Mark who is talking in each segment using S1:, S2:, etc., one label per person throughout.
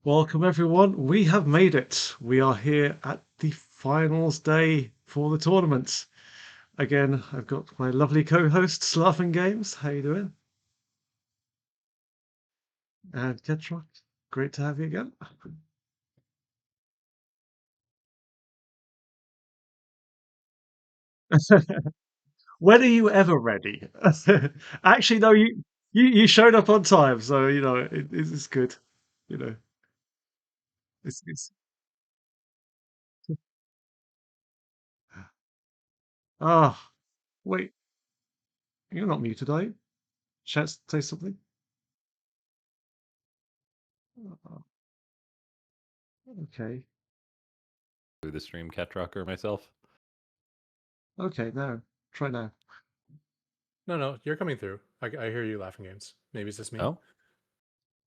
S1: Welcome, everyone. We have made it. We are here at the finals day for the tournament. Again, I've got my lovely co-hosts, Laughing Games. How you doing? And Ketrock. Great to have you again. When are you ever ready? Actually, no, you showed up on time, so it's good. You know, it's ah. Wait, you're not muted, are you? Chance to say something? Oh, okay,
S2: Through the stream, Cat Rocker myself.
S1: okay. Now try now.
S3: No, no, you're coming through. I hear you laughing games. Maybe it's just me.
S2: Oh,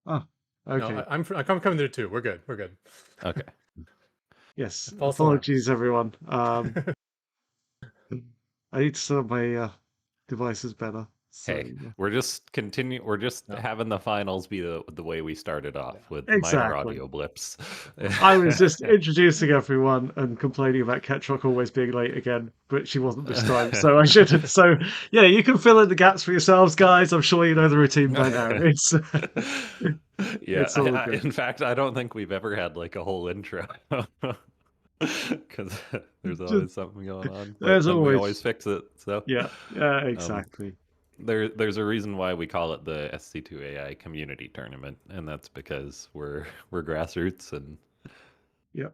S1: Ah,
S3: No,
S1: okay.
S3: I'm coming through too. We're good. We're good.
S2: okay.
S1: Yes,
S3: False alarm.
S1: apologies everyone. I need to set up my devices better. So
S2: Hey, we're just continue. We're just
S3: No.
S2: having the finals be the way we started
S3: Yeah.
S2: off with minor
S1: exactly.
S2: audio blips.
S1: I was just introducing everyone and complaining about Ketrock always being late again, but she wasn't this time, so I shouldn't. So yeah, you can fill in the gaps for yourselves, guys. I'm sure you know the routine by now. It's
S2: Yeah,
S1: it's all good.
S2: in fact, I don't think we've ever had like a whole intro because there's
S1: Just,
S2: always something going on, but
S1: there's
S2: then we always
S1: always
S2: fix it. So,
S1: yeah,
S2: um,
S1: exactly.
S2: there's a reason why we call it the SC2AI community tournament, and that's because we're grassroots and
S1: Yeah,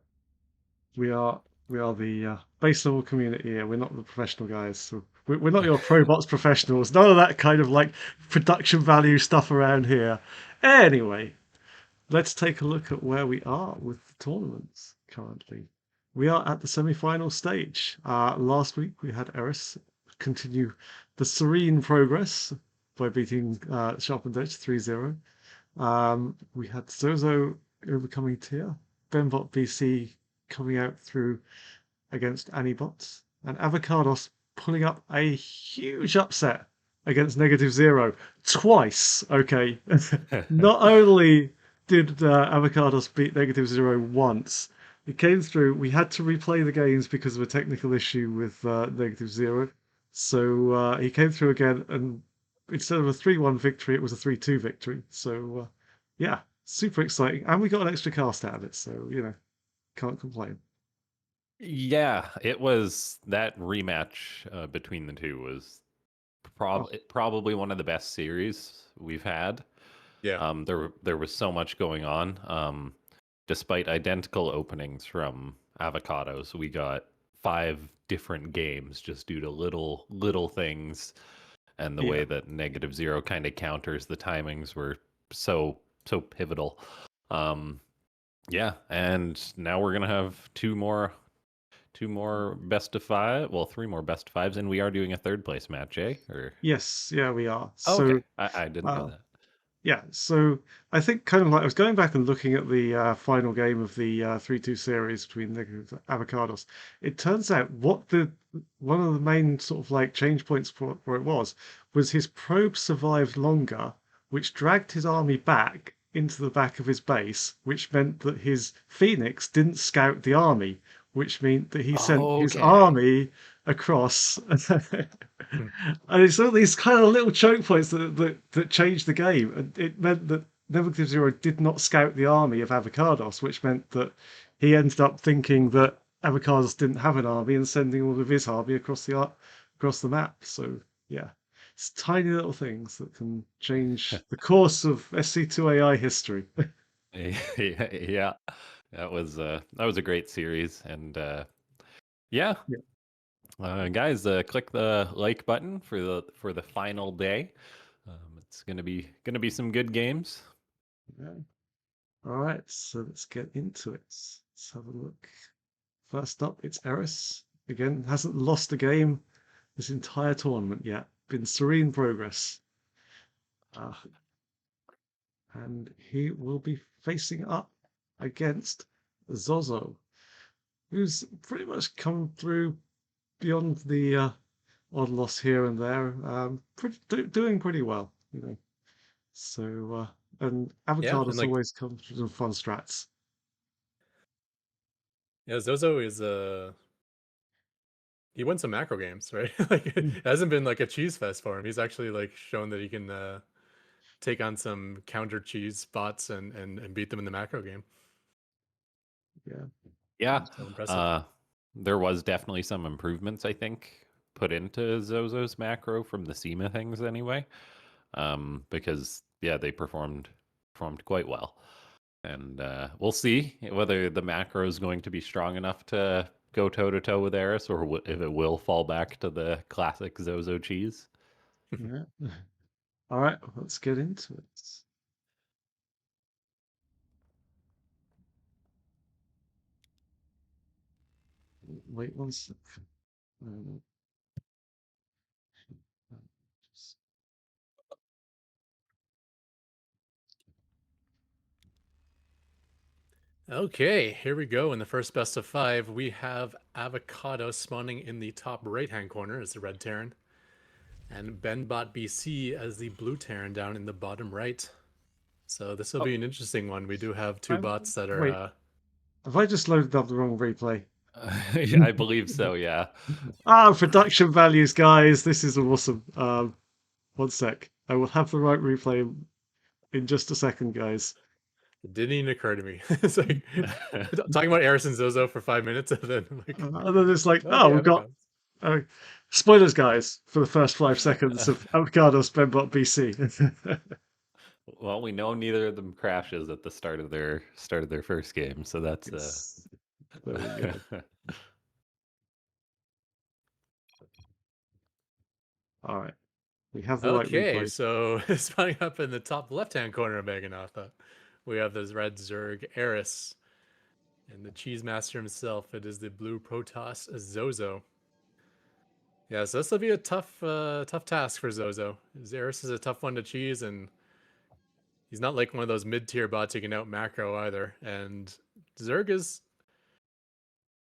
S1: we are we are the base level community here. We're not the professional guys. So we're not your probots professionals. None of that kind of like production value stuff around here. Anyway, let's take a look at where we are with the tournaments currently. We are at the semi-final stage. Last week we had Eris continue the serene progress by beating Sharp and Edge 3-0. We had Zozo overcoming Tia, Benbot BC coming out through against Anibots, and Avocados pulling up a huge upset against Negative Zero twice. Okay, not only did Avocados beat Negative Zero once, it came through. We had to replay the games because of a technical issue with Negative Zero. So he came through again, and instead of a 3-1 victory, it was a 3-2 victory. So yeah, super exciting. And we got an extra cast out of it. So, can't complain.
S2: yeah, it was that rematch between the two was
S1: Oh,
S2: probably one of the best series we've had.
S3: Yeah.
S2: There was so much going on. Despite identical openings from Avocados, we got five different games just due to little things, and the
S1: yeah.
S2: way that Negative Zero kind of counters the timings were so pivotal. Um, yeah, and now we're gonna have two more best of five. Well, three more best of fives, and we are doing a third place match, eh? Or
S1: Yes, yeah, we are.
S2: oh, okay,
S1: So,
S2: I didn't know
S1: uh,
S2: that.
S1: yeah, so I think kind of like I was going back and looking at the final game of the 3-2 series between the Avocados. It turns out what the one of the main sort of like change points for it was his probe survived longer, which dragged his army back into the back of his base, which meant that his Phoenix didn't scout the army, which meant that he sent his
S2: Okay.
S1: army across.
S3: Hmm.
S1: And it's all these kind of little choke points that changed the game. And it meant that Negative Zero did not scout the army of Avocados, which meant that he ended up thinking that Avocados didn't have an army and sending all of his army across the map. So yeah, it's tiny little things that can change the course of SC2AI history.
S2: Yeah, that was a great series, and yeah,
S1: Yeah.
S2: guys, click the like button for the final day. It's gonna be some good games.
S1: Yeah. All right, so let's get into it. Let's have a look. First up, it's Eris. Again, hasn't lost a game this entire tournament yet. Been serene progress. Uh, and he will be facing up against Zozo, who's pretty much come through beyond the odd loss here and there. Doing pretty well. So and
S3: Yeah, and
S1: Avocados
S3: like
S1: always comes with some fun strats.
S3: yeah, Zozo is he won some macro games, right? Like it
S1: Mm,
S3: hasn't been like a cheese fest for him. He's actually like shown that he can take on some counter cheese bots and beat them in the macro game.
S1: yeah,
S2: Yeah,
S3: So impressive.
S2: uh, there was definitely some improvements, I think, put into Zozo's macro from the SEMA things anyway. Because yeah, they performed quite well, and we'll see whether the macro is going to be strong enough to go toe to toe with Eris, or if it will fall back to the classic Zozo cheese.
S1: yeah. All right, let's get into it. Wait one sec. Uh, just-
S3: Okay, here we go. In the first best of 5, we have Avocado spawning in the top right-hand corner as the red Terran, and BenBot BC as the blue Terran down in the bottom right. So this will
S1: Oh,
S3: be an interesting one. We do have two
S1: I-
S3: bots that are
S1: wait, have I just loaded up the wrong replay?
S2: Yeah, I believe so. Yeah.
S1: Ah, production values, guys. This is awesome. One sec. I will have the right replay in just a second, guys.
S3: it didn't even occur to me. It's like talking about Eris and Zozo for 5 minutes, and then I'm like,
S1: And then it's like, oh,
S3: okay,
S1: we've got
S3: avocados.
S1: uh, spoilers, guys, for the first 5 seconds of Avocados Benbot BC.
S2: Well, we know neither of them crashes at the start of their first game, so that's
S1: Yes. There we go. All right. We have the right
S3: Okay,
S1: replay.
S3: so spawning up in the top left-hand corner of Meganotha, we have this red Zerg Eris, and the cheese master himself. It is the blue Protoss Zozo. Yeah, so this will be a tough task for Zozo. Eris is a tough one to cheese, and he's not like one of those mid-tier bots you can out macro either. And Zerg is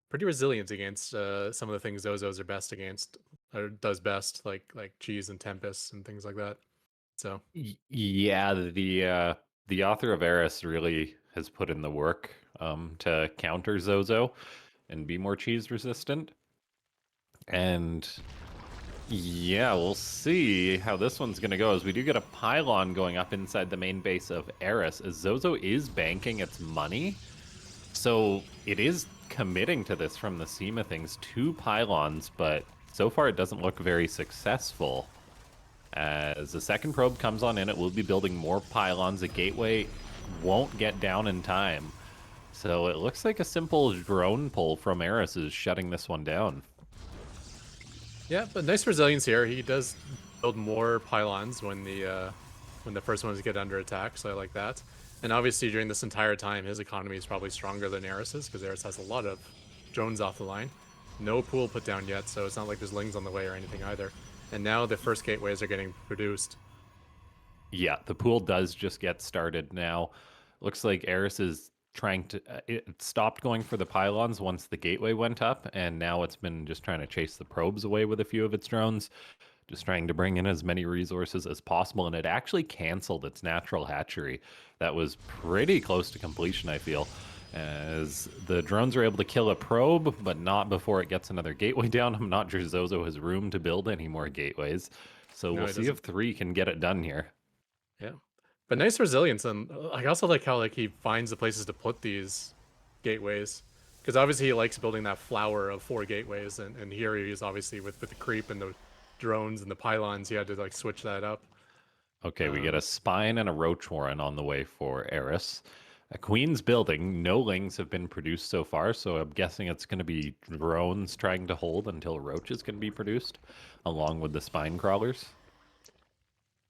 S3: pretty resilient against some of the things Zozos are best against, or does best, like cheese and Tempest and things like that. So
S2: Yeah, the author of Eris really has put in the work to counter Zozo and be more cheese resistant. And yeah, we'll see how this one's gonna go. As we do get a pylon going up inside the main base of Eris, as Zozo is banking its money, so it is committing to this from the SEMA things, 2 pylons, but so far it doesn't look very successful. As the second probe comes on in, it will be building more pylons. The gateway won't get down in time. So it looks like a simple drone pull from Eris is shutting this one down.
S3: yeah, but nice resilience here. He does build more pylons when the first ones get under attack, so I like that. And obviously during this entire time, his economy is probably stronger than Eris's because Eris has a lot of drones off the line. No pool put down yet, so it's not like there's lings on the way or anything either. And now the first gateways are getting produced.
S2: Yeah, the pool does just get started now. Looks like Eris is trying to. It stopped going for the pylons once the gateway went up, and now it's been just trying to chase the probes away with a few of its drones, just trying to bring in as many resources as possible. And it actually canceled its natural hatchery. That was pretty close to completion, I feel, as the drones are able to kill a probe, but not before it gets another gateway down. I'm not sure Zozo has room to build any more gateways. So
S3: No,
S2: we'll
S3: he
S2: see if
S3: doesn't.
S2: 3 can get it done here.
S3: Yeah. But nice resilience, and I also like how like he finds the places to put these gateways. Because obviously he likes building that flower of 4 gateways, and here he is obviously with the creep and the drones and the pylons, he had to like switch that up.
S2: Okay, we get a
S3: Um,
S2: spine and a roach warren on the way for Eris. A queen's building. No lings have been produced so far, so I'm guessing it's going to be drones trying to hold until roaches can be produced, along with the spine crawlers.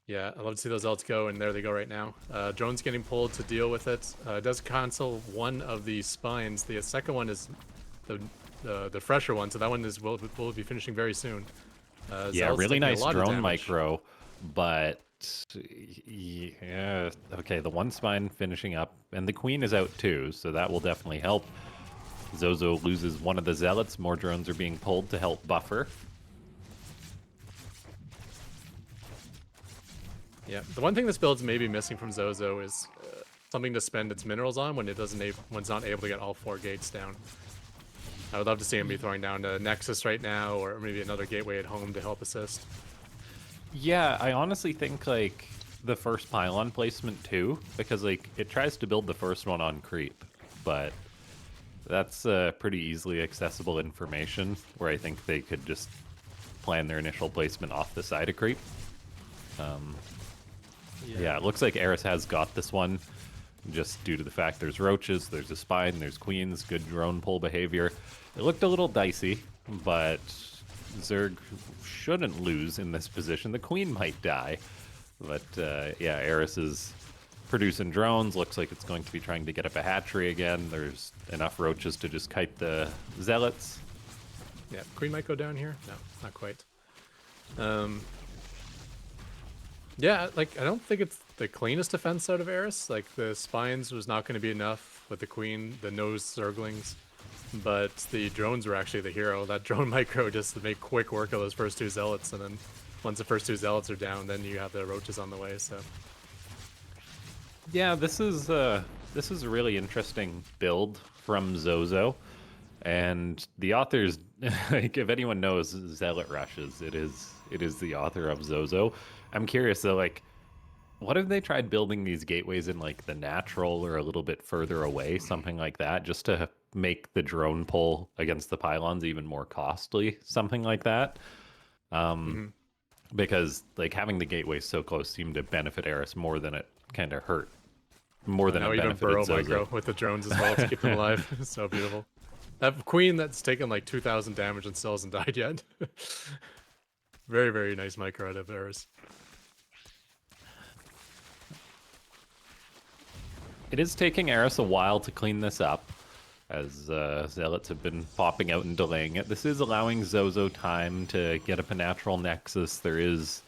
S3: yeah, I love to see those ults go, and there they go right now. Drone's getting pulled to deal with it. It does cancel one of the spines. The second one is the the fresher one, so that one is will be finishing very soon.
S2: Yeah,
S3: Zealot's
S2: really
S3: taking a
S2: nice
S3: lot of
S2: drone
S3: damage.
S2: micro, but yeah, okay, the one spine finishing up, and the queen is out too, so that will definitely help. Zozo loses one of the zealots. More drones are being pulled to help buffer.
S3: Yeah, the one thing this build's maybe missing from Zozo is something to spend its minerals on when when it's not able to get all 4 gates down. I would love to see him be throwing down a Nexus right now, or maybe another gateway at home to help assist.
S2: Yeah, I honestly think like the first pylon placement too, because like it tries to build the first one on creep, but that's pretty easily accessible information where I think they could just plan their initial placement off the side of creep. Yeah, it looks like Eris has got this one just due to the fact there's roaches, there's a spine, there's queens, good drone pull behavior. It looked a little dicey, but Zerg shouldn't lose in this position. The queen might die, but yeah, Eris is producing drones. Looks like it's going to be trying to get up a hatchery again. There's enough roaches to just kite the zealots.
S3: Yeah, queen might go down here. No, not quite. Yeah, like I don't think it's the cleanest defense out of Eris. Like the spines was not going to be enough with the queen, the nose zerglings, but the drones were actually the hero. That drone micro just to make quick work of those first 2 zealots, and then once the first 2 zealots are down, then you have the roaches on the way. So
S2: Yeah, this is a really interesting build from Zozo, and the authors, like if anyone knows Zealot Rushes, it is the author of Zozo. I'm curious though, like, what if they tried building these gateways in like the natural or a little bit further away, something like that, just to make the drone pull against the pylons even more costly, something like that. Because like having the gateways so close seemed to benefit Eris more than it kind of hurt, more than
S3: now
S2: it
S3: even
S2: benefited
S3: burrow
S2: Zozo.
S3: micro with the drones as well to keep them alive. So beautiful. That queen that's taken like 2,000 damage and still hasn't died yet. Very, very nice micro out of Eris.
S2: It is taking Eris a while to clean this up, as zealots have been popping out and delaying it. This is allowing Zozo time to get up a natural nexus. There is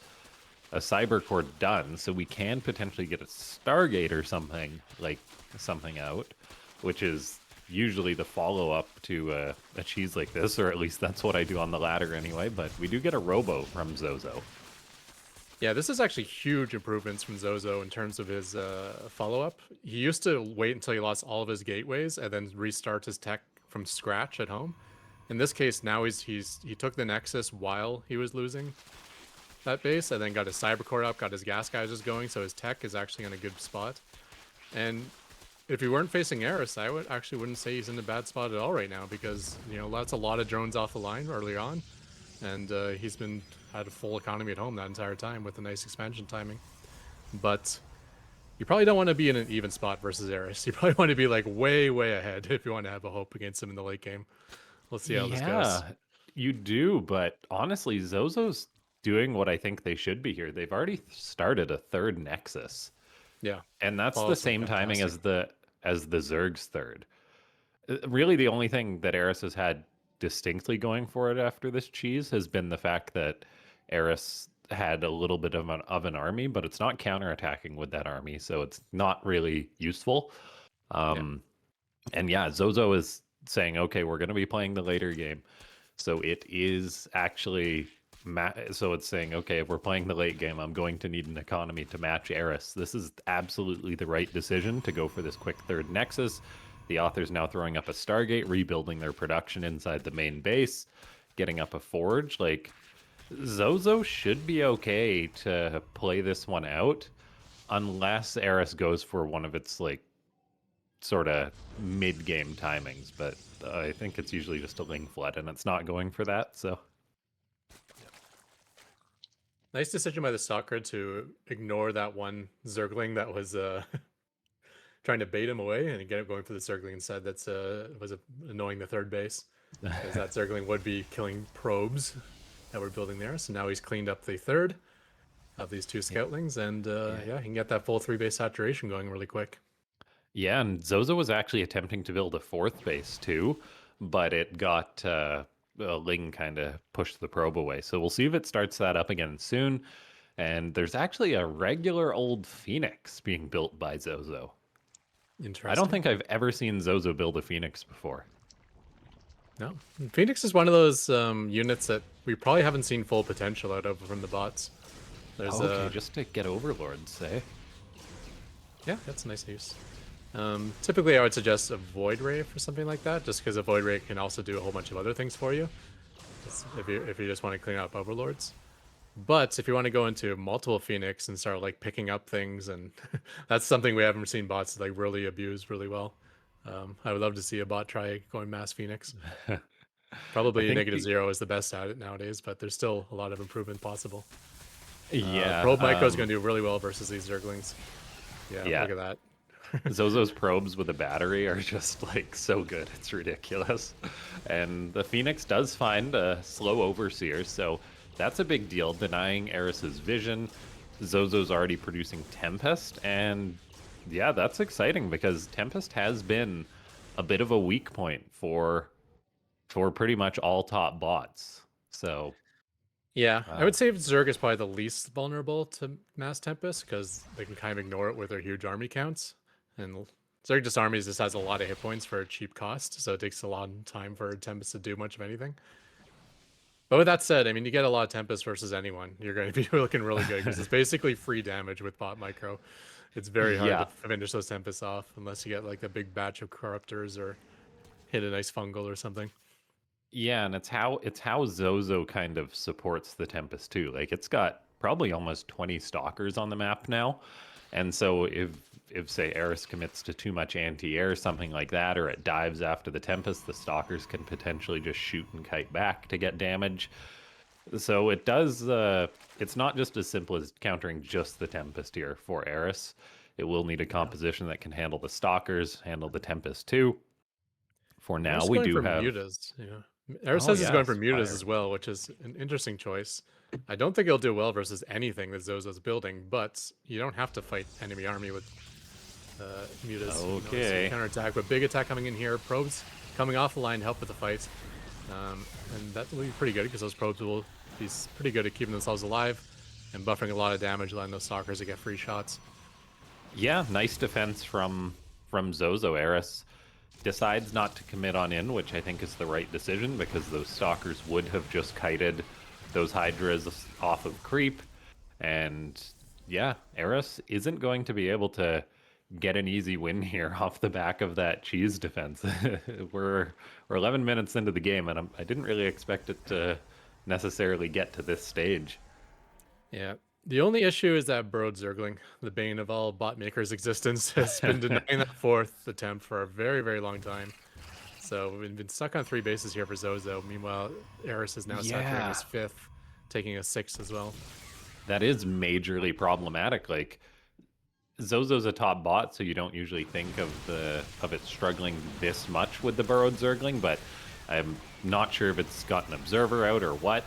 S2: a cyber core done, so we can potentially get a Stargate or something out, which is usually the follow-up to a cheese like this, or at least that's what I do on the ladder anyway. But we do get a robo from Zozo.
S3: Yeah, this is actually huge improvements from Zozo in terms of his follow-up. He used to wait until he lost all of his gateways and then restart his tech from scratch at home. In this case, now he took the Nexus while he was losing that base, and then got his Cybercore up, got his gas geysers going, so his tech is actually in a good spot. And if he weren't facing Eris, I wouldn't say he's in a bad spot at all right now, because that's a lot of drones off the line early on, and he's had a full economy at home that entire time with a nice expansion timing. But you probably don't want to be in an even spot versus Eris. You probably want to be like way, way ahead if you want to have a hope against him in the late game. Let's see how this goes.
S2: Yeah, you do, but honestly, Zozo's doing what I think they should be here. They've already started a 3rd Nexus.
S3: Yeah.
S2: And that's the
S3: Policy,
S2: same timing
S3: fantastic.
S2: as the Zerg's 3rd. Really, the only thing that Eris has had distinctly going for it after this cheese has been the fact that Eris had a little bit of an army, but it's not counterattacking with that army, so it's not really useful. And yeah, Zozo is saying, okay, we're going to be playing the later game. So it is actually, so it's saying, okay, if we're playing the late game, I'm going to need an economy to match Eris. This is absolutely the right decision to go for this quick 3rd Nexus. The author's now throwing up a Stargate, rebuilding their production inside the main base, getting up a forge. Like, Zozo should be okay to play this one out, unless Eris goes for one of its, like, sort of mid-game timings, but I think it's usually just a Ling Flood, and it's not going for that, so...
S3: Nice decision by the stock grid to ignore that one Zergling that was trying to bait him away and get him going for the Zergling instead. That's was annoying the 3rd base, because that Zergling would be killing probes that were building there. So now he's cleaned up the 3rd of these 2 Scoutlings, and yeah, he can get that full 3 base saturation going really quick.
S2: Yeah, and Zozo was actually attempting to build a 4th base too, but it got Ling kind of pushed the probe away. So we'll see if it starts that up again soon. And there's actually a regular old Phoenix being built by Zozo.
S3: Interesting.
S2: I don't think I've ever seen Zozo build a Phoenix before.
S3: No, Phoenix is one of those units that we probably haven't seen full potential out of from the bots. There's
S2: Okay, just to get overlords, eh?
S3: yeah, that's a nice use. Typically, I would suggest a Void Ray for something like that, just because a Void Ray can also do a whole bunch of other things for you. If you just want to clean up overlords. But if you want to go into multiple Phoenix and start like picking up things, and that's something we haven't seen bots like really abuse really well. I would love to see a bot try going mass Phoenix.
S2: I
S3: Probably
S2: think
S3: negative zero is the best at it nowadays, but there's still a lot of improvement possible.
S2: yeah,
S3: Probe Micro is going to do really well versus these Zerglings. Yeah,
S2: yeah.
S3: look at that.
S2: Zozo's probes with a battery are just like so good. It's ridiculous. And the Phoenix does find a slow overseer, so that's a big deal, denying Eris's vision. Zozo's already producing Tempest, and yeah, that's exciting because Tempest has been a bit of a weak point for pretty much all top bots. So
S3: Yeah, I
S2: uh,
S3: would say Zerg is probably the least vulnerable to Mass Tempest because they can kind of ignore it with their huge army counts. And Zerg Disarmies just has a lot of hit points for a cheap cost, so it takes a long time for Tempest to do much of anything. But with that said, I mean, you get a lot of Tempest versus anyone, you're going to be looking really good because it's basically free damage with Bot Micro. It's very hard to
S2: yeah,
S3: finish those Tempests off unless you get like a big batch of Corruptors or hit a nice Fungal or something.
S2: yeah, and it's how Zozo kind of supports the Tempest too. Like it's got probably almost 20 stalkers on the map now. And so if say Eris commits to too much anti-air, something like that, or it dives after the Tempest, the stalkers can potentially just shoot and kite back to get damage. So it does it's not just as simple as countering just the Tempest here for Eris. It will need a
S3: Yeah.
S2: composition that can handle the stalkers, handle the Tempest too. For now,
S3: Eris
S2: we
S3: going
S2: do
S3: for
S2: have
S3: mutas, yeah. Eris
S2: oh
S3: says he's going
S2: yeah,
S3: for mutas
S2: Spire.
S3: as well, which is an interesting choice. I don't think he'll do well versus anything that Zozo's building, but you don't have to fight enemy army with mutas. So you
S2: Okay.
S3: counterattack with big attack coming in here. Probes coming off the line help with the fight. And that will be pretty good because those probes will be pretty good at keeping themselves alive and buffering a lot of damage, letting those stalkers to get free shots.
S2: Yeah, nice defense from Zozo. Eris decides not to commit on in, which I think is the right decision because those stalkers would have just kited those hydras off of creep. And yeah, Eris isn't going to be able to get an easy win here off the back of that cheese defense. we're 11 minutes into the game, and I didn't really expect it to necessarily get to this stage.
S3: Yeah. The only issue is that Broad Zergling, the bane of all bot makers' existence, has been denying that fourth attempt for a very, very long time. So we've been stuck on 3 bases here for Zozo. Meanwhile, Eris is now saturating
S2: Yeah,
S3: his 5th, taking a 6th as well.
S2: that is majorly problematic. Like Zozo's a top bot, so you don't usually think of it struggling this much with the burrowed Zergling, but I'm not sure if it's got an observer out or what.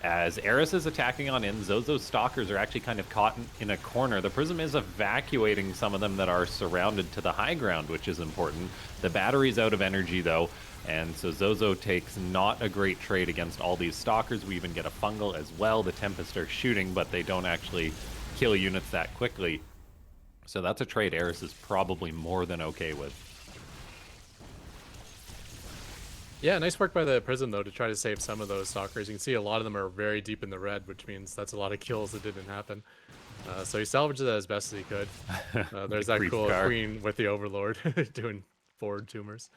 S2: As Eris is attacking on in, Zozo's stalkers are actually kind of caught in a corner. The Prism is evacuating some of them that are surrounded to the high ground, which is important. The battery's out of energy, though, and so Zozo takes not a great trade against all these stalkers. We even get a fungal as well. The Tempest are shooting, but they don't actually kill units that quickly. So that's a trade Eris is probably more than okay with.
S3: Yeah, nice work by the Prism, though, to try to save some of those stalkers. You can see a lot of them are very deep in the red, which means that's a lot of kills that didn't happen. So he salvaged it as best as he could. There's that
S2: Creep
S3: cool
S2: car.
S3: queen with the Overlord doing forward tumors.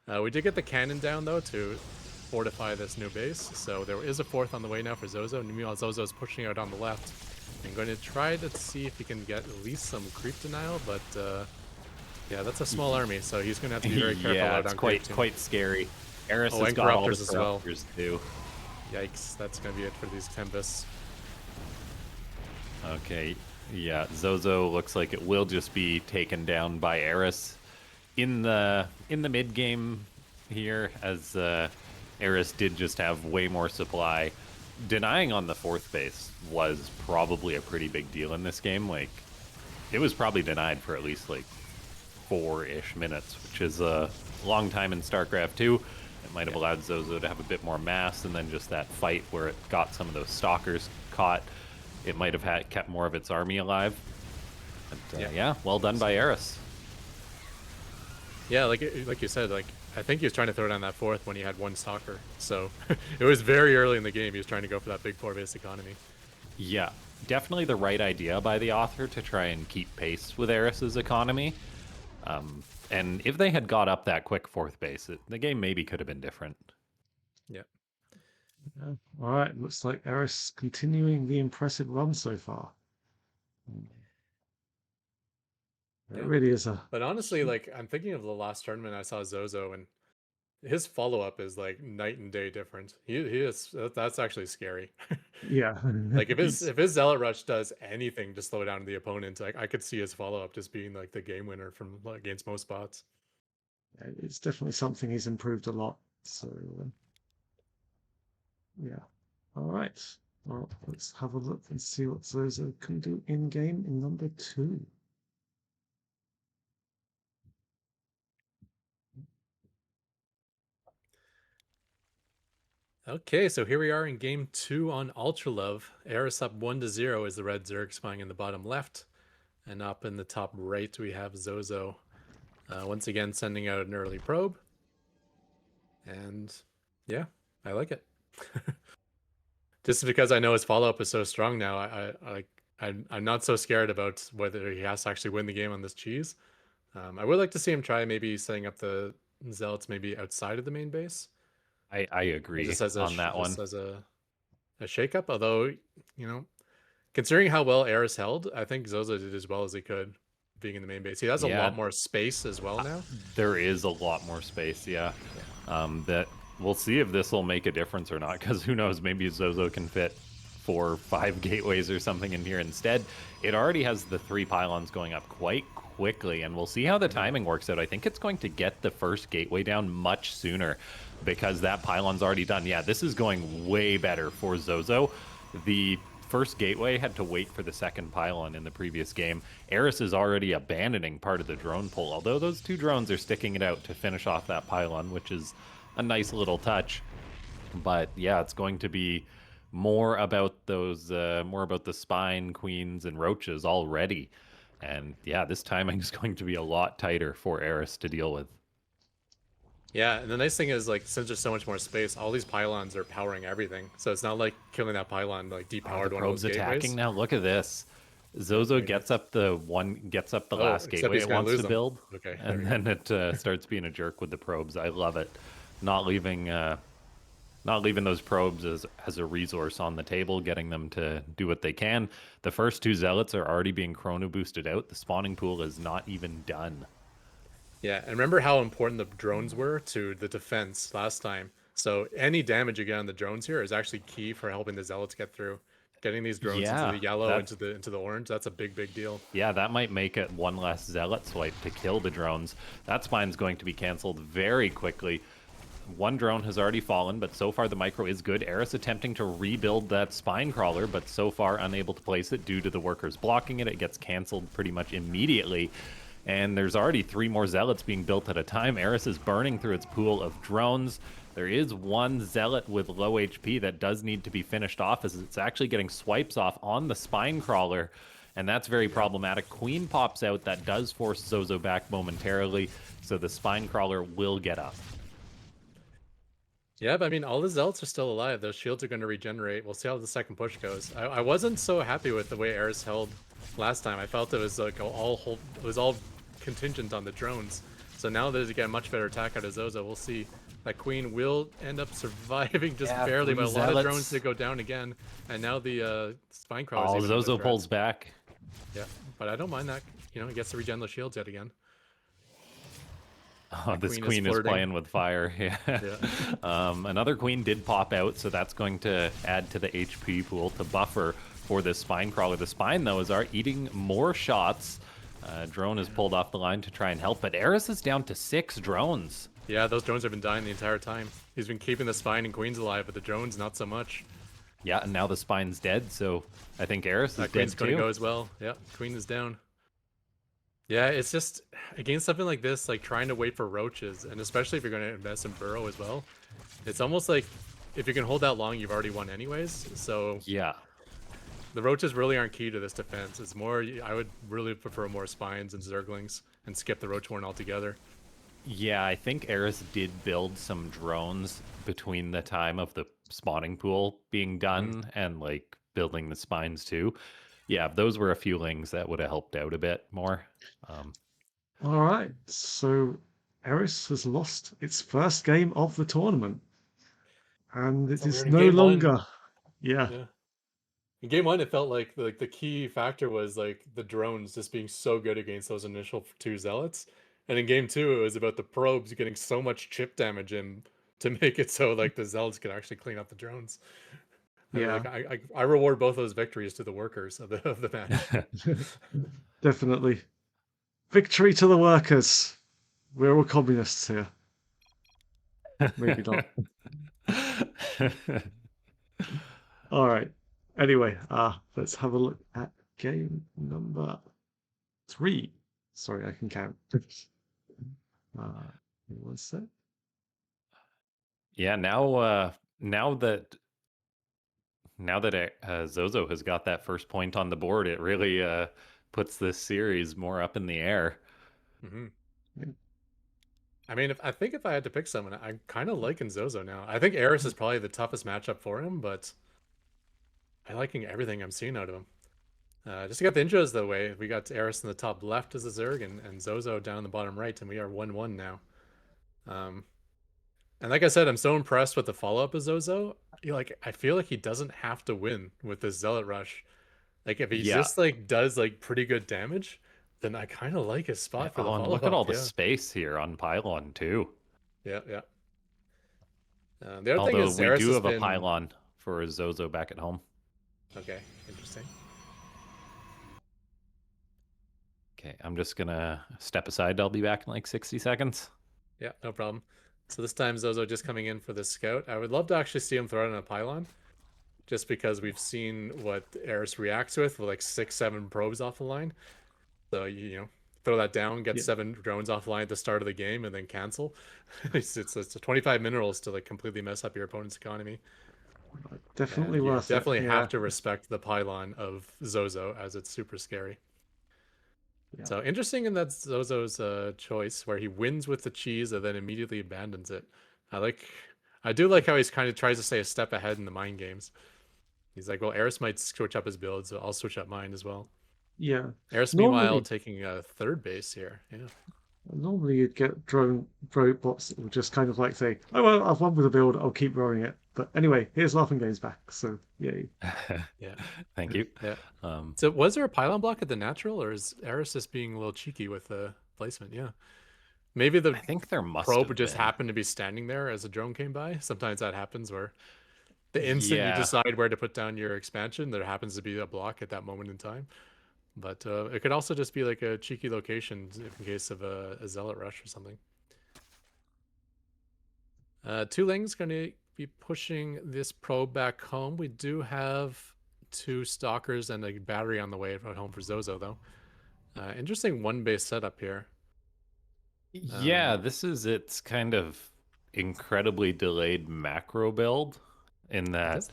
S3: We did get the cannon down, though, to fortify this new base. So there is a 4th on the way now for Zozo. And meanwhile, Zozo is pushing out on the left. And going to try to see if he can get at least some creep denial, but yeah, that's a small army, so he's going to have to be very careful
S2: Yeah,
S3: out
S2: it's
S3: on creep too.
S2: quite scary. Eris
S3: Oh,
S2: has
S3: and
S2: got all the
S3: Corruptors as well.
S2: Corruptors too.
S3: Yikes, that's going to be it for these Tempests.
S2: Okay, yeah, Zozo looks like it will just be taken down by Eris in the mid game here, as Eris did just have way more supply. Denying on the 4th base was probably a pretty big deal in this game. Like, it was probably denied for at least like 4-ish minutes, which is a long time in StarCraft 2. It might have allowed Zozo to have a bit more mass, and then just that fight where it got some of those stalkers caught, it might have kept more of its army alive. But, yeah, well done by Eris.
S3: Yeah, like you said, like I think he was trying to throw down that 4th when he had 1 stalker. So it was very early in the game. He was trying to go for that big 4-base economy.
S2: Yeah, definitely the right idea by the author to try and keep pace with Eris's economy. And if they had got up that quick fourth base, the game maybe could have been different.
S3: Yeah.
S1: Yeah. All right, looks like Eris continuing the impressive run so far. It
S3: Yeah.
S1: really is a
S3: But honestly, like I'm thinking of the last tournament I saw Zozo, and his follow up is like night and day different. He is that's actually scary.
S1: yeah.
S3: Like
S1: He's
S3: if his Zealot Rush does anything to slow down the opponent, like I could see his follow up just being like the game winner from against most spots.
S1: it's definitely something he's improved a lot. So yeah. All right. Well, let's have a look and see what Zozo can do in game in number 2.
S3: Okay, so here we are in game 2 on Ultra Love. Eris up 1-0 is the red Zerg spying in the bottom left. And up in the top right, we have Zozo once again sending out an early probe. And yeah, I like it. Just because I know his follow up is so strong now, I'm not so scared about whether he has to actually win the game on this cheese. I would like to see him try maybe setting up the zealots maybe outside of the main base,
S2: I agree
S3: just as
S2: on that one.
S3: a shakeup. Although, considering how well Eris held, I think Zozo did as well as he could being in the main base. He has a
S2: Yeah.
S3: lot more space as well now.
S2: There is a lot more space, yeah. That we'll see if this will make a difference or not, because who knows, maybe Zozo can fit 4 or 5 gateways or something in here instead. It already has the 3 pylons going up quite quickly, and we'll see how the timing works out. I think it's going to get the first gateway down much sooner because that pylon's already done. Yeah, this is going way better for Zozo. The first gateway had to wait for the second pylon in the previous game. Eris is already abandoning part of the drone pull, although those 2 drones are sticking it out to finish off that pylon, which is a nice little touch. But yeah, it's going to be more about those, more about the spine, queens, and roaches already. And yeah, this timing is going to be a lot tighter for Eris to deal with.
S3: Yeah, and the nice thing is, like, since there's so much more space, all these pylons are powering everything. So it's not like killing that pylon like
S2: The
S3: depowered one of
S2: probe's
S3: those gateways.
S2: attacking now. Look at this. Zozo gets up the last
S3: Except
S2: gateway
S3: he's
S2: it
S3: gonna
S2: wants
S3: lose
S2: to
S3: them.
S2: build,
S3: Okay, there
S2: and
S3: we
S2: then it starts being a jerk with the probes. I love it. Not leaving those probes as a resource on the table, getting them to do what they can. The first 2 zealots are already being chrono boosted out. The spawning pool is not even done.
S3: Yeah, and remember how important the drones were to the defense last time. So any damage you get on the drones here is actually key for helping the zealots get through. Getting these drones into
S2: Yeah,
S3: the yellow,
S2: that
S3: into the orange, that's a big deal.
S2: yeah, that might make it one less zealot swipe to kill the drones. That spine's going to be canceled very quickly. 1 drone has already fallen, but so far the micro is good. Eris attempting to rebuild that spine crawler, but so far unable to place it due to the workers blocking it. It gets canceled pretty much immediately. And there's already 3 more zealots being built at a time. Eris is burning through its pool of drones. There is 1 zealot with low HP that does need to be finished off, as it's actually getting swipes off on the spine crawler, and that's very problematic. Queen pops out. That does force Zozo back momentarily, so the spine crawler will get up.
S3: Yeah, but I mean, all the zealots are still alive. Those shields are going to regenerate. We'll see how the second push goes. I wasn't so happy with the way Eris held last time. I felt it was like it was all contingent on the drones. So now that they get a much better attack out of Zozo, we'll see. That Queen will end up surviving just
S2: Yeah,
S3: barely,
S2: 3
S3: but a lot of
S2: zealots.
S3: drones did go down again. And now the spine crawler.
S2: Oh, Zozo pulls back.
S3: Yeah, but I don't mind that. He gets to regen those shields yet again.
S2: Oh, this queen is playing with fire. Yeah. Another queen did pop out, so that's going to add to the HP pool to buffer for this spine crawler. The spine, though, is eating more shots. Drone is pulled off the line to try and help, but Eris is down to 6 drones.
S3: Yeah, those drones have been dying the entire time. He's been keeping the spine and queens alive, but the drones not so much.
S2: Yeah, and now the spine's dead, so I think Eris is dead
S3: queen's
S2: too.
S3: going to go as well. Yeah, queen is down. Yeah, it's just, against something like this, like trying to wait for roaches, and especially if you're going to invest in burrow as well, it's almost like if you can hold that long, you've already won anyways. So
S2: yeah,
S3: the roaches really aren't key to this defense. It's more, I would really prefer more spines and zerglings and skip the roach horn altogether.
S2: Yeah, I think Eris did build some drones between the time of the spawning pool being done and like building the spines too. Yeah, if those were a few lings, that would have helped out a bit more.
S1: All right, so Eris has lost its first game of the tournament, and it
S3: So we're
S1: is
S3: in
S1: no
S3: game one.
S1: longer. Yeah,
S3: Yeah. In game one, it felt like the key factor was like the drones just being so good against those initial two zealots, and in game two, it was about the probes getting so much chip damage in to make it so like the zealots could actually clean up the drones. I mean,
S1: yeah,
S3: like I reward both those victories to the workers of the match.
S1: definitely. Victory to the workers. We're all communists here. Maybe not. All right. Anyway, let's have a look at game number 3. Sorry, I can count. What was that?
S2: Yeah, now that Zozo has got that first point on the board, it really puts this series more up in the air.
S3: Hmm.
S1: Yeah.
S3: I mean, I think if I had to pick someone, I'm kind of liking Zozo now. I think Eris is probably the toughest matchup for him, but I liking everything I'm seeing out of him. Just to get the intros the way, we got Eris in the top left as a Zerg and Zozo down in the bottom right, and we are 1-1 now. Um, and like I said, I'm so impressed with the follow-up of Zozo. I feel like he doesn't have to win with this Zealot Rush. Like if he
S2: Yeah.
S3: just like does like pretty good damage, then I kind of like his
S2: Yeah.
S3: spot for the
S2: Oh, and look at all
S3: follow-up.
S2: the
S3: Yeah,
S2: space here on pylon too.
S3: yeah, yeah. The other thing
S2: Although
S3: is
S2: we
S3: Eris
S2: do
S3: has
S2: have a
S3: been
S2: pylon for Zozo back at home.
S3: okay. Interesting.
S2: Okay, I'm just gonna step aside. I'll be back in like 60 seconds.
S3: Yeah, no problem. So this time Zozo just coming in for the scout. I would love to actually see him throw it in a pylon, just because we've seen what Eris reacts with like 6, 7 probes off the line. So you know, throw that down, get
S1: Yeah,
S3: 7 drones offline at the start of the game, and then cancel. It's a 25 minerals to like completely mess up your opponent's economy.
S1: definitely
S3: And you
S1: worth it.
S3: definitely
S1: Yeah,
S3: have to respect the pylon of Zozo as it's super scary.
S1: yeah,
S3: So interesting in that Zozo's choice where he wins with the cheese and then immediately abandons it. I like, I do like how he's kind of tries to stay a step ahead in the mind games. He's like, well, Eris might switch up his build, so I'll switch up mine as well.
S1: yeah.
S3: Eris, meanwhile,
S1: Normally,
S3: taking a third base here. Yeah.
S1: normally you'd get drone robots that would just kind of like say, "Oh well, I've won with a build. I'll keep rolling it." But anyway, here's Laughing Games back. So yay.
S3: Yeah.
S2: Thank you.
S3: Yeah.
S2: Um,
S3: So was there a pylon block at the natural, or is Eris just being a little cheeky with the placement? Yeah. Maybe the
S2: I think there must
S3: probe
S2: have
S3: just
S2: been.
S3: happened to be standing there as a drone came by. Sometimes that happens where the instant you
S2: Yeah,
S3: decide where to put down your expansion, there happens to be a block at that moment in time. But it could also just be like a cheeky location in case of a zealot rush or something. Two Ling's going to be pushing this probe back home. We do have 2 stalkers and a battery on the way at home for Zozo, though. Interesting one base setup here.
S2: yeah. This is its kind of incredibly delayed macro build. In
S3: It
S2: that
S3: does.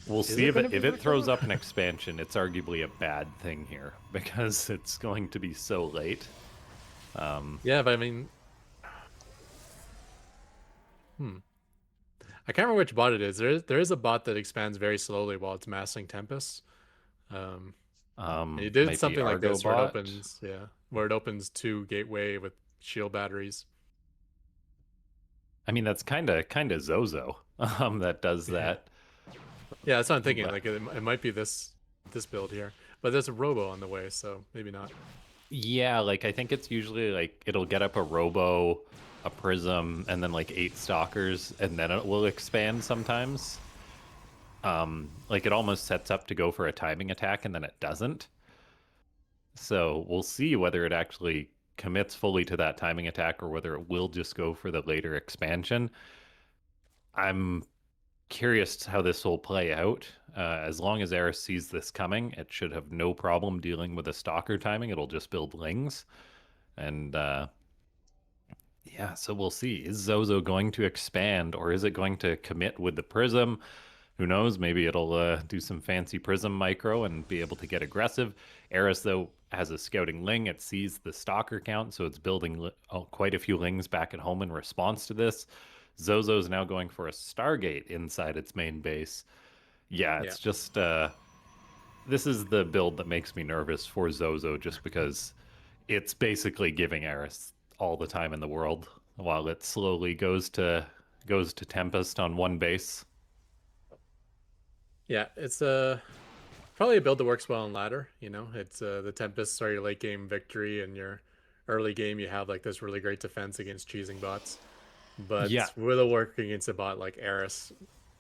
S2: we'll
S3: Is
S2: see
S3: it
S2: if
S3: going to
S2: it
S3: be
S2: if it throws
S3: macro?
S2: up an expansion. It's arguably a bad thing here because it's going to be so late.
S3: Yeah, but I mean, hmm. I can't remember which bot it is. There is a bot that expands very slowly while it's massing Tempest. Um, and you did
S2: Might be
S3: something like
S2: Argo
S3: this where it
S2: bot.
S3: opens, yeah, where it opens 2 gateway with shield batteries.
S2: I mean, that's kind of Zozo. That does
S3: Yeah,
S2: that.
S3: yeah, that's what I'm thinking.
S2: But
S3: Like it might be this build here, but there's a robo on the way, so maybe not.
S2: yeah, like I think it's usually like it'll get up a Robo, a Prism, and then like 8 Stalkers, and then it will expand sometimes. Like it almost sets up to go for a timing attack, and then it doesn't. So we'll see whether it actually commits fully to that timing attack or whether it will just go for the later expansion. I'm curious how this will play out. As long as Eris sees this coming, it should have no problem dealing with a Stalker timing. It'll just build Lings. And yeah, so we'll see. Is Zozo going to expand or is it going to commit with the Prism? Who knows? Maybe it'll do some fancy Prism micro and be able to get aggressive. Eris, though, has a scouting Ling. It sees the Stalker count, so it's building quite a few Lings back at home in response to this. Zozo's now going for a Stargate inside its main base. Yeah,
S3: Yeah.
S2: it's just this is the build that makes me nervous for Zozo, just because it's basically giving Eris all the time in the world while it slowly goes to Tempest on one base.
S3: Yeah, it's probably a build that works well on ladder. You know, it's the Tempest are your late game victory, and your early game you have like this really great defense against cheesing bots.
S2: Yeah,
S3: But will it work against a bot like Eris?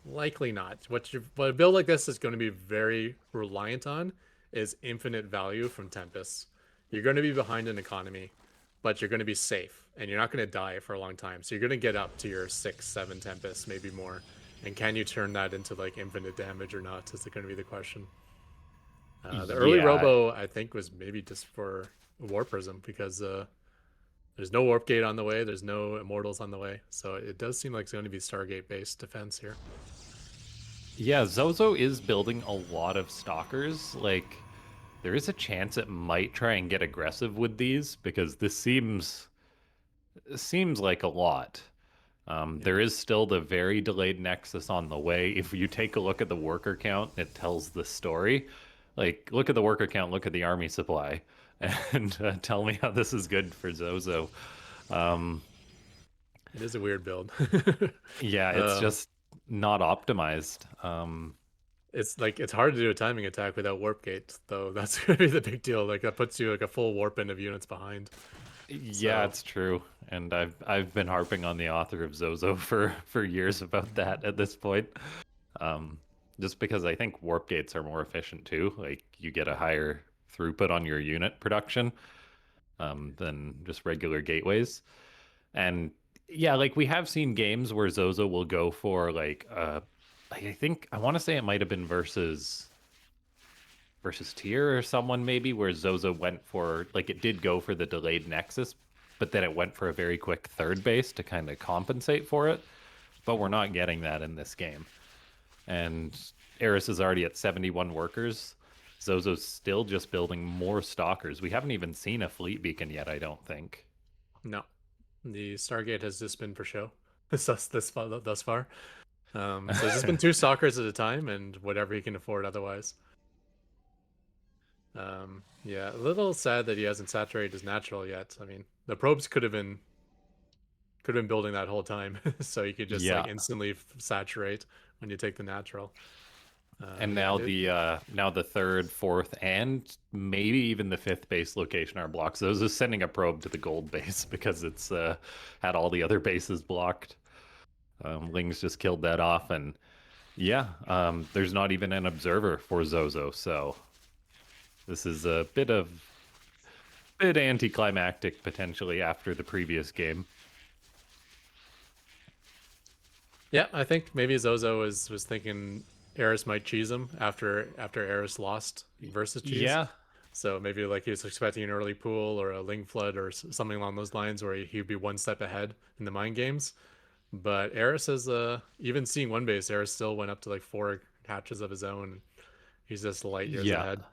S3: Likely not. What a build like this is going to be very reliant on is infinite value from Tempest. You're going to be behind in economy, but you're going to be safe, and you're not going to die for a long time. So you're going to get up to your 6, 7 Tempests, maybe more. And can you turn that into like infinite damage or not? Is going to be the question. The early
S2: yeah,
S3: Robo, I think, was maybe just for War Prism because there's no Warp Gate on the way. There's no Immortals on the way. So it does seem like it's going to be Stargate based defense here.
S2: yeah. Zozo is building a lot of stalkers. Like, there is a chance it might try and get aggressive with these because this seems like a lot.
S3: Yeah.
S2: There is still the very delayed Nexus on the way. If you take a look at the worker count, it tells the story. Like, look at the worker count, look at the army supply, and tell me how this is good for Zozo. Um,
S3: It is a weird build.
S2: yeah, it's
S3: um,
S2: just not optimized.
S3: it's like it's hard to do a timing attack without Warp Gate, though. That's going to be the big deal. Like that puts you like a full warp in of units behind.
S2: Yeah,
S3: So
S2: it's true, and I've been harping on the author of Zozo for years about that at this point. Um, just because I think warp gates are more efficient too. Like you get a higher throughput on your unit production than just regular gateways. And yeah, like we have seen games where Zozo will go for like I think I want to say it might have been versus Tier or someone maybe where Zozo went for like it did go for the delayed Nexus, but then it went for a very quick third base to kind of compensate for it. But we're not getting that in this game. And Eris is already at 71 workers. Zozo's still just building more stalkers. We haven't even seen a fleet beacon yet, I don't think.
S3: no, the Stargate has just been for show. Thus far. So it's just been two stalkers at a time, and whatever he can afford otherwise. Yeah, a little sad that he hasn't saturated his natural yet. I mean, the probes could have been building that whole time, so you could just like
S2: Yeah.
S3: instantly saturate when you take the natural.
S2: And
S3: Yeah,
S2: now the third, fourth, and maybe even the fifth base location are blocked. So Zozo's sending a probe to the gold base because it's had all the other bases blocked. Ling's just killed that off, and yeah, there's not even an observer for Zozo, so this is a bit anticlimactic potentially after the previous game.
S3: yeah. I think maybe Zozo was thinking Eris might cheese him after Eris lost versus cheese.
S2: Yeah,
S3: So maybe like he was expecting an early pool or a Ling flood or something along those lines where he'd be one step ahead in the mind games. But Eris is even seeing one base, Eris still went up to like 4 hatches of his own. He's just light years
S2: yeah.
S3: ahead.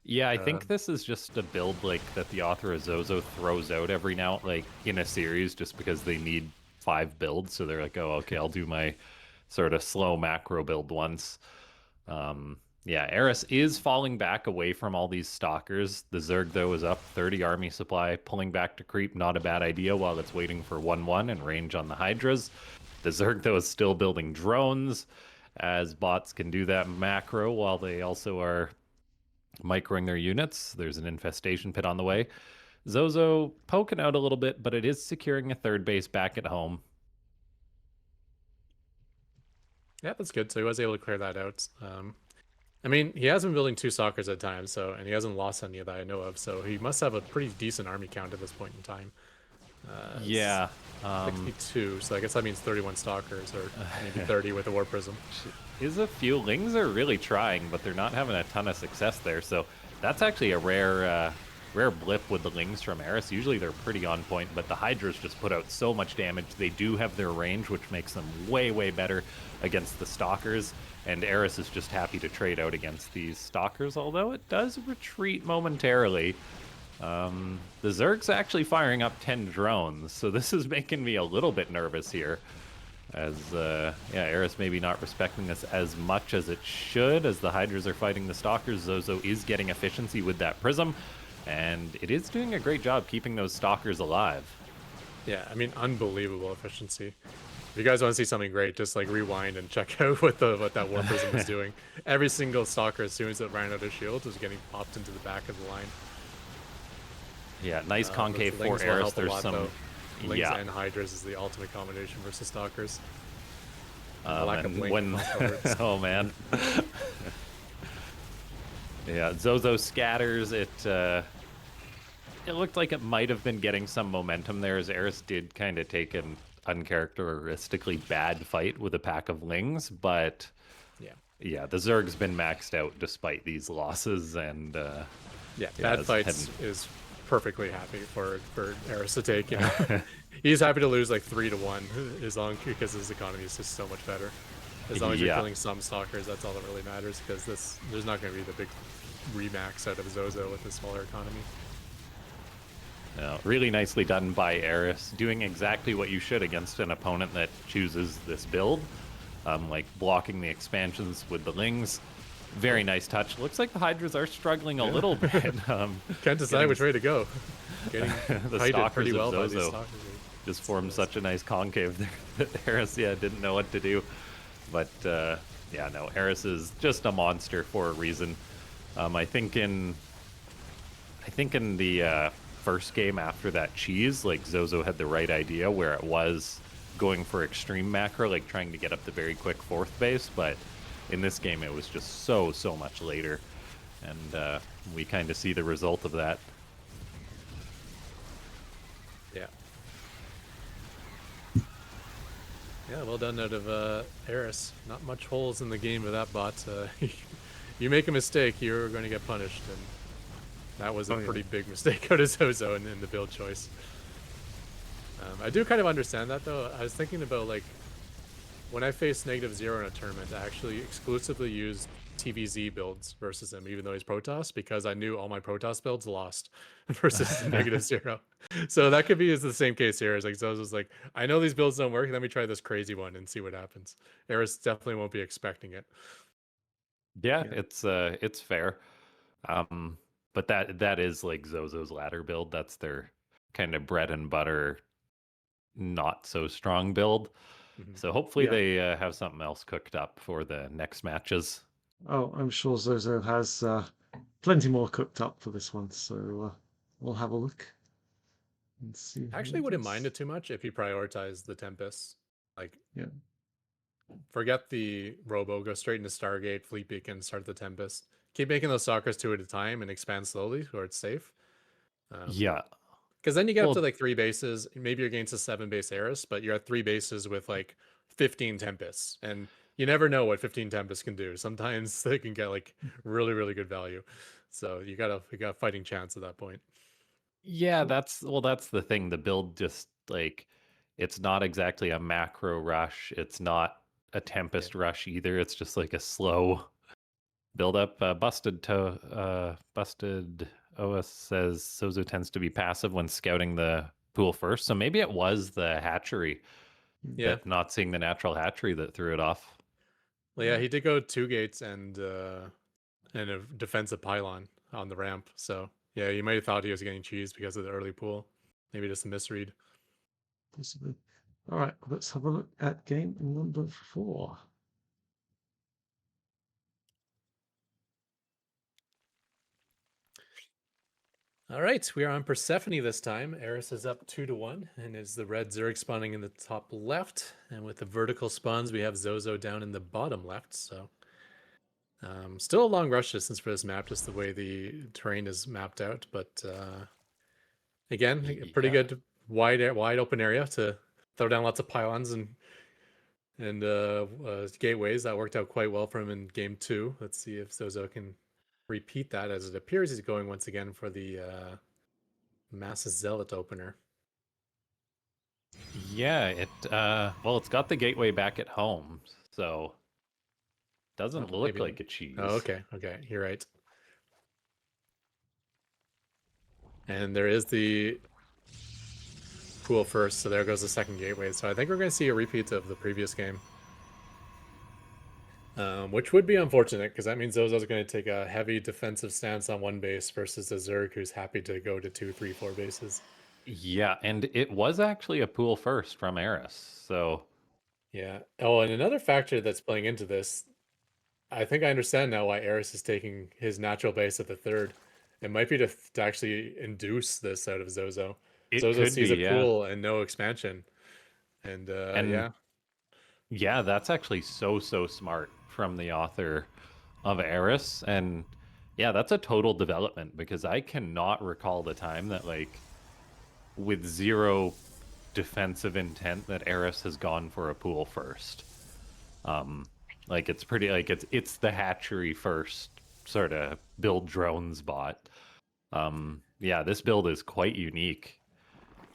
S2: Yeah, I
S3: Uh,
S2: think this is just a build like that the author of Zozo throws out every now like in a series just because they need 5 builds. So they're like, oh, okay, I'll do my sort of slow macro build once. Yeah, Eris is falling back away from all these stalkers. The Zerg, though, is up 30 army supply, pulling back to creep. Not a bad idea while it's waiting for 1-1 and range on the Hydras. The Zerg, though, is still building drones, as bots can do that macro while they also are microing their units. There's an infestation pit on the way. Zozo poking out a little bit, but it is securing a third base back at home.
S3: yeah, that's good. So he was able to clear that out. I mean, he has been building 2 stalkers at a time, and he hasn't lost any that I know of. So he must have a pretty decent army count at this point in time. It's
S2: Yeah. Um,
S3: 62, so I guess that means 31 stalkers, or maybe 30 with a war prism.
S2: is a few Lings are really trying, but they're not having a ton of success there. So that's actually a rare blip with the Lings from Eris. Usually they're pretty on point, but the Hydras just put out so much damage. They do have their range, which makes them way better against the Stalkers. And Eris is just happy to trade out against these Stalkers, although it does retreat momentarily. The Zerg's actually firing up 10 drones, so this is making me a little bit nervous here. As yeah, Eris maybe not respecting this as much as it should, as the Hydras are fighting the Stalkers. Zozo is getting efficiency with that Prism, and it is doing a great job keeping those Stalkers alive.
S3: Yeah, I mean, unbelievable efficiency. If you guys want to see something great, just like rewind and check out what that War Prism was doing. Every single Stalker, as soon as it ran out of shield, was getting popped into the back of the line.
S2: Yeah, nice concave for
S3: Lings will
S2: Eris.
S3: help a
S2: There's
S3: lot,
S2: some
S3: though. Lings
S2: yeah.
S3: and Hydras is the ultimate combination versus Stalkers.
S2: And
S3: Blink
S2: when oh man. Yeah, Zozo scatters it. It looked like it might have been getting some momentum there, as Eris did kind of take an uncharacteristically bad fight with a pack of Lings, but yeah, the Zerg's been maxed out despite these losses, and
S3: yeah, bad fights is perfectly happy for Eris to take. You know, he's happy to lose like 3-1 as long because his economy is just so much better. As long as you're killing some Stalkers, that's all that really matters, because there's not going to be the big remax out of Zozo with a smaller economy.
S2: No, really nicely done by Eris, doing exactly what you should against an opponent that chooses this build, like blocking the expansions with the Lings. Very nice touch. Looks like the Hydras are struggling a little bit.
S3: Can't decide which way to go. Getting
S2: the
S3: Stalkers pretty well
S2: of
S3: by these
S2: Zozo
S3: Stalkers.
S2: just formed such a nice concave there that Eris, didn't know what to do. But yeah, no, Eris is just a monster for a reason. I think in the first game after that cheese, like Zozo had the right idea where it was going for extreme macro, like trying to get up the very quick fourth base, but in this game it was just so much later, and we kind of see the result of that.
S3: Yeah, well done out of Eris. Not much holes in the game with that bot. You make a mistake, you're going to get punished, and that was a pretty big mistake out of Zozo in the build choice. I do kind of understand that, though. I was thinking about, like, when I faced -0 in a tournament, I actually exclusively used TVZ builds versus him, even though he's Protoss, because I knew all my Protoss builds lost versus -0. So that could be the same case here. It's like Zozo's like, I know these builds don't work. Let me try this crazy one and see what happens. Eris definitely won't be expecting it.
S2: Yeah, it's fair. But that is like Zozo's ladder build. That's their kind of bread and butter, not so strong build. So hopefully they have something else cooked up for the next matches.
S1: Oh, I'm sure Zozo has plenty more cooked up for this one, so we'll have a look and see.
S3: I actually wouldn't mind it too much if you prioritize the Tempest. Like,
S1: yeah,
S3: forget the Robo, go straight into Stargate, Fleet Beacon, start the Tempest. Keep making those Stalkers 2 at a time and expand slowly where it's safe.
S2: Yeah.
S3: Because then you get up to like 3 bases. Maybe you're against a 7-base Eris, but you're at 3 bases with like 15 Tempests. And you never know what 15 Tempests can do. Sometimes they can get like really, really good value. So you got a fighting chance at that point.
S2: Yeah, that's the thing. The build just like, it's not exactly a macro rush. It's not a Tempest rush either. It's just like a slow build up. Busted OS says Zozo tends to be passive when scouting the pool first. So maybe it was the hatchery.
S3: Yeah.
S2: Not seeing the natural hatchery that threw it off.
S3: Well, yeah, he did go 2 gates and a defensive pylon on the ramp. So yeah, you might have thought he was getting cheese because of the early pool. Maybe just a misread.
S1: Possibly. All right, let's have a look at game number 4.
S3: All right, we are on Persephone this time. Eris is up 2-1, and is the red Zerg spawning in the top left. And with the vertical spawns, we have Zozo down in the bottom left. So still a long rush distance for this map, just the way the terrain is mapped out. But again, a pretty good wide open area to throw down lots of pylons and gateways. That worked out quite well for him in game 2. Let's see if Zozo can repeat that, as it appears he's going once again for the Mass Zealot opener.
S2: Yeah, it's got the gateway back at home, so doesn't look like a cheese.
S3: Oh, okay, you're right. And there is the pool first, so there goes the second gateway. So I think we're going to see a repeat of the previous game, which would be unfortunate because that means Zozo's going to take a heavy defensive stance on one base versus the Zerg, who's happy to go to 2, 3, 4 bases.
S2: Yeah, and it was actually a pool first from Eris. So
S3: Yeah. Oh, and another factor that's playing into this, I think I understand now why Eris is taking his natural base at the third. It might be to actually induce this out of Zozo.
S2: it
S3: Zozo
S2: could
S3: sees
S2: be,
S3: a
S2: yeah.
S3: pool and no expansion. And
S2: And
S3: yeah,
S2: yeah, that's actually so smart from the author of Eris. And yeah, that's a total development because I cannot recall the time that like with zero defensive intent that Eris has gone for a pool first. Um, like it's pretty like it's the hatchery first sort of build drones bot. Yeah, this build is quite unique.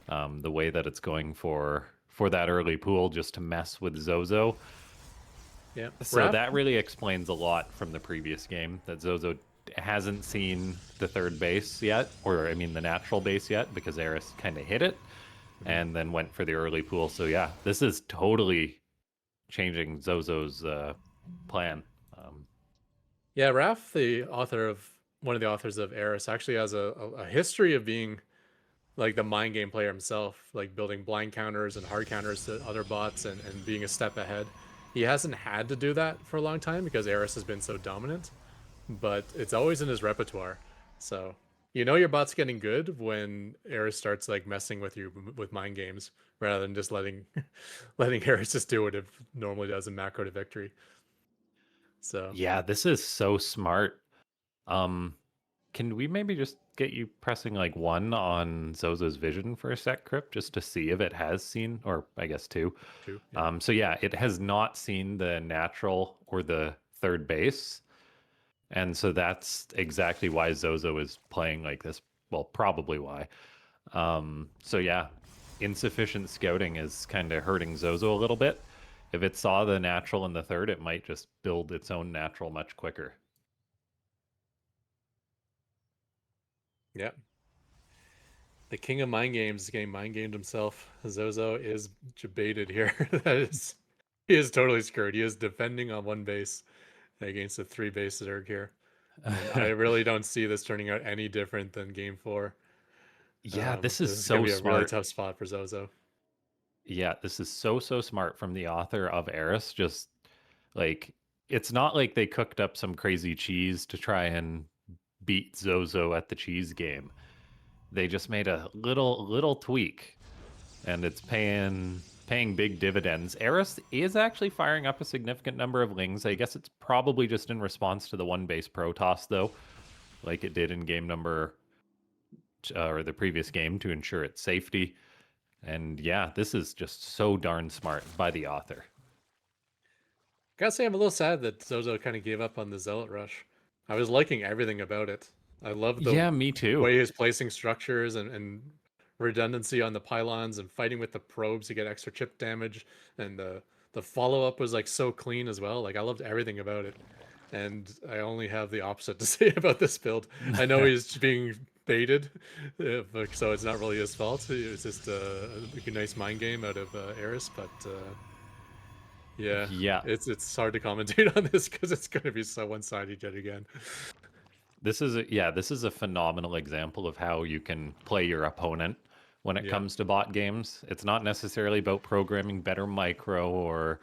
S2: The way that it's going for that early pool just to mess with Zozo.
S3: yeah.
S2: So
S3: Raph,
S2: that really explains a lot from the previous game that Zozo hasn't seen the third base yet, or I mean the natural base yet, because Eris kind of hit it
S3: Mhm.
S2: and then went for the early pool. So yeah, this is totally changing Zozo's plan. Um,
S3: Yeah, Raph, the author of one of the authors of Eris, actually has a history of being like the mind game player himself, like building blind counters and hard counters to other bots and being a step ahead. He hasn't had to do that for a long time because Eris has been so dominant, but it's always in his repertoire. So you know your bot's getting good when Eris starts like messing with you with mind games rather than just letting letting Eris just do what it normally does in macro to victory. So
S2: yeah, this is so smart. Um, can we maybe just get you pressing like one on Zozo's vision for a sec, Crypt, just to see if it has seen, or I guess two.
S3: two, yeah.
S2: So yeah, it has not seen the natural or the third base. And so that's exactly why Zozo is playing like this. Well, probably why. So yeah, insufficient scouting is kind of hurting Zozo a little bit. If it saw the natural in the third, it might just build its own natural much quicker.
S3: Yeah. The king of mind games getting mind gamed himself. Zozo is baited here. That is, he is totally screwed. He is defending on one base against a 3 base Zerg here. And I really don't see this turning out any different than game 4.
S2: Yeah, this
S3: This
S2: is
S3: is going
S2: so
S3: to be a really
S2: smart.
S3: tough spot for Zozo.
S2: Yeah, this is so smart from the author of Eris. Just like it's not like they cooked up some crazy cheese to try and beat Zozo at the cheese game. They just made a little tweak and it's paying big dividends. Eris is actually firing up a significant number of lings. I guess it's probably just in response to the one base Protoss though, like it did in game number or the previous game to ensure its safety. And yeah, this is just so darn smart by the author.
S3: Gotta say, I'm a little sad that Zozo kind of gave up on the Zealot Rush. I was liking everything about it. I love the
S2: Yeah, me too.
S3: way he's placing structures and redundancy on the pylons and fighting with the probes to get extra chip damage. And the follow up was like so clean as well. Like I loved everything about it. And I only have the opposite to say about this build. I know he's being baited, so it's not really his fault. It's just a nice mind game out of Eris, but. Yeah,
S2: Yeah,
S3: it's hard to commentate on this because it's going to be so one-sided yet again.
S2: this is a phenomenal example of how you can play your opponent when it
S3: Yeah,
S2: comes to bot games. It's not necessarily about programming better micro or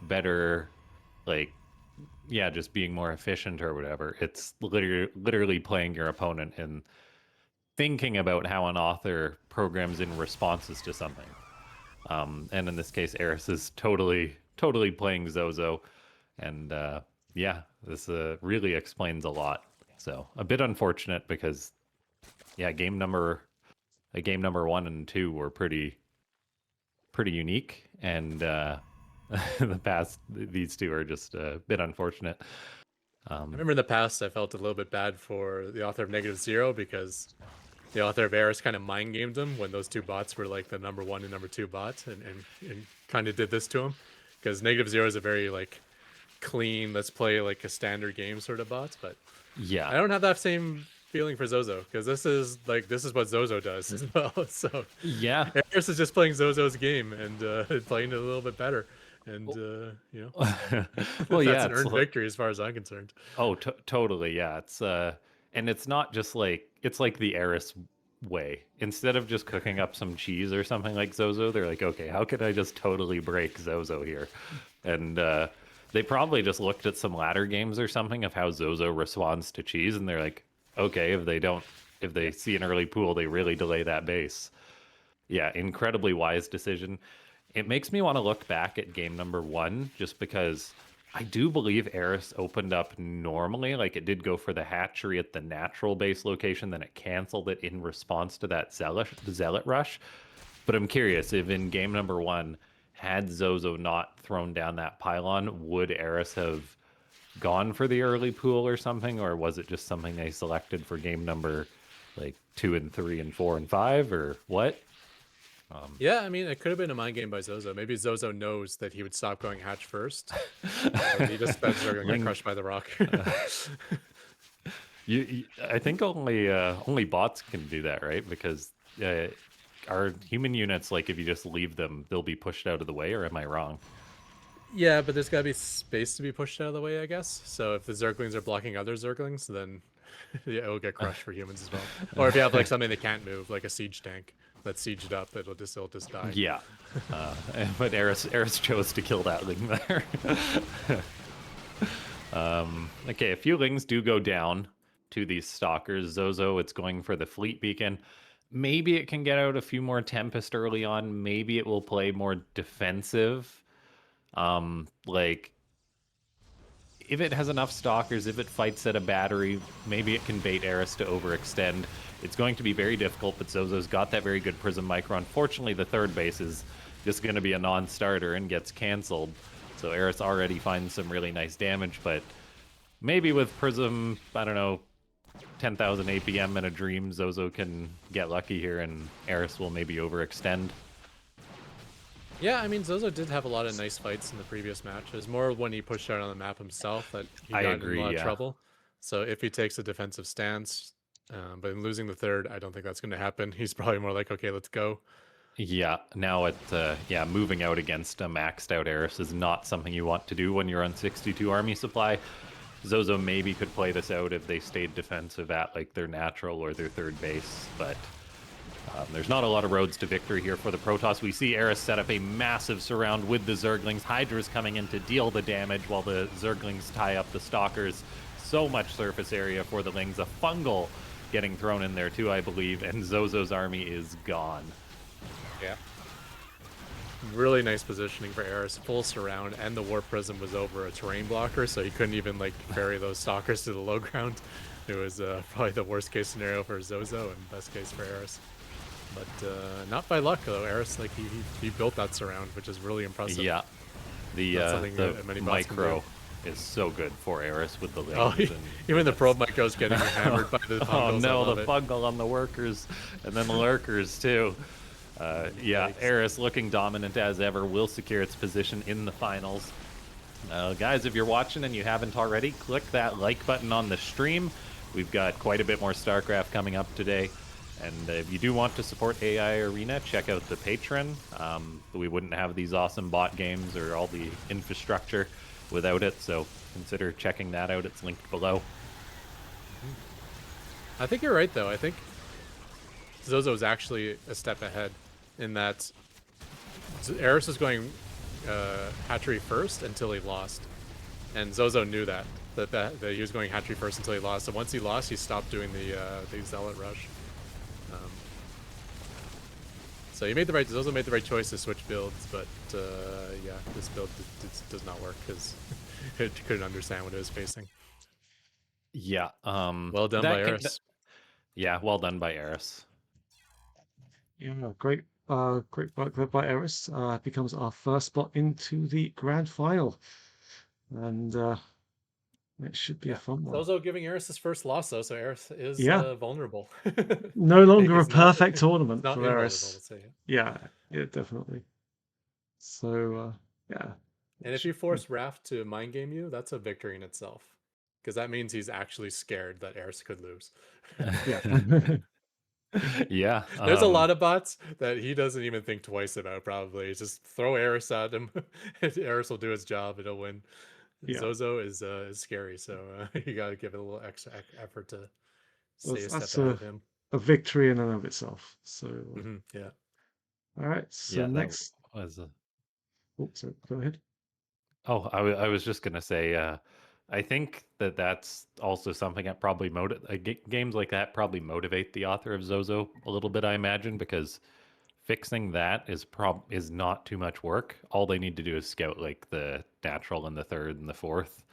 S2: better like yeah, just being more efficient or whatever. It's literally playing your opponent and thinking about how an author programs in responses to something. And in this case, Eris is totally playing Zozo, and yeah, this really explains a lot. So a bit unfortunate because yeah, game number one and two were pretty unique, and the past these two are just a bit unfortunate.
S3: I remember in the past I felt a little bit bad for the author of Negative Zero because the author of Eris kind of mind gamed him when those two bots were like the number 1 and number 2 bots, and kind of did this to him because Negative Zero is a very like clean, let's play like a standard game sort of bot, but
S2: Yeah,
S3: I don't have that same feeling for Zozo because this is what Zozo does as well. So
S2: Yeah.
S3: Eris is just playing Zozo's game and playing it a little bit better, and
S2: Well,
S3: that's
S2: yeah,
S3: an earned victory as far as I'm concerned.
S2: oh, totally. Yeah, and it's not just like it's like the Eris way. Instead of just cooking up some cheese or something like Zozo, they're like, okay, how can I just totally break Zozo here? And they probably just looked at some ladder games or something of how Zozo responds to cheese, and they're like, okay, if they see an early pool, they really delay that base. Yeah, incredibly wise decision. It makes me want to look back at game number one just because I do believe Eris opened up normally. Like it did go for the hatchery at the natural base location, then it canceled it in response to that zealot rush. But I'm curious if in game number one, had Zozo not thrown down that pylon, would Eris have gone for the early pool or something? Or was it just something they selected for game number like 2 and 3 and 4 and 5 or what?
S3: Yeah, I mean, it could have been a mind game by Zozo. Maybe Zozo knows that he would stop going hatch first, but he just bet Zerg and got
S2: Ling,
S3: crushed by the rock.
S2: I think only bots can do that, right? Because uh, our human units, like if you just leave them, they'll be pushed out of the way. Or am I wrong?
S3: Yeah, but there's got to be space to be pushed out of the way, I guess. So if the Zerglings are blocking other Zerglings, then yeah, it'll get crushed for humans as well. Or if you have like something that can't move, like a siege tank that's sieged up, it'll just die.
S2: Yeah, but Eris chose to kill that Ling there. Okay, a few Lings do go down to these stalkers. Zozo, it's going for the fleet beacon. Maybe it can get out a few more Tempest early on. Maybe it will play more defensive. Like if it has enough stalkers, if it fights at a battery, maybe it can bait Eris to overextend. It's going to be very difficult, but Zozo's got that very good Prism Micro. Unfortunately, the third base is just going to be a non-starter and gets canceled. So Eris already finds some really nice damage, but maybe with Prism, I don't know, 10,000 APM and a Dream, Zozo can get lucky here and Eris will maybe overextend.
S3: Yeah, I mean, Zozo did have a lot of nice fights in the previous match. It was more when he pushed out on the map himself that he
S2: I
S3: got
S2: agree,
S3: in a lot of
S2: yeah.
S3: trouble. So if he takes a defensive stance, but in losing the third, I don't think that's going to happen. He's probably more like, okay, let's go.
S2: Yeah, now moving out against a maxed out Eris is not something you want to do when you're on 62 army supply. Zozo maybe could play this out if they stayed defensive at like their natural or their third base, but there's not a lot of roads to victory here for the Protoss. We see Eris set up a massive surround with the Zerglings. Hydra's coming in to deal the damage while the Zerglings tie up the Stalkers. So much surface area for the Lings. A fungal getting thrown in there too, I believe, and Zozo's army is gone.
S3: Yeah. Really nice positioning for Eris. Full surround, and the Warp Prism was over a terrain blocker, so he couldn't even like ferry those Stalkers to the low ground. It was probably the worst case scenario for Zozo and best case for Eris. But not by luck though. Eris like he built that surround, which is really impressive.
S2: Yeah, the
S3: many bots can
S2: micro is so good for Eris with the Lings.
S3: Oh, even the probe micro's getting hammered by the fungals.
S2: Oh no, the fungal on the workers, and then the lurkers too. Yeah, Eris looking dominant as ever, will secure its position in the finals. Guys, if you're watching and you haven't already, click that like button on the stream. We've got quite a bit more StarCraft coming up today. And if you do want to support AI Arena, check out the Patreon. We wouldn't have these awesome bot games or all the infrastructure without it, so consider checking that out. It's linked below.
S3: I think you're right, though. I think Zozo's actually a step ahead in that Eris was going hatchery first until he lost. And Zozo knew that he was going hatchery first until he lost. So once he lost, he stopped doing the Zealot Rush. So Zozo made the right choice to switch builds, but yeah, this build does not work because it couldn't understand what it was facing.
S2: Yeah.
S3: Well done by Eris.
S2: Yeah, well done by Eris.
S1: Yeah, great work there by Eris. Becomes our first spot into the grand final, and it should be a fun one.
S3: Zozo giving Eris his first loss, though, so Eris is vulnerable.
S1: No longer a perfect tournament
S3: not
S1: for Eris.
S3: Let's say.
S1: Yeah, definitely. So, yeah.
S3: And if you force Raft to mind game you, that's a victory in itself. because that means he's actually scared that Eris could lose.
S1: Yeah.
S2: Yeah.
S3: There's a lot of bots that he doesn't even think twice about. Probably just throw Eris at him. Eris will do his job. It'll win.
S1: Yeah.
S3: Zozo is scary, so you got to give it a little extra effort to stay a step
S1: That's
S3: ahead of him.
S1: a victory in and of itself. So,
S3: Yeah.
S1: all right. So
S2: Yeah, that
S1: next,
S2: was.
S1: oh, sorry, go ahead.
S2: Oh, I was just gonna say, I think that that's also something that probably games like that probably motivate the author of Zozo a little bit, I imagine, because fixing that is not too much work. All they need to do is scout like the natural and the third and the fourth,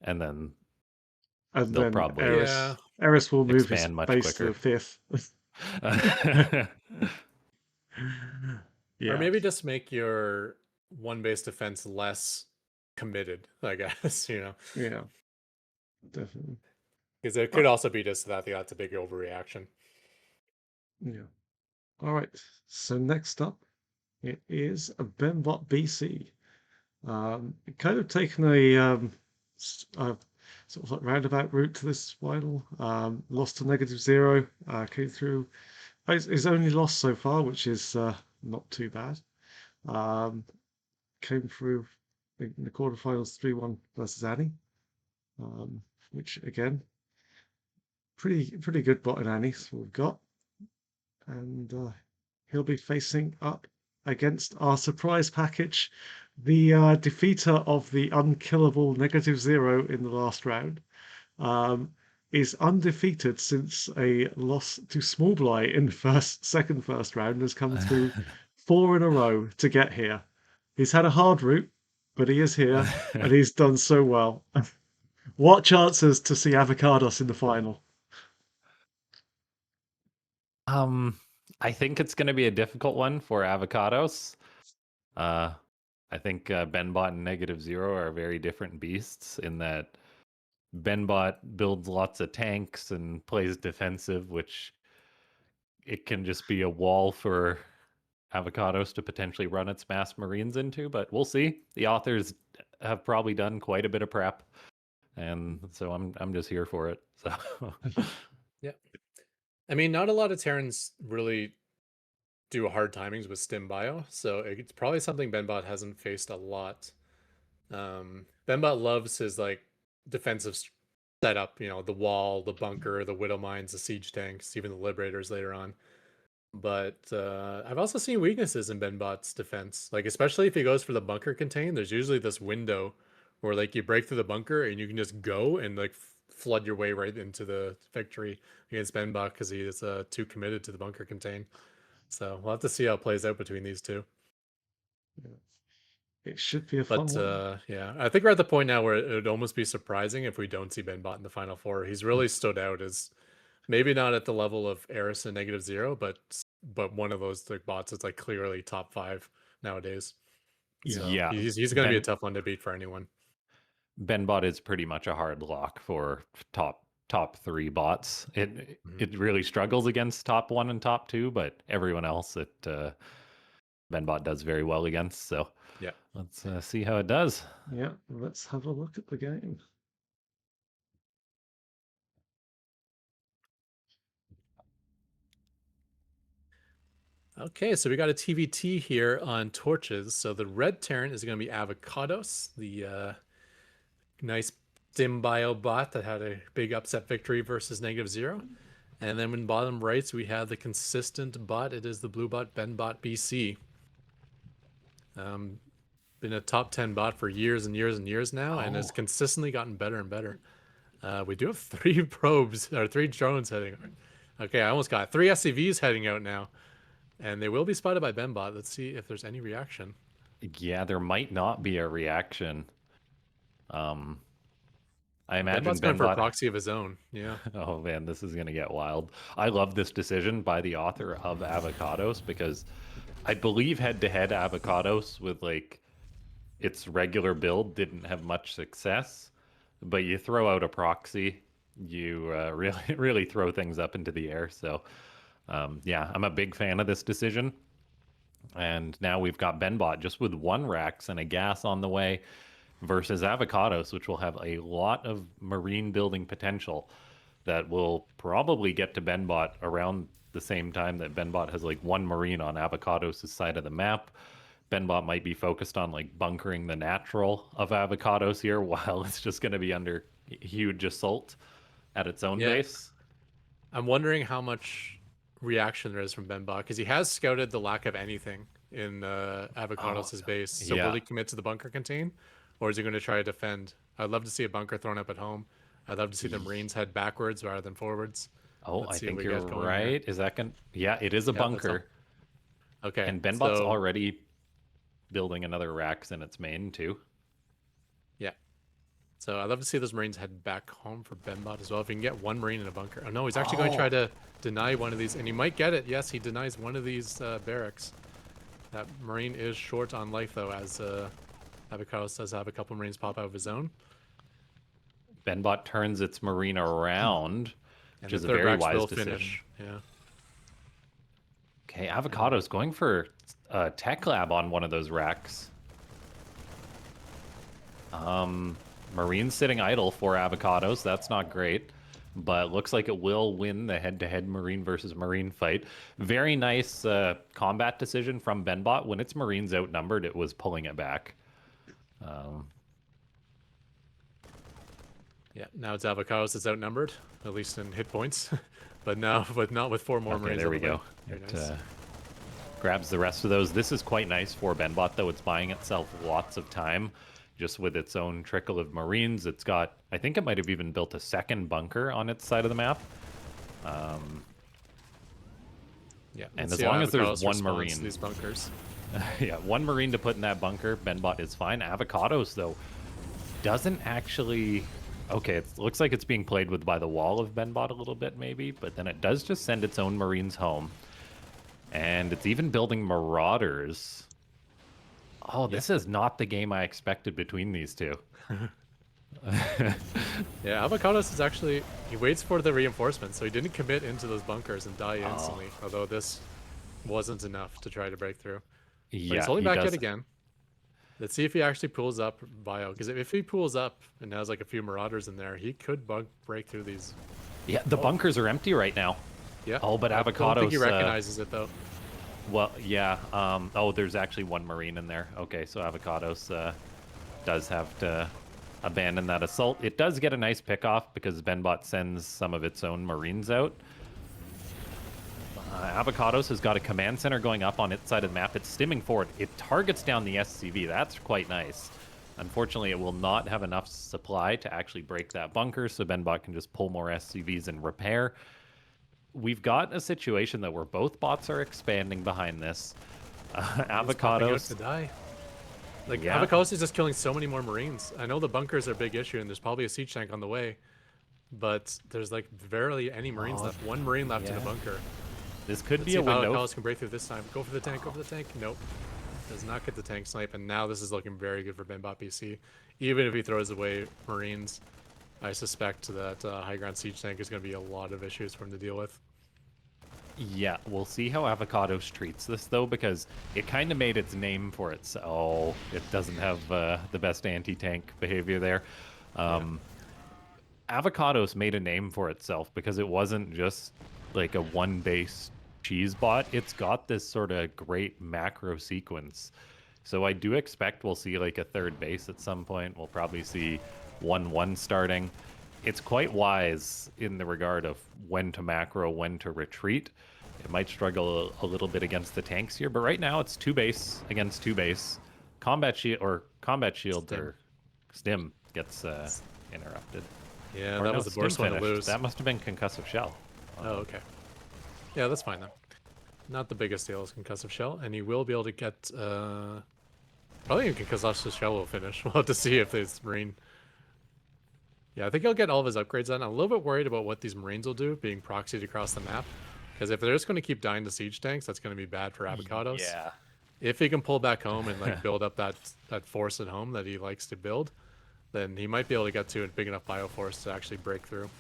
S2: and then
S1: And
S2: they'll
S1: then
S2: probably
S3: Yeah.
S1: Eris will move his
S2: expand much
S1: base to
S2: quicker.
S1: fifth.
S3: Or
S1: Yeah.
S3: maybe just make your one base defense less committed, I guess,
S1: Yeah. Definitely.
S3: because it
S1: Uh,
S3: could also be just that that's a big overreaction.
S1: yeah. All right. So next up, it is a Benbot BC. Kind of taken a sort of like roundabout route to this final. Lost to -0. Came through. His only loss so far, which is not too bad. Um, Came through in the quarterfinals 3-1 versus Annie, which again, pretty good bot in Annie's we've got. And he'll be facing up against our surprise package, the defeater of the unkillable -0 in the last round. Um, is undefeated since a loss to Small Blight in the first round, has come through 4 in a row to get here. He's had a hard route, but he is here and he's done so well. What chances to see Avocados in the final?
S2: Um, I think it's going to be a difficult one for Avocados. Uh, I think Benbot and -0 are very different beasts in that Benbot builds lots of tanks and plays defensive, which it can just be a wall for Avocados to potentially run its mass marines into, but we'll see. The authors have probably done quite a bit of prep, and so I'm just here for it. So
S3: Yeah. I mean, not a lot of Terrans really do hard timings with Stim Bio, so it's probably something Benbot hasn't faced a lot. Benbot loves his like defensive setup, the wall, the bunker, the Widow Mines, the siege tanks, even the Liberators later on. But I've also seen weaknesses in Benbot's defense, like especially if he goes for the bunker contain. There's usually this window where like you break through the bunker and you can just go and like flood your way right into the victory against Benbot because he is too committed to the bunker contain. So we'll have to see how it plays out between these two.
S1: Yeah. It should be a fun
S3: But
S1: one.
S3: yeah, I think we're at the point now where it would almost be surprising if we don't see Benbot in the final four. He's really stood out as maybe not at the level of Eris and -0, but one of those like bots that's like clearly top 5 nowadays.
S1: Yeah.
S3: So
S2: yeah,
S3: he's going to be a
S2: Ben
S3: tough one to beat for anyone.
S2: Benbot is pretty much a hard lock for top three bots. It
S3: Mhm.
S2: it really struggles against top one and top two, but everyone else it Benbot does very well against. So
S3: Yeah.
S2: let's see how it does.
S1: Yeah. Let's have a look at the game.
S3: Okay, so we got a TVT here on torches. So the red Terran is going to be Avocados, the nice dim bio bot that had a big upset victory versus -0. And then in bottom rights, we have the consistent bot. It is the blue bot, Benbot BC. Been a top 10 bot for years and years and years now, and has
S2: Oh,
S3: consistently gotten better and better. We do have 3 probes, or 3 drones heading out. Okay, I almost got it. 3 SCVs heading out now. And they will be spotted by Benbot. Let's see if there's any reaction.
S2: yeah, there might not be a reaction. Um, I
S3: Benbot's
S2: imagine
S3: going for a
S2: Benbot.
S3: proxy of his own. Yeah.
S2: Oh man, this is gonna get wild. I love this decision by the author of Avocados because I believe head-to-head Avocados with like its regular build didn't have much success, but you throw out a proxy, you really throw things up into the air. So yeah, I'm a big fan of this decision. And now we've got Benbot just with 1 Rax and a gas on the way. versus Avocados, which will have a lot of marine building potential that will probably get to Benbot around the same time that Benbot has like one marine on Avocados' side of the map. Benbot might be focused on like bunkering the natural of Avocados here while it's just going to be under huge assault at its own
S3: Yeah,
S2: base.
S3: I'm wondering how much reaction there is from Benbot because he has scouted the lack of anything in
S2: Oh,
S3: Avocados' base. So will
S2: yeah.
S3: he commit to the bunker contain, or is he going to try to defend? I'd love to see a bunker thrown up at home. I'd love to see the Marines head backwards rather than forwards.
S2: Oh,
S3: Let's
S2: I
S3: see what
S2: think
S3: we
S2: you're
S3: get going here.
S2: right. Is that going to... Yeah, it is a
S3: Yeah, that's all.
S2: bunker.
S3: Okay,
S2: And Benbot's
S3: so
S2: already building another Rax in its main, too.
S3: yeah. So I'd love to see those Marines head back home for Benbot as well. If he can get one Marine in a bunker. Oh no, he's actually going to try to deny one of these, and he might get it. Yes, he denies one of these barracks. That Marine is short on life though, as Avocados does have a couple Marines pop out of his zone.
S2: Benbot turns its Marine around,
S3: And
S2: which
S3: the
S2: is a
S3: third
S2: very
S3: Rax
S2: wise
S3: will
S2: decision.
S3: finish. Yeah.
S2: Okay, Avocado's going for a tech lab on one of those racks. Marine's sitting idle for Avocados. That's not great, but looks like it will win the head-to-head Marine versus Marine fight. Very nice combat decision from Benbot. When its Marines outnumbered, it was pulling it back.
S3: Yeah, now it's Avocados that's outnumbered, at least in hit points. But not with four more
S2: Okay,
S3: Marines.
S2: there
S3: on
S2: we
S3: the way.
S2: go.
S3: Very
S2: It
S3: nice.
S2: grabs the rest of those. This is quite nice for Benbot, though. It's buying itself lots of time just with its own trickle of Marines. It's got, I think it might have even built a second bunker on its side of the map.
S3: Yeah,
S2: And
S3: let's
S2: as
S3: see how
S2: long as there's
S3: Avocados
S2: one
S3: responds
S2: Marine.
S3: to these bunkers.
S2: Yeah, one Marine to put in that bunker. Benbot is fine. Avocados, though, doesn't actually... Okay, it looks like it's being played with by the wall of Benbot a little bit, maybe, but then it does just send its own Marines home. And it's even building Marauders. Oh, this is not the game I expected between these two.
S3: Yeah, Avocados is actually, he waits for the reinforcements, so he didn't commit into those bunkers and die
S2: Oh.
S3: instantly, although this wasn't enough to try to break through. But he's
S2: Yeah,
S3: holding
S2: he
S3: back
S2: does.
S3: yet again. Let's see if he actually pulls up Bio, because if he pulls up and has like a few Marauders in there, he could break through these.
S2: Yeah, the bunkers are empty right now.
S3: Yeah.
S2: Oh, but
S3: I don't think he
S2: Avocados,
S3: recognizes it though.
S2: Well, yeah. Oh, there's actually one Marine in there. Okay, so Avocados does have to abandon that assault. It does get a nice pickoff because Benbot sends some of its own Marines out. Avocados has got a command center going up on its side of the map. It's stimming forward. It targets down the SCV. That's quite nice. Unfortunately, it will not have enough supply to actually break that bunker, so Benbot can just pull more SCVs and repair. We've got a situation that where both bots are expanding behind this.
S3: He's popping out
S2: Avocados...
S3: to die. Like,
S2: Yeah.
S3: Avocados is just killing so many more Marines. I know the bunkers are a big issue, and there's probably a siege tank on the way, but there's like barely any Marines left. One Marine left in a
S2: yeah.
S3: bunker.
S2: This could
S3: Let's
S2: be
S3: see
S2: a
S3: if
S2: window.
S3: Avocados can break through this time. Go for the tank, go for the tank. Nope. Does not get the tank snipe, and now this is looking very good for Benbot PC. Even if he throws away Marines, I suspect that high ground siege tank is going to be a lot of issues for him to deal with.
S2: Yeah, we'll see how Avocados treats this, though, because it kind of made its name for it. So, oh, it doesn't have the best anti-tank behavior there. Avocados made a name for itself because it wasn't just like a one-base cheese bot. It's got this sort of great macro sequence. So I do expect we'll see like a third base at some point. We'll probably see 1-1 starting. It's quite wise in the regard of when to macro, when to retreat. It might struggle a little bit against the tanks here, but right now it's 2 base against 2 base. Combat shield or stim gets interrupted.
S3: Yeah,
S2: Or
S3: that
S2: no,
S3: was the
S2: stim
S3: worst one to
S2: finished.
S3: lose.
S2: That must have been concussive shell.
S3: Oh, okay. Yeah, that's fine then. Not the biggest deal is concussive shell, and he will be able to get probably even concussive shell will finish. We'll have to see if this Marine. Yeah, I think he'll get all of his upgrades done. I'm a little bit worried about what these Marines will do, being proxied across the map. Because if they're just going to keep dying to siege tanks, that's going to be bad for Avocados.
S2: Yeah.
S3: If he can pull back home and like build up that force at home that he likes to build, then he might be able to get to a big enough bioforce to actually break through.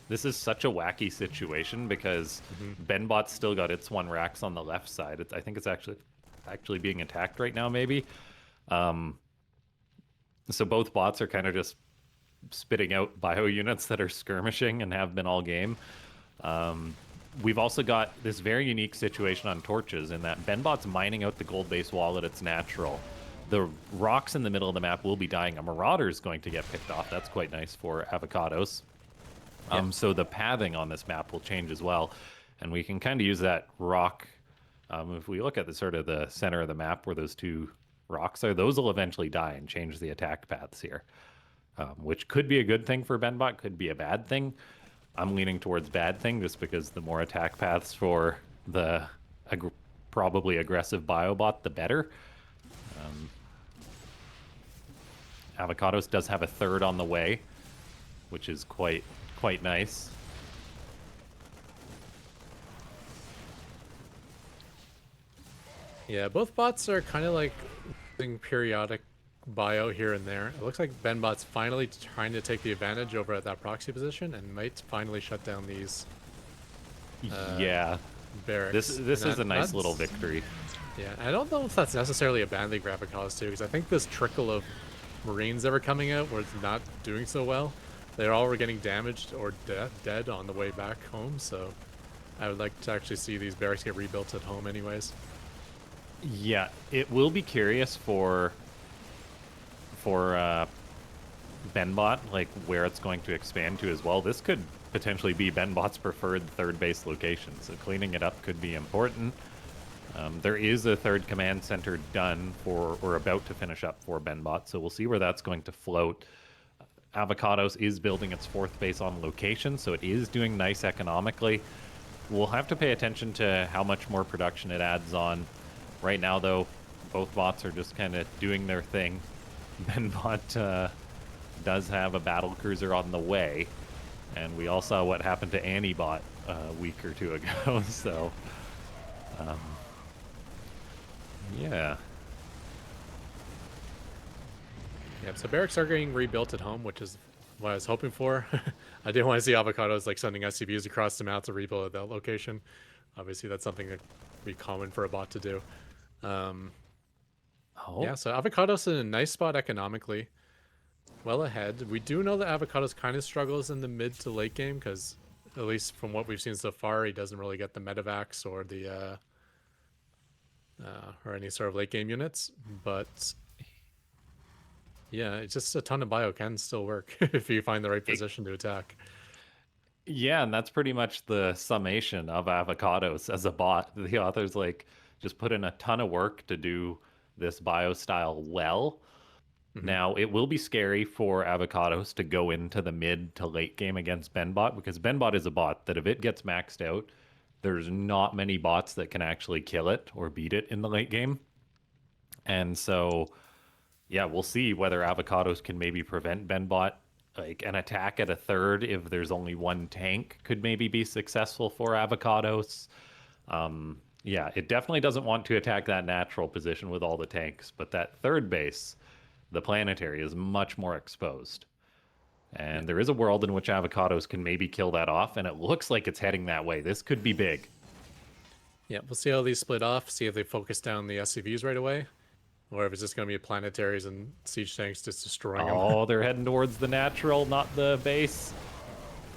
S2: This is such a wacky situation because Benbot's still got its 1 Rax on the left side. I think it's actually being attacked right now, maybe. So both bots are kind of just spitting out bio units that are skirmishing and have been all game. Um, we've also got this very unique situation on torches in that Benbot's mining out the gold base wall at its natural. The rocks in the middle of the map will be dying. A Marauder is going to get picked off. That's quite nice for Avocados.
S3: Yeah.
S2: So the pathing on this map will change as well, and we can kind of use that rock. If we look at the sort of the center of the map where those two rocks are, those will eventually die and change the attack paths here, which could be a good thing for Benbot, could be a bad thing. I'm leaning towards bad thing just because the more attack paths for the probably aggressive biobot, the better. Avocados does have a third on the way, which is quite nice.
S3: Yeah, both bots are kind of like using periodic bio here and there. It looks like Benbot's finally trying to take the advantage over at that proxy position and might finally shut down these
S2: Yeah,
S3: barracks.
S2: this
S3: And
S2: is a nice little
S3: that's-
S2: victory.
S3: Yeah, I don't know if that's necessarily a bad thing for Avocados too, because I think this trickle of Marines that were coming out were not doing so well. They're all were getting damaged or dead on the way back home, so I would like to actually see these barracks get rebuilt at home anyways.
S2: Yeah, it will be curious for Benbot, like where it's going to expand to as well. This could potentially be Benbot's preferred third base location, so cleaning it up could be important. There is a third command center done for, or about to finish up for Benbot, so we'll see where that's going to float. Avocados is building its fourth base on location, so it is doing nice economically. We'll have to pay attention to how much more production it adds on. Right now, though, both bots are just kind of doing their thing. Benbot does have a battle cruiser on the way, and we all saw what happened to Antibot a week or two ago, so... yeah.
S3: Yep, so barracks are getting rebuilt at home, which is what I was hoping for. I didn't want to see Avocados like sending SCVs across the map to rebuild at that location. Obviously, that's something that would be common for a bot to do.
S2: Oh,
S3: Yeah, so Avocados in a nice spot economically. Well ahead. We do know that Avocados kind of struggles in the mid to late game because, at least from what we've seen so far, he doesn't really get the medevacs or the or any sort of late game units. But yeah, it's just a ton of bio can still work if you find the right position to attack.
S2: yeah, and that's pretty much the summation of Avocados as a bot. The author's like, just put in a ton of work to do this bio style well. Now, it will be scary for Avocados to go into the mid to late game against Benbot because Benbot is a bot that if it gets maxed out, there's not many bots that can actually kill it or beat it in the late game. And so, yeah, we'll see whether Avocados can maybe prevent Benbot. Like an attack at a third, if there's only one tank, could maybe be successful for Avocados. Yeah, it definitely doesn't want to attack that natural position with all the tanks, but that third base, the planetary, is much more exposed. And there is a world in which Avocados can maybe kill that off, and it looks like it's heading that way. This could be big.
S3: Yeah, we'll see how these split off, see if they focus down the SCVs right away, or if it's just going to be planetaries and siege tanks just destroying them.
S2: Oh, they're heading towards the natural, not the base.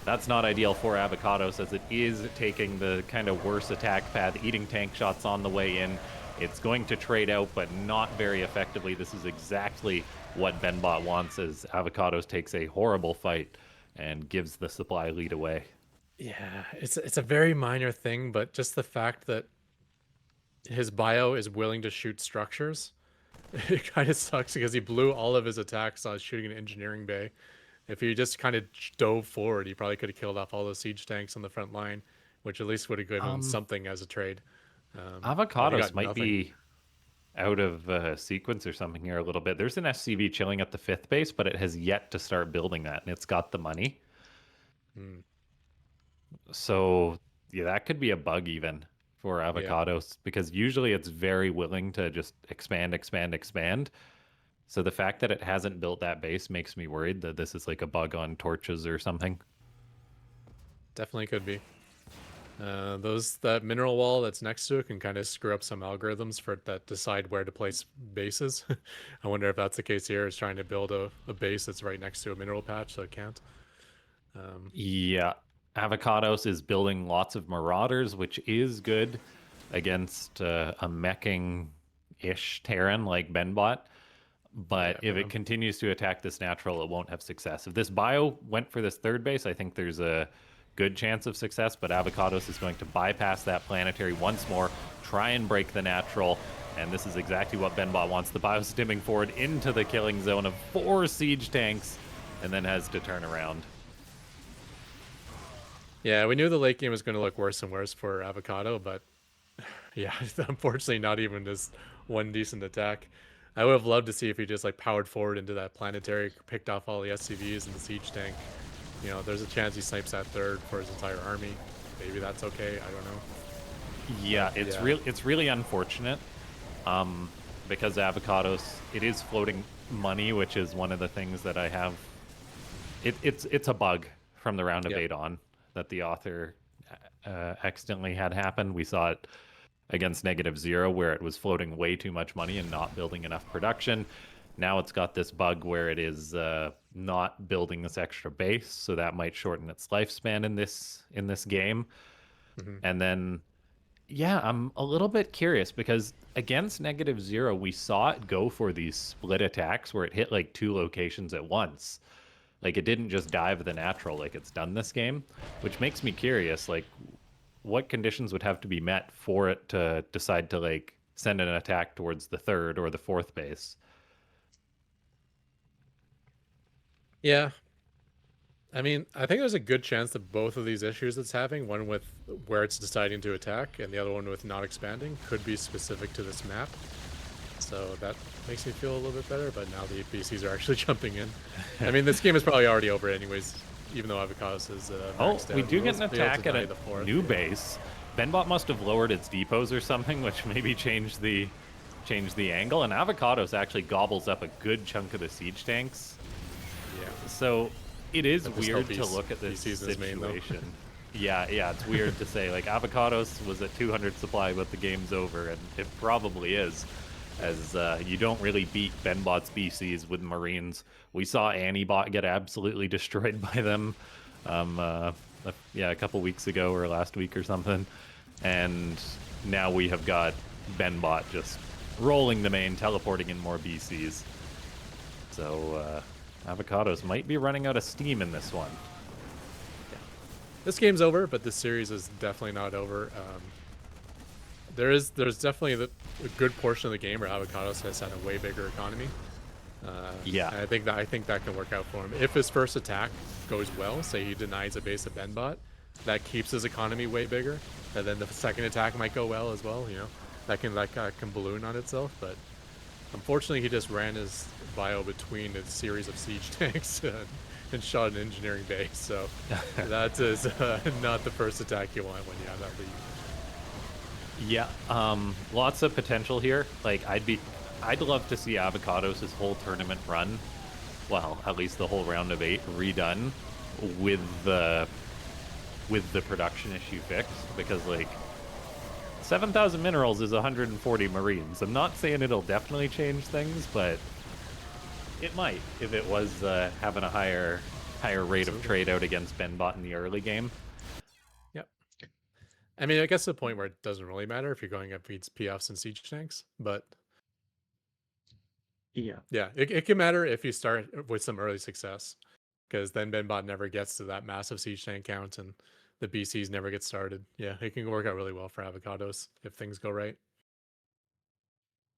S2: That's not ideal for Avocados, as it is taking the kind of worse attack path, eating tank shots on the way in. It's going to trade out, but not very effectively. This is exactly what Benbot wants, as Avocados takes a horrible fight and gives the supply lead away.
S3: Yeah, it's a very minor thing, but just the fact that his bio is willing to shoot structures, it kind of sucks because he blew all of his attacks on shooting an engineering bay. If he just kind of dove forward, he probably could have killed off all those siege tanks on the front line, which at least would have given him something as a trade. But he
S2: Avocados
S3: got
S2: might
S3: nothing.
S2: be out of sequence or something here a little bit. There's an SCV chilling at the fifth base, but it has yet to start building that, and it's got the money. So yeah, that could be a bug even for Avocados because usually it's very willing to just expand, expand, expand. So the fact that it hasn't built that base makes me worried that this is like a bug on torches or something.
S3: Definitely could be. That mineral wall that's next to it can kind of screw up some algorithms for that decide where to place bases. I wonder if that's the case here. Is trying to build a base that's right next to a mineral patch, so it can't.
S2: Yeah, Avocados is building lots of Marauders, which is good against a meching-ish Terran like Benbot. But
S3: Yeah,
S2: if
S3: but
S2: it continues to attack this natural, it won't have success. If this bio went for this third base, I think there's a good chance of success, but Avocados is going to bypass that planetary once more, try and break the natural, and this is exactly what Benbot wants. The bio stimming forward into the killing zone of 4 siege tanks, and then has to turn around.
S3: yeah, we knew the late game was going to look worse and worse for Avocado, but yeah, unfortunately, not even just one decent attack. I would have loved to see if he just like powered forward into that planetary, picked off all the SCVs and the siege tank. You know, there's a chance he snipes that third for his entire army. Maybe that's okay. I don't know.
S2: Yeah,
S3: But yeah,
S2: it's really unfortunate, because Avocados, it is floating money, which is one of the things that I have. It's a bug from the round of
S3: yep.
S2: 8 on that the author accidentally had happen. We saw it against -0 where it was floating way too much money and not building enough production. Now it's got this bug where it is not building this extra base, so that might shorten its lifespan in this game.
S3: Hmm.
S2: And then yeah, I'm a little bit curious because against -0, we saw it go for these split attacks where it hit like 2 locations at once. Like it didn't just dive the natural like it's done this game, which makes me curious. Like, what conditions would have to be met for it to decide to like send an attack towards the third or the fourth base?
S3: Yeah, I mean, I think there's a good chance that both of these issues it's having, one with where it's deciding to attack and the other one with not expanding, could be specific to this map. So that makes me feel a little bit better, but now the BCs are actually jumping in. I mean, this game is probably already over anyways, even though Avocados is
S2: Oh,
S3: maxed
S2: we
S3: out.
S2: do
S3: We'll
S2: get an
S3: be able to
S2: attack at
S3: deny
S2: a
S3: the fourth.
S2: new
S3: Yeah.
S2: base. Benbot must have lowered its depots or something, which maybe changed the angle. And Avocados actually gobbles up a good chunk of the siege tanks.
S3: Yeah.
S2: So it is
S3: But there's no
S2: weird to look at this
S3: BCs in his main, though.
S2: situation. Yeah, it's weird to say like Avocados was at 200 supply, but the game's over, and it probably is, as you don't really beat Benbot's BCs with Marines. We saw Antibot get absolutely destroyed by them, a couple weeks ago or last week or something, and now we have got Benbot just rolling the main, teleporting in more BCs. So Avocados might be running out of steam in this one.
S3: This game's over, but this series is definitely not over. There's definitely a good portion of the game where Avocados has had a way bigger economy.
S2: Yeah.
S3: And I think that can work out for him. If his first attack goes well, say he denies a base of Benbot, that keeps his economy way bigger. And then the second attack might go well as well, you know. That can balloon on itself, but unfortunately he just ran his bio between a series of siege tanks and shot an engineering base, so that is not the first attack you want when you have that lead.
S2: Yeah, lots of potential here. Like I'd love to see Avocados' whole tournament run, well, at least the whole round of 8 redone with the production issue fixed, because like 7,000 minerals is 140 Marines. I'm not saying it'll definitely change things, but it might if it was having a higher rate of trade out against Benbot in the early game.
S3: Yep. I mean, I guess to the point where it doesn't really matter if you're going up against PFs and siege tanks, but
S1: Yeah.
S3: yeah, it can matter if you start with some early success, because then Benbot never gets to that massive siege tank count and the BCs never get started. Yeah, it can work out really well for Avocados if things go right.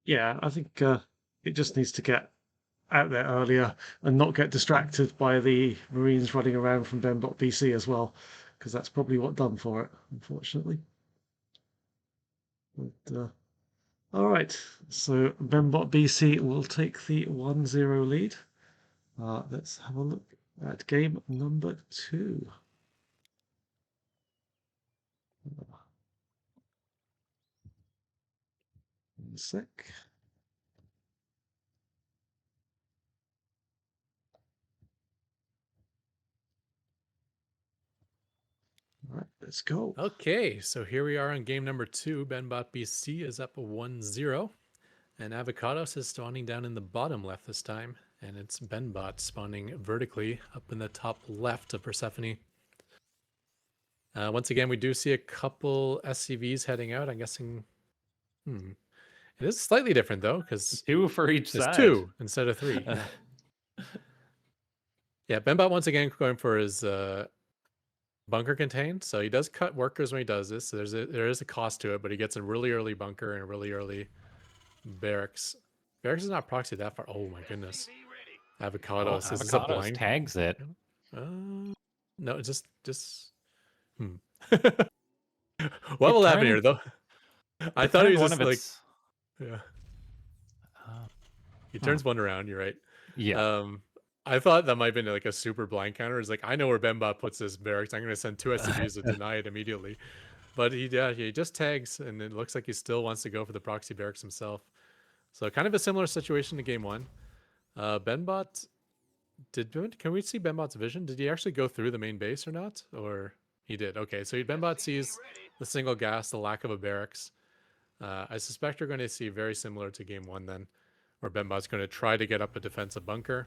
S1: Yeah, I think it just needs to get out there earlier and not get distracted by the Marines running around from Benbot BC as well, because that's probably what done for it, unfortunately. But, all right, so Benbot BC will take the 1-0 lead. Let's have a look at game number 2. One sec. All right. Let's go.
S3: Okay, so here we are on game number 2. Benbot BC is up 1-0. And Avocados is spawning down in the bottom left this time. And it's Benbot spawning vertically up in the top left of Persephone. Once again, we do see a couple SCVs heading out. I'm guessing... It is slightly different, though, because
S2: 2 for each
S3: it's
S2: side.
S3: 2 instead of 3. Yeah, Benbot once again going for his bunker contained. So he does cut workers when he does this. So there is a cost to it, but he gets a really early bunker and a really early barracks. Barracks is not proxy that far. Oh my goodness. Avocados. Is this a
S2: Avocados
S3: blind?
S2: tags it.
S3: No, just What will happen here, though? I thought he was
S2: one
S3: just
S2: of
S3: like...
S2: its...
S3: Yeah. He turns one around, you're right.
S2: Yeah.
S3: I thought that might have been like a super blind counter. It's like, I know where Benbot puts his barracks. I'm going to send 2 SCVs to deny it immediately. But he just tags, and it looks like he still wants to go for the proxy barracks himself. So kind of a similar situation to game 1. Benbot, can we see Benbot's vision? Did he actually go through the main base or not? Or he did. Okay, so Benbot sees the single gas, the lack of a barracks. I suspect we're going to see very similar to game 1 then, where Benbot's going to try to get up a defensive bunker.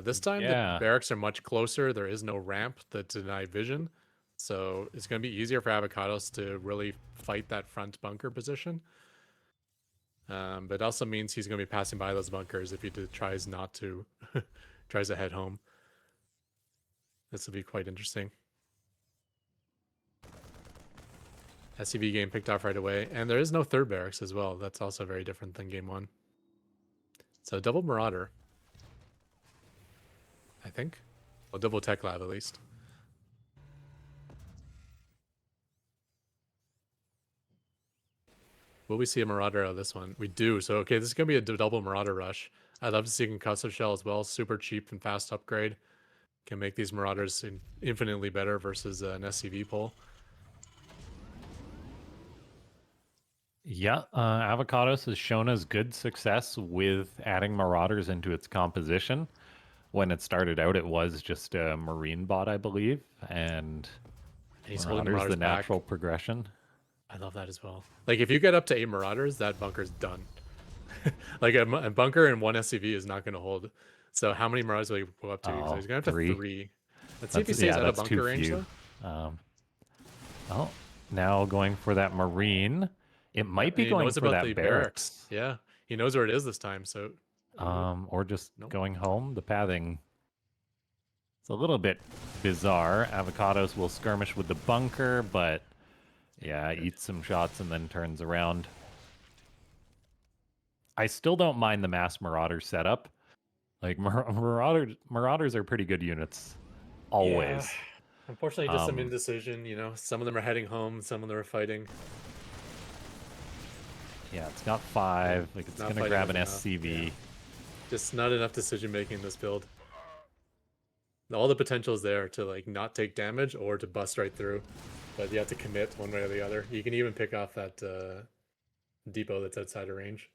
S3: This time the barracks are much closer. There is no ramp that deny vision. So it's going to be easier for Avocados to really fight that front bunker position. But it also means he's going to be passing by those bunkers if he tries not to, tries to head home. This will be quite interesting. SCV game picked off right away. And there is no third barracks as well. That's also very different than game 1. So double Marauder, I think. Well, double Tech Lab at least. Will we see a Marauder out of this one? We do. So, okay, this is going to be a double Marauder rush. I'd love to see a Concussive Shell as well. Super cheap and fast upgrade. Can make these Marauders infinitely better versus an SCV pull.
S2: Yeah, Avocados has shown us good success with adding Marauders into its composition. When it started out, it was just a Marine bot, I believe, and
S3: he's holding the Marauders
S2: the natural progression.
S3: I love that as well. Like, if you get up to 8 Marauders, that bunker's done. Like, a bunker and 1 SCV is not going to hold. So how many Marauders will he go up to? So he's going to have to 3. Let's see if he stays out of bunker range, though.
S2: Oh, now going for that Marine. It might be going for that barracks.
S3: Yeah, he knows where it is this time. So,
S2: or just going home. The pathing. It's a little bit bizarre. Avocados will skirmish with the bunker, but yeah, eats some shots and then turns around. I still don't mind the mass Marauder setup. Like Marauders are pretty good units, always.
S3: Yeah. Unfortunately, just some indecision. You know, some of them are heading home, some of them are fighting.
S2: Yeah, it's got 5. Like, it's going to grab an SCV.
S3: Yeah. Just not enough decision making in this build. All the potential is there to, like, not take damage or to bust right through. But you have to commit one way or the other. You can even pick off that depot that's outside of range.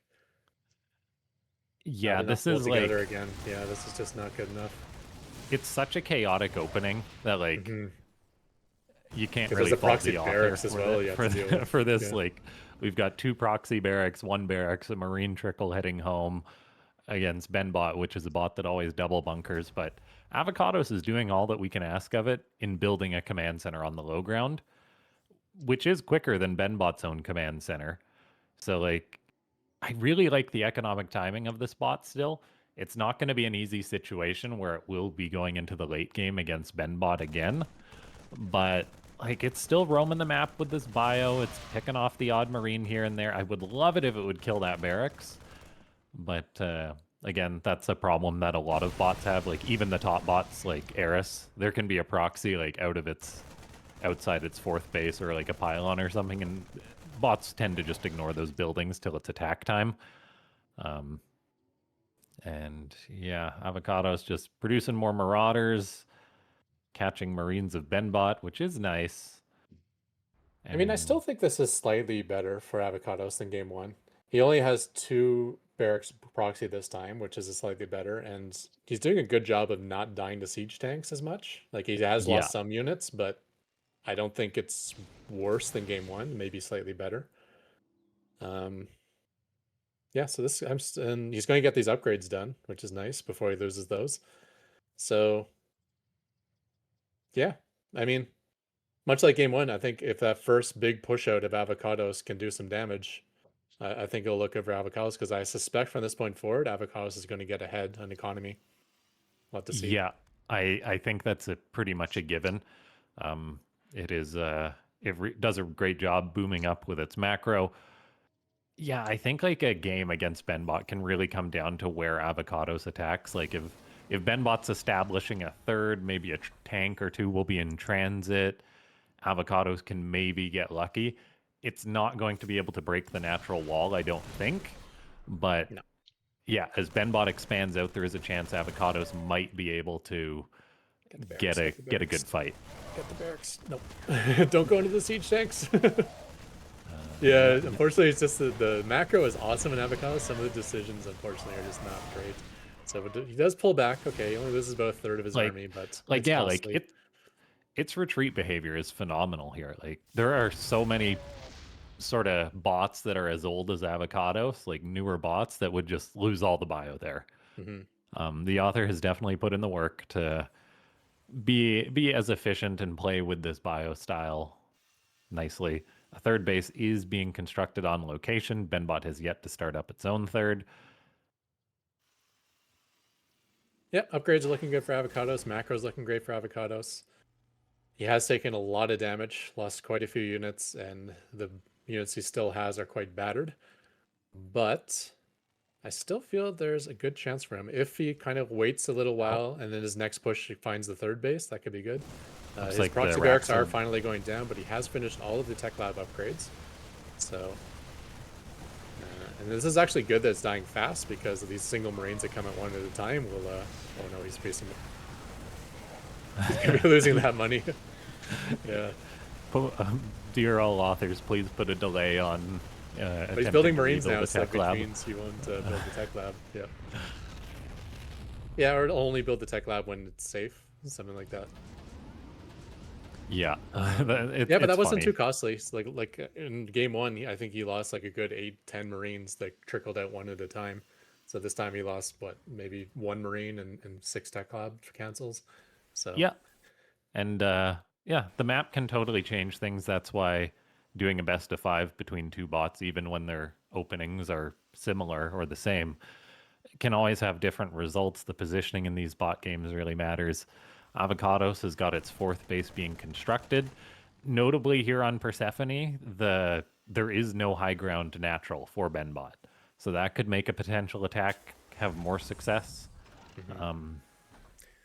S2: Yeah, this is like...
S3: again. Yeah, this is just not good enough.
S2: It's such a chaotic opening that, like... You can't really
S3: fault
S2: the author
S3: as well,
S2: for this. Like, we've got 2 proxy barracks, 1 barracks, a Marine trickle heading home against Benbot, which is a bot that always double bunkers. But Avocados is doing all that we can ask of it in building a command center on the low ground, which is quicker than Benbot's own command center. So, like, I really like the economic timing of this bot still. It's not going to be an easy situation where it will be going into the late game against Benbot again. But, like, it's still roaming the map with this bio. It's picking off the odd Marine here and there. I would love it if it would kill that barracks. But, again, that's a problem that a lot of bots have. Like, even the top bots, like Eris, there can be a proxy, like, outside its 4th base or, like, a pylon or something, and bots tend to just ignore those buildings till it's attack time. And, yeah, Avocados just producing more Marauders, catching Marines of Benbot, which is nice.
S3: I mean, I still think this is slightly better for Avocados than game 1. He only has 2 barracks proxy this time, which is slightly better, and he's doing a good job of not dying to siege tanks as much. Like, he has lost some units, but I don't think it's worse than game one, maybe slightly better. Yeah, so and he's going to get these upgrades done, which is nice before he loses those. So yeah, I mean, much like game one, I think if that first big push out of avocados can do some damage, I think it'll look good for avocados because I suspect from this point forward, avocados is going to get ahead on economy. We'll have to see.
S2: Yeah, I think that's a pretty much a given. Um, it is does a great job booming up with its macro. Yeah, I think like a game against Benbot can really come down to where Avocados attacks. Like if Benbot's establishing a third, maybe a tank or two will be in transit. Avocados can maybe get lucky. It's not going to be able to break the natural wall, I don't think. But
S3: No.
S2: yeah, as Benbot expands out, there is a chance Avocados might be able to get a good fight.
S3: Get the barracks. Nope. Don't go into the siege tanks. Yeah, unfortunately, it's just the macro is awesome in avocados. Some of the decisions, unfortunately, are just not great. So he does pull back. Okay, he only loses about a third of his army, but
S2: like
S3: it's
S2: yeah,
S3: costly.
S2: like its retreat behavior is phenomenal here. Like there are so many sort of bots that are as old as avocados, like newer bots that would just lose all the bio there. The author has definitely put in the work to be as efficient and play with this bio style nicely. A third base is being constructed on location. Benbot has yet to start up its own third.
S3: Yep, upgrades are looking good for avocados. Macro's looking great for avocados. He has taken a lot of damage, lost quite a few units, and the units he still has are quite battered. But I still feel there's a good chance for him. If he kind of waits a little while and then his next push he finds the third base, that could be good. His
S2: like
S3: proxy
S2: the
S3: barracks are
S2: Raxum-
S3: finally going down, but he has finished all of the tech lab upgrades. So, and this is actually good that it's dying fast because these single marines that come at one at a time will. Oh no, he's facing. He's gonna be losing that money. Yeah.
S2: Dear all authors, please put a delay on.
S3: But he's building marines now,
S2: the
S3: so
S2: tech
S3: which
S2: lab.
S3: means he won't build the tech lab. Yeah. Yeah, or it'll only build the tech lab when it's safe, something like that.
S2: Yeah,
S3: Yeah, but that wasn't too costly. So like in game one, I think he lost like a good 8-10 marines that trickled out one at a time. So this time he lost what, maybe one marine and 6 tech lab cancels. So
S2: yeah, and yeah, the map can totally change things. That's why doing a best of 5 between two bots, even when their openings are similar or the same, can always have different results. The positioning in these bot games really matters. Avocados has got its fourth base being constructed. Notably here on Persephone, there is no high ground natural for Benbot. So that could make a potential attack have more success.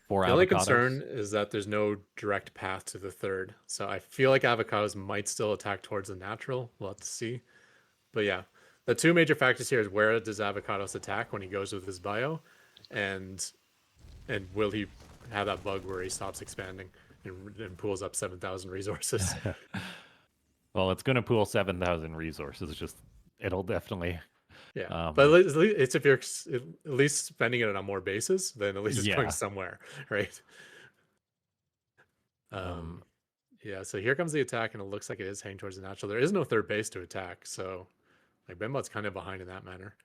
S2: For
S3: the only
S2: Avocados.
S3: concern is that there's no direct path to the third. So I feel like avocados might still attack towards the natural. We'll have to see. But yeah, the two major factors here is where does avocados attack when he goes with his bio, and will he have that bug where he stops expanding and pools up 7,000 resources?
S2: Well, it's going to pool 7,000 resources. Just it'll definitely.
S3: Yeah, but at least it's if you're at least spending it on more bases, then at least it's going somewhere, right? Yeah. So here comes the attack, and it looks like it is heading towards the natural. There is no third base to attack, so like Benbot's kind of behind in that manner.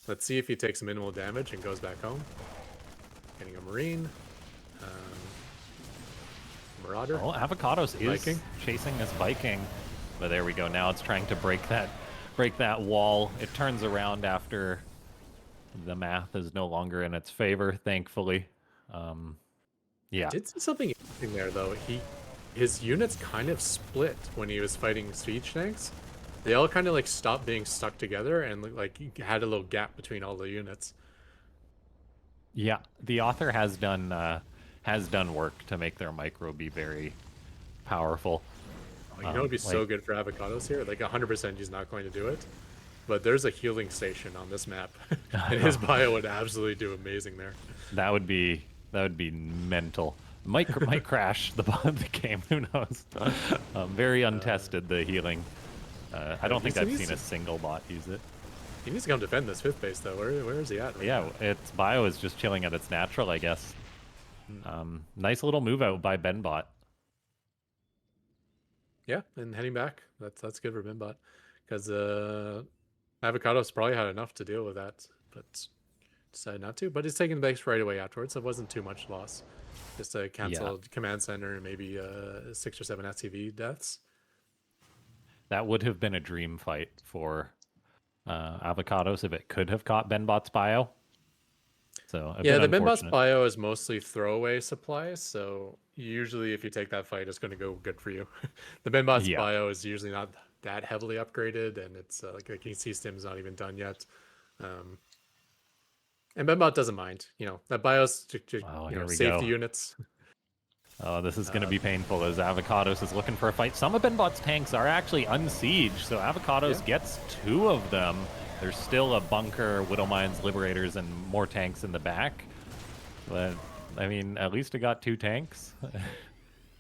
S3: Let's see if he takes minimal damage and goes back home. Getting a marine. Marauder.
S2: Oh, Avocados
S3: Viking.
S2: is chasing this Viking. But there we go. Now it's trying to break that wall. It turns around after the math is no longer in its favor, thankfully. Yeah.
S3: I did see something interesting there, though. His units kind of split when he was fighting siege tanks. They all kind of like stopped being stuck together and like had a little gap between all the units.
S2: Yeah, the author has done work to make their micro be very powerful.
S3: Oh, you know, it'd be so good for avocados here. Like 100%, he's not going to do it. But there's a healing station on this map, and his bio would absolutely do amazing there.
S2: That would be mental. Might crash the game. Who knows? Very untested, the healing. I don't think I've seen a single bot use it.
S3: He needs to come defend this fifth base, though. Where is he at? Right
S2: Yeah,
S3: now?
S2: its bio is just chilling at its natural, I guess. Nice little move out by Benbot.
S3: Yeah, and heading back. That's good for Bimbot. Because Avocados probably had enough to deal with that, but decided not to. But he's taking the base right away afterwards, so it wasn't too much loss. Just a
S2: Yeah,
S3: canceled command center and maybe 6 or 7 SCV deaths.
S2: that would have been a dream fight for Avocados if it could have caught Benbot's bio. So a
S3: Yeah,
S2: bit
S3: the Benbot's
S2: unfortunate.
S3: bio is mostly throwaway supplies, so usually if you take that fight, it's going to go good for you. The Benbot's
S2: Yeah,
S3: bio is usually not that heavily upgraded, and it's like you can see Stim's not even done yet. Um, and Benbot doesn't mind, that bio's
S2: oh, here we
S3: safety
S2: go.
S3: units.
S2: Oh, this is going to
S3: Uh,
S2: be painful as Avocados is looking for a fight. Some of Benbot's tanks are actually unsieged, so
S3: yeah,
S2: Avocados gets 2 of them. There's still a bunker, Widow Mines, Liberators, and more tanks in the back. But, I mean, at least it got 2 tanks.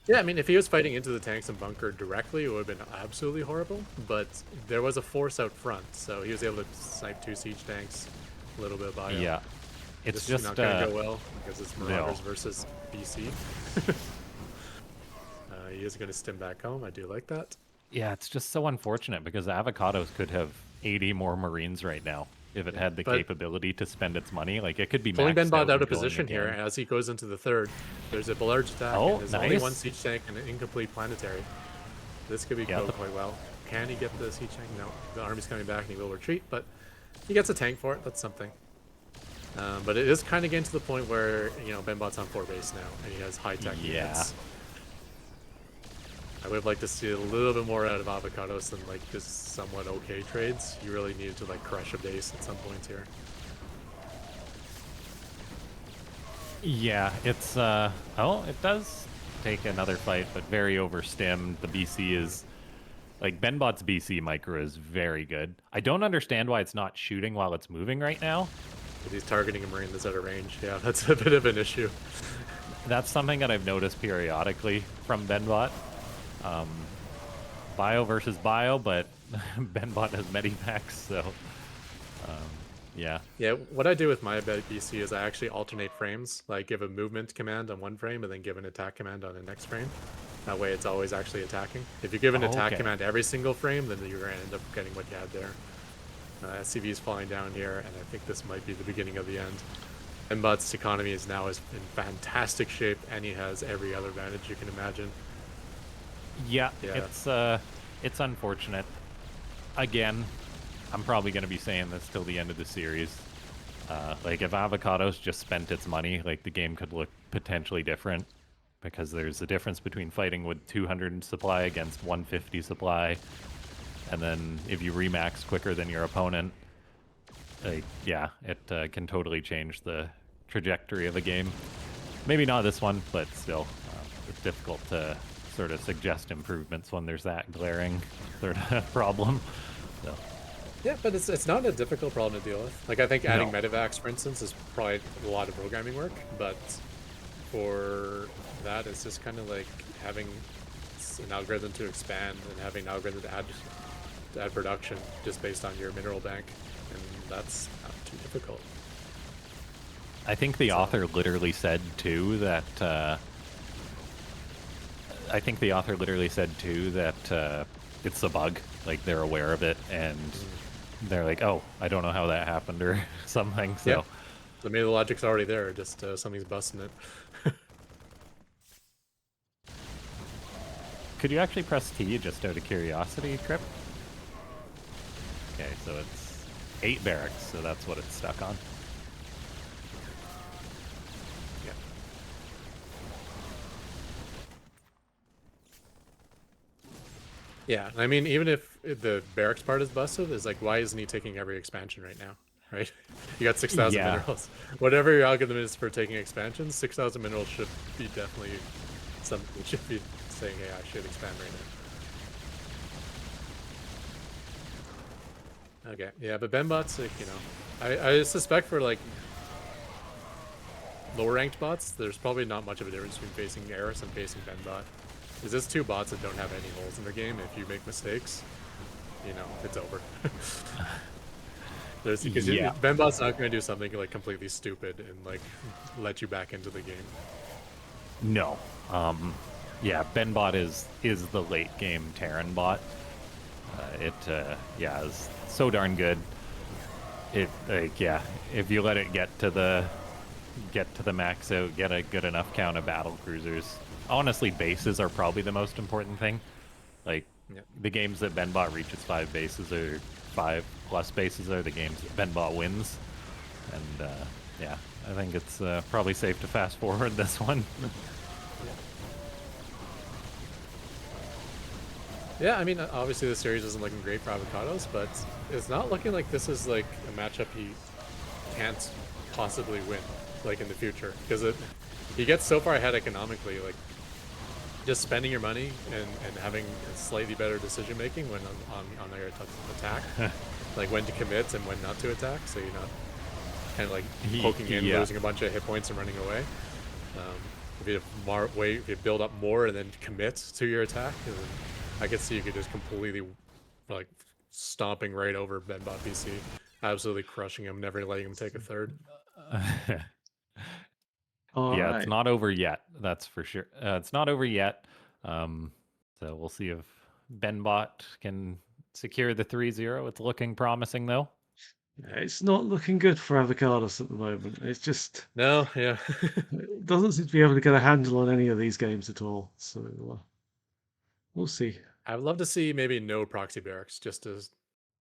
S3: yeah. I mean, if he was fighting into the tanks and bunker directly, it would have been absolutely horrible. But there was a force out front, so he was able to snipe 2 siege tanks, a little bit of bio.
S2: Yeah. It's
S3: This is
S2: just,
S3: not going to go well because it's Marauders
S2: no.
S3: versus BC. He is going to stim back home. I do like that.
S2: Yeah, it's just so unfortunate because Avocados could have 80 more Marines right now if it
S3: Yeah,
S2: had the
S3: but
S2: capability to spend its money. Like, it could be
S3: pulling
S2: maxed
S3: Benbot
S2: out
S3: out
S2: and
S3: of
S2: going
S3: position here
S2: again.
S3: as he goes into the third. There's a large attack
S2: Oh,
S3: and there's only 1
S2: nice.
S3: siege tank and an incomplete planetary. This could be
S2: Yeah,
S3: go quite well. Can he get the siege tank? No. The army's coming back and he will retreat, but he gets a tank for it. That's something. But it is kind of getting to the point where, Benbot's on 4 base now, and he has high-tech
S2: Yeah.
S3: units. I would have liked to see a little bit more out of Avocados than, like, just somewhat okay trades. You really needed to, like, crush a base at some points here.
S2: Yeah, it's oh, it does take another fight, but very overstimmed. The BC is like Benbot's BC micro is very good. I don't understand why it's not shooting while it's moving right now.
S3: But he's targeting a Marine that's out of range. Yeah, that's a bit of an issue.
S2: That's something that I've noticed periodically from Benbot. Bio versus bio, but Benbot has medipacks, so yeah.
S3: Yeah, what I do with my BC is I actually alternate frames. Like, give a movement command on one frame and then give an attack command on the next frame. That way it's always actually attacking. If you give an attack
S2: Okay.
S3: command every single frame, then you're going to end up getting what you had there. SCV is falling down here, and I think this might be the beginning of the end. Mbot's economy is now in fantastic shape, and he has every other advantage you can imagine.
S2: Yeah,
S3: Yeah.
S2: it's unfortunate. Again, I'm probably going to be saying this till the end of the series. Like, if Avocados just spent its money, like, the game could look potentially different, because there's a difference between fighting with 200 supply against 150 supply, and then if you remax quicker than your opponent, like, yeah, it can totally change the trajectory of a game. Maybe not this one, but still, it's difficult to sort of suggest improvements when there's that glaring sort of problem. So,
S3: Yeah, but it's not a difficult problem to deal with. Like, I think adding
S2: no.
S3: medevacs, for instance, is probably a lot of programming work, but for that, it's just kind of like having an algorithm to expand and having an algorithm to add production just based on your mineral bank, and that's not too difficult.
S2: I think the author literally said too that it's a bug. Like, they're aware of it, and they're like, "Oh, I don't know how that happened," or something. So,
S3: Yeah. So maybe the logic's already there, just something's busting it.
S2: could you actually press T just out of curiosity, Crip? Okay, so it's 8 barracks, so that's what it's stuck on.
S3: Yeah. Yeah, I mean, even if the barracks part is busted, is like, why isn't he taking every expansion right now? Right? You got 6,000
S2: Yeah.
S3: minerals. Whatever your algorithm is for taking expansions, 6,000 minerals should be definitely something you should be saying, hey, I should expand right now. Okay, yeah, but Benbot's, like, I suspect for, like, lower ranked bots, there's probably not much of a difference between facing Eris and facing Benbot. Because there's 2 bots that don't have any holes in their game. If you make mistakes, it's over. Because
S2: Yeah.
S3: Benbot's not going to do something like completely stupid and like let you back into the game.
S2: No. yeah, Benbot is the late game Terran bot. Yeah, is so darn good. It like yeah, if you let it get to the max out, get a good enough count of battle cruisers. Honestly, bases are probably the most important thing. Like
S3: Yeah.
S2: the games that Benbot reaches 5 bases or 5+ bases are the games that Benbot wins. And yeah, I think it's probably safe to fast forward this one.
S3: Yeah, I mean, obviously the series isn't looking great for avocados, but it's not looking like this is like a matchup he can't possibly win, like in the future, because he gets so far ahead economically, like just spending your money and having a slightly better decision making when on your attack, like when to commit and when not to attack, so you're not kind of like poking in,
S2: Yeah.
S3: losing a bunch of hit points and running away. If you if you build up more and then commit to your attack, then I could see you could just completely like stomping right over Benbot BC, absolutely crushing him, never letting him take a third.
S1: All
S2: Yeah, it's
S1: right.
S2: not over yet. That's for sure. It's not over yet. Um, so we'll see if Benbot can secure the 3-0. It's looking promising though.
S1: Yeah, it's not looking good for avocados at the moment. It's just
S3: No, yeah.
S1: it doesn't seem to be able to get a handle on any of these games at all. So we'll see.
S3: I would love to see maybe no proxy barracks just to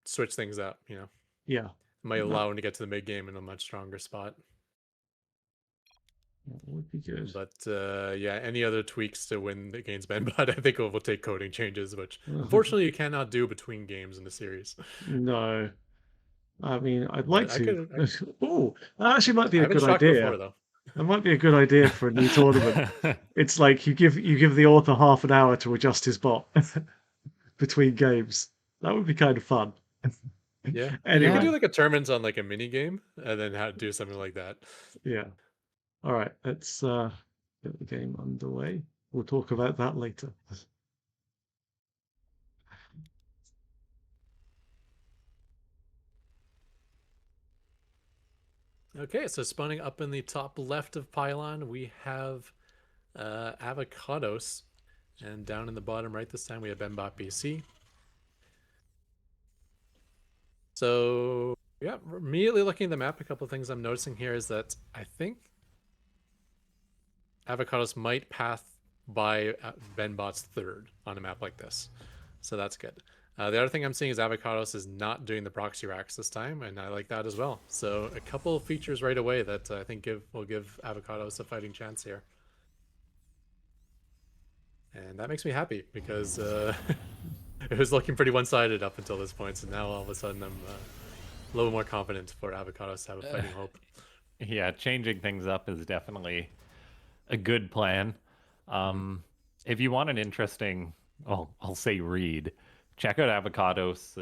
S3: switch things up, you know.
S1: Yeah,
S3: Might
S1: that,
S3: allow him to get to the mid game in a much stronger spot.
S1: that would be good.
S3: But yeah, any other tweaks to win against Benbot, I think we'll take coding changes, which unfortunately you cannot do between games in the series.
S1: No, I mean I'd like
S3: But
S1: to. Oh, that actually might be a
S3: I've been
S1: good
S3: shocked before
S1: idea.
S3: though.
S1: That might be a good idea for a new tournament. It's like you give the author half an hour to adjust his bot between games. That would be kind of fun.
S3: Yeah, you could
S1: Anyway,
S3: do like a tournament on like a mini game, and then do something like that.
S1: yeah. All right, let's get the game underway. We'll talk about that later.
S3: Okay, so spawning up in the top left of Pylon, we have Avocados, and down in the bottom right this time we have Bembot BC. So yeah, immediately looking at the map, a couple of things I'm noticing here is that I think Avocados might path by Benbot's third on a map like this. So that's good. The other thing I'm seeing is Avocados is not doing the proxy racks this time, and I like that as well. So a couple of features right away that I think will give Avocados a fighting chance here. And that makes me happy because it was looking pretty one-sided up until this point, so now all of a sudden I'm a little more confident for Avocados to have a fighting hope.
S2: Yeah, changing things up is definitely a good plan. If you want an interesting, well, I'll say read, check out Avocados.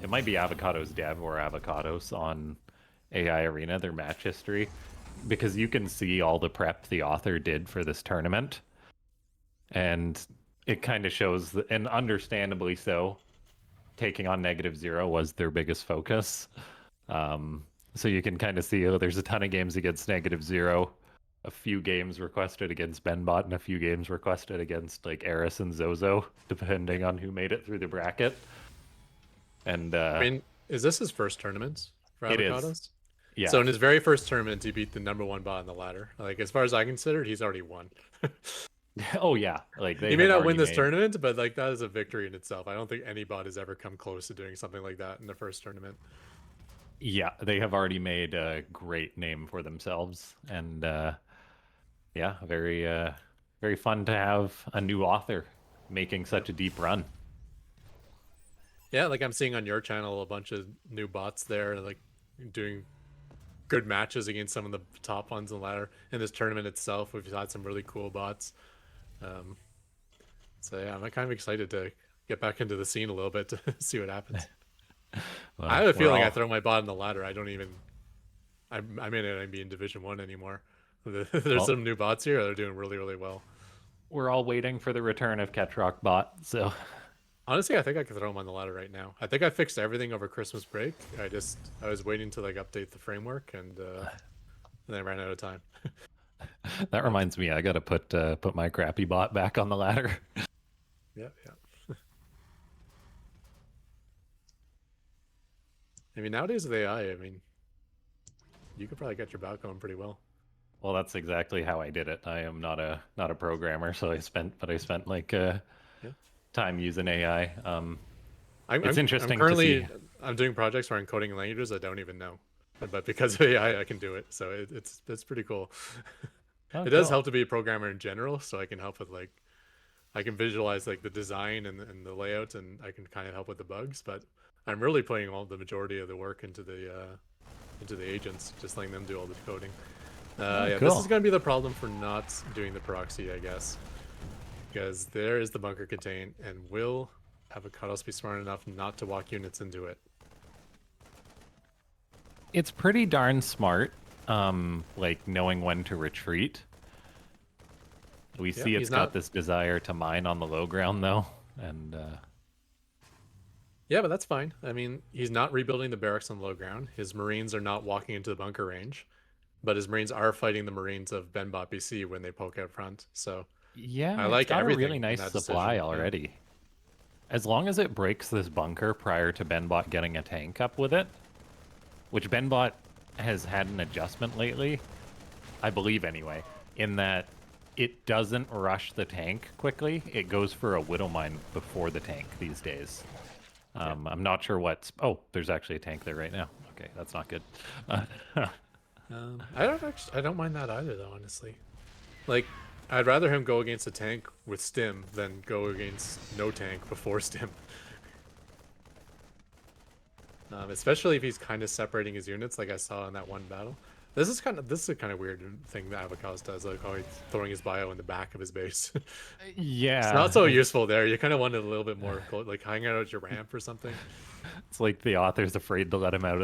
S2: It might be Avocados Dev or Avocados on AI Arena, their match history, because you can see all the prep the author did for this tournament, and it kind of shows, and understandably so, taking on -0 was their biggest focus. So you can kind of see, oh, there's a ton of games against -0, a few games requested against Benbot, and a few games requested against like Eris and Zozo, depending on who made it through the bracket. And
S3: I mean, is this his first tournament for
S2: it is,
S3: Avocados?
S2: yeah.
S3: So in his very first tournament, he beat the #1 bot on the ladder. Like as far as I considered, he's already won.
S2: Oh yeah, like they
S3: He may
S2: have
S3: not
S2: already
S3: win this
S2: made.
S3: tournament, but like that is a victory in itself. I don't think any bot has ever come close to doing something like that in the first tournament.
S2: Yeah, they have already made a great name for themselves, and yeah, very fun to have a new author making such a deep run.
S3: Yeah, like I'm seeing on your channel a bunch of new bots there, like doing good matches against some of the top ones in the ladder. In this tournament itself, we've had some really cool bots. So yeah, I'm kind of excited to get back into the scene a little bit to see what happens.
S2: Well,
S3: I have a
S2: we're
S3: feeling I
S2: all
S3: throw my bot in the ladder. I don't even. I may not even be in Division 1 anymore. There's
S2: well,
S3: some new bots here that are doing really, really well.
S2: we're all waiting for the return of Ketrock Bot. So
S3: Honestly, I think I could throw him on the ladder right now. I think I fixed everything over Christmas break. I was waiting to like update the framework and then I ran out of time.
S2: That reminds me, I gotta put my crappy bot back on the ladder.
S3: Yeah, yeah. I mean, nowadays with AI, I mean, you could probably get your bot going pretty well.
S2: Well, that's exactly how I did it. I am not a programmer, so I spent like
S3: Yeah.
S2: time using AI.
S3: I'm
S2: It's
S3: I'm I'm
S2: interesting to see.
S3: currently I'm doing projects where I'm coding languages I don't even know, but because of AI, I can do it. So it's pretty cool.
S2: Oh,
S3: It does
S2: cool.
S3: help to be a programmer in general, so I can help with like I can visualize like the design and the layout, and I can kind of help with the bugs. But I'm really putting all the majority of the work into the agents, just letting them do all the coding.
S2: Oh,
S3: Yeah, this is
S2: cool.
S3: going to be the problem for not doing the proxy, I guess, because there is the bunker contain, and will Avocados be smart enough not to walk units into it?
S2: It's pretty darn smart, like knowing when to retreat. We
S3: Yeah,
S2: see it's
S3: he's
S2: got
S3: not.
S2: this desire to mine on the low ground though, and
S3: Yeah, but that's fine. I mean, he's not rebuilding the barracks on low ground. His Marines are not walking into the bunker range, but his Marines are fighting the Marines of Benbot BC when they poke out front. So I
S2: yeah, it's
S3: like
S2: got a really
S3: everything in
S2: nice
S3: that
S2: supply
S3: decision. Yeah.
S2: already. As long as it breaks this bunker prior to Benbot getting a tank up with it, which Benbot has had an adjustment lately, I believe anyway, in that it doesn't rush the tank quickly. It goes for a widow mine before the tank these days.
S3: Yeah.
S2: I'm not sure what's. Oh, there's actually a tank there right now. Okay, that's not good. Uh,
S3: I don't mind that either though, honestly. Like, I'd rather him go against a tank with stim than go against no tank before stim. Especially if he's kind of separating his units, like I saw in that one battle. This is a kind of weird thing that Avocaz does, like how he's throwing his bio in the back of his base. It's not
S2: yeah,
S3: so useful there. You kind of wanted a little bit more, like hanging out at your ramp or something.
S2: it's like the author's afraid to let him out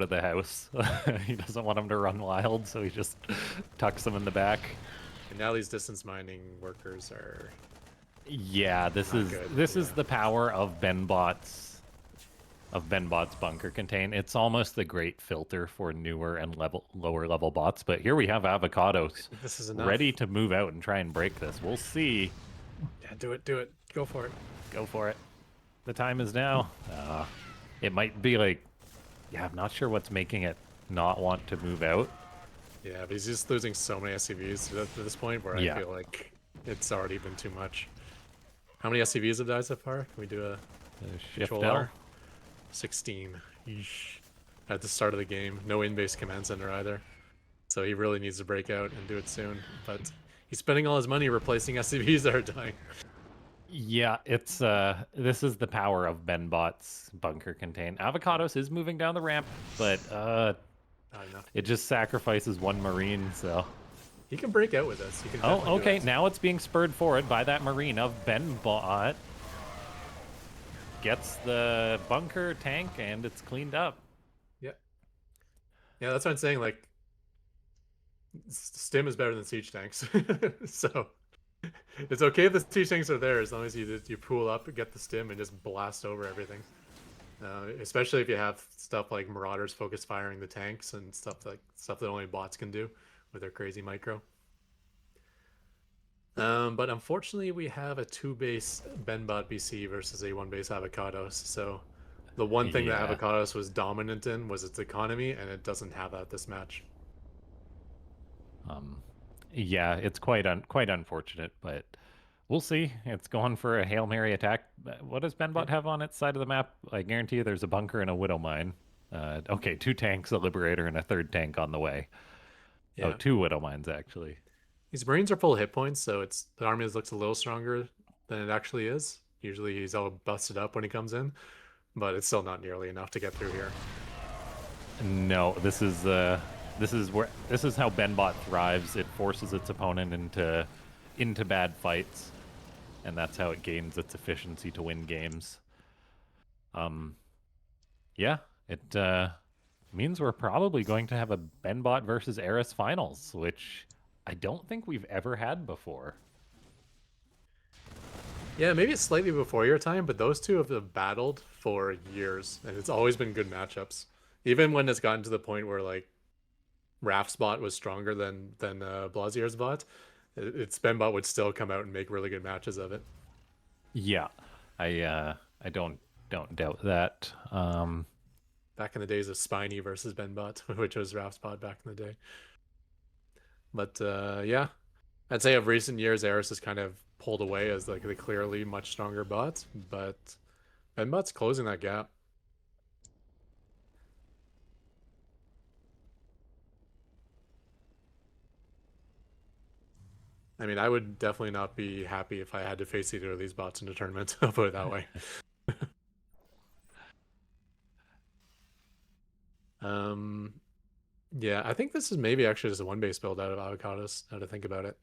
S2: of the house. He doesn't want him to run wild, so he just tucks him in the back.
S3: And now these distance mining workers are
S2: Yeah,
S3: not good.
S2: this is
S3: Yeah.
S2: the power of Benbot's bunker contain. It's almost the great filter for newer and lower level bots. But here we have Avocados
S3: This is
S2: ready
S3: enough.
S2: to move out and try and break this. We'll see.
S3: Yeah, do it, do it. Go for it.
S2: Go for it. The time is now. It might be like, yeah, I'm not sure what's making it not want to move out.
S3: Yeah, but he's just losing so many SCVs to this point where I
S2: Yeah,
S3: feel like it's already been too much. How many SCVs have died so far? Can we do a
S2: shift
S3: control
S2: L.
S3: R? 16. Yeesh. At the start of the game. No in-base command center either. So he really needs to break out and do it soon. But he's spending all his money replacing SCVs that are dying.
S2: Yeah, it's this is the power of Benbot's bunker contain. Avocados is moving down the ramp, but
S3: Not enough.
S2: it just sacrifices one marine, so.
S3: He can break out with this. He can
S2: Oh,
S3: definitely do
S2: okay.
S3: it.
S2: Now it's being spurred forward by that marine of Benbot. Gets the bunker tank and it's cleaned up.
S3: Yeah. Yeah, that's what I'm saying. Like, Stim is better than siege tanks. So it's okay if the siege tanks are there as long as you pool up, get the stim, and just blast over everything. Especially if you have stuff like marauders focus firing the tanks and stuff that only bots can do with their crazy micro. But unfortunately, we have a 2-base Benbot BC versus a 1-base Avocados. So the one thing that
S2: Yeah.
S3: Avocados was dominant in was its economy, and it doesn't have that this match.
S2: Um, yeah, it's quite unfortunate, but we'll see. It's going for a Hail Mary attack. What does
S3: Yeah.
S2: Benbot have on its side of the map? I guarantee you there's a bunker and a widow mine. Okay, 2 tanks, a liberator, and a third tank on the way. Oh,
S3: Yeah.
S2: 2 widow mines actually.
S3: These Marines are full hit points, so the army looks a little stronger than it actually is. Usually he's all busted up when he comes in, but it's still not nearly enough to get through here.
S2: No, this is how Benbot thrives. It forces its opponent into bad fights, and that's how it gains its efficiency to win games. Yeah, it means we're probably going to have a Benbot versus Eris finals, which I don't think we've ever had before.
S3: Yeah, maybe it's slightly before your time, but those two have battled for years, and it's always been good matchups. Even when it's gotten to the point where like Raph's bot was stronger than Blasier's bot, its Ben bot would still come out and make really good matches of it.
S2: Yeah, I don't doubt that.
S3: Back in the days of Spiny versus Ben bot, which was Raph's bot back in the day. But yeah, I'd say of recent years, Eris has kind of pulled away as like the clearly much stronger bot, but Ben bot's closing that gap. I mean, I would definitely not be happy if I had to face either of these bots in a tournament. I'll put it that way. Um, yeah, I think this is maybe actually just a one base build out of avocados. Now to think about it.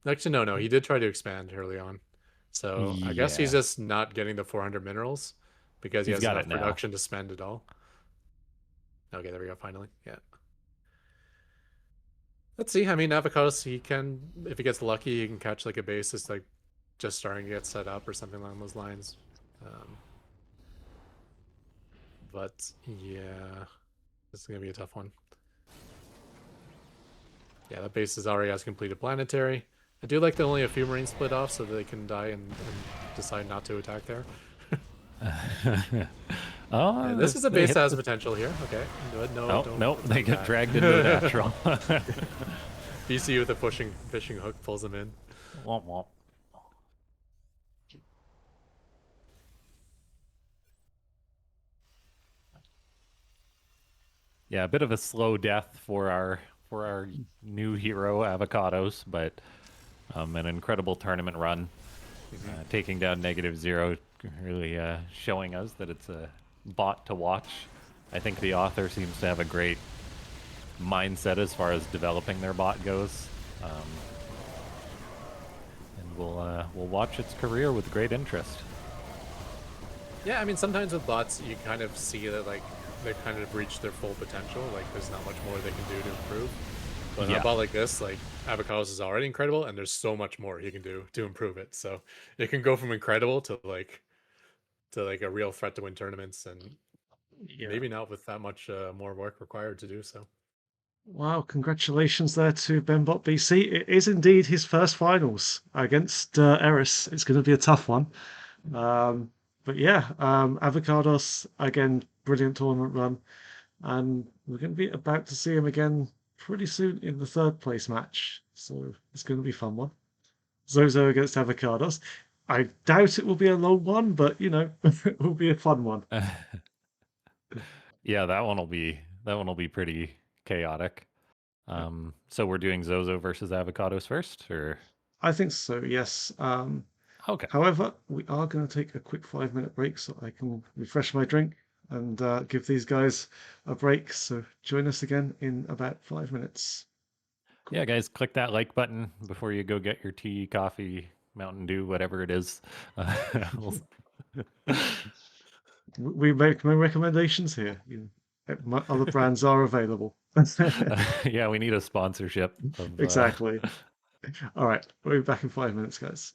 S3: Actually, no, he did try to expand early on, so I guess he's
S2: Yeah,
S3: just not getting the 400 minerals because he
S2: he's
S3: has
S2: got it
S3: enough
S2: now.
S3: production to spend it all. Okay, there we go. Finally, yeah. Let's see. I mean, avocados, he can, if he gets lucky, he can catch like a base that's like just starting to get set up or something along those lines. Um, but yeah, this is gonna be a tough one. Yeah, that base is already has completed planetary. I do like that only a few marines split off so that they can die and decide not to attack there. And this is a
S2: They
S3: base that
S2: hit
S3: has
S2: the.
S3: potential here. Okay, but no,
S2: Oh
S3: don't
S2: nope, they
S3: attack
S2: get dragged into a
S3: that.
S2: natural.
S3: BC with a fishing hook pulls them in.
S2: Womp womp. Yeah, a bit of a slow death for our new hero avocados, but an incredible tournament run, taking down -0, really showing us that it's a bot to watch. I think the author seems to have a great mindset as far as developing their bot goes, and we'll watch its career with great interest.
S3: Yeah, I mean, sometimes with bots, you kind of see that like they kind of reached their full potential. Like, there's not much more they can do to improve. But on a
S2: Yeah,
S3: bot like this, like Avocados is already incredible, and there's so much more he can do to improve it. So it can go from incredible to like a real threat to win tournaments, and
S1: Yeah.
S3: maybe not with that much more work required to do so.
S1: Wow, congratulations there to Benbot BC. It is indeed his first finals against Eris. It's going to be a tough one. Um, but yeah, Avocados, again, brilliant tournament run. And we're going to be about to see him again pretty soon in the third place match. So it's going to be a fun one. Zozo against Avocados. I doubt it will be a long one, but it will be a fun one.
S2: yeah, that one will be pretty chaotic.
S1: Yeah,
S2: So we're doing Zozo versus avocados first, or
S1: I think so, yes.
S2: okay?
S1: However, we are going to take a quick 5-minute break so I can refresh my drink and give these guys a break. So join us again in about 5 minutes.
S2: Yeah,
S1: Cool.
S2: guys, click that like button before you go get your tea, coffee, Mountain Dew, whatever it is. We'll-
S1: We make no recommendations here. Other brands are available.
S2: yeah, we need a sponsorship of.
S1: Exactly. All right. We'll be back in 5 minutes, guys.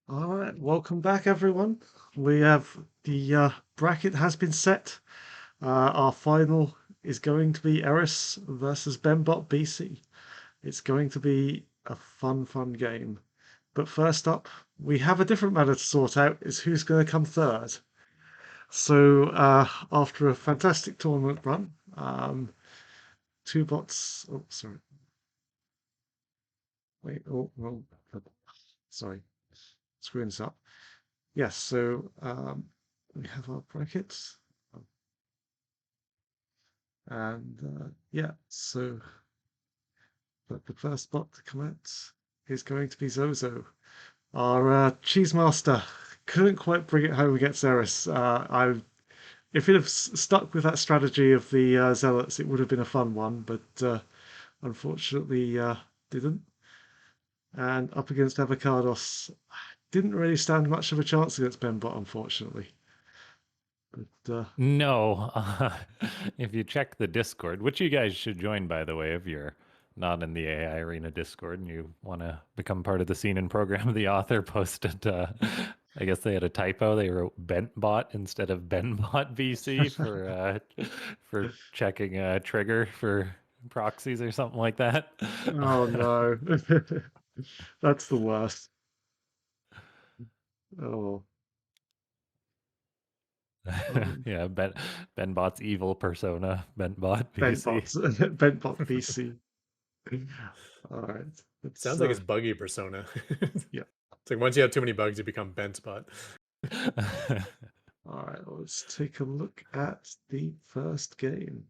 S1: All right, welcome back, everyone. We have the bracket has been set. Our final is going to be Eris versus Benbot BC. It's going to be a fun game. But first up, we have a different matter to sort out, is who's going to come third. So after a fantastic tournament run, two bots. Oh, sorry. Wait. Oh, wrong. Sorry. Screwing this up. Yes. So we have our brackets, and yeah. So the first bot to come out is going to be Zozo. Our cheese master couldn't quite bring it home against Eris. If he'd have stuck with that strategy of the zealots, it would have been a fun one, but unfortunately didn't. And up against Avocados, didn't really stand much of a chance against Benbot, unfortunately. But
S2: No, if you check the Discord, which you guys should join, by the way, if you're not in the AI Arena Discord and you want to become part of the scene and program, the author posted, I guess they had a typo. They wrote Bentbot instead of Benbot VC for checking a trigger for proxies or something like that.
S1: oh no, that's the worst. Oh, um,
S2: Yeah, Benbot's evil persona, Benbot VC.
S1: Bentbots, Bentbot BC. All right, let's
S3: Sounds like it's buggy persona.
S1: yeah.
S3: It's like once you have too many bugs, you become bent spot.
S1: All right, let's take a look at the first game.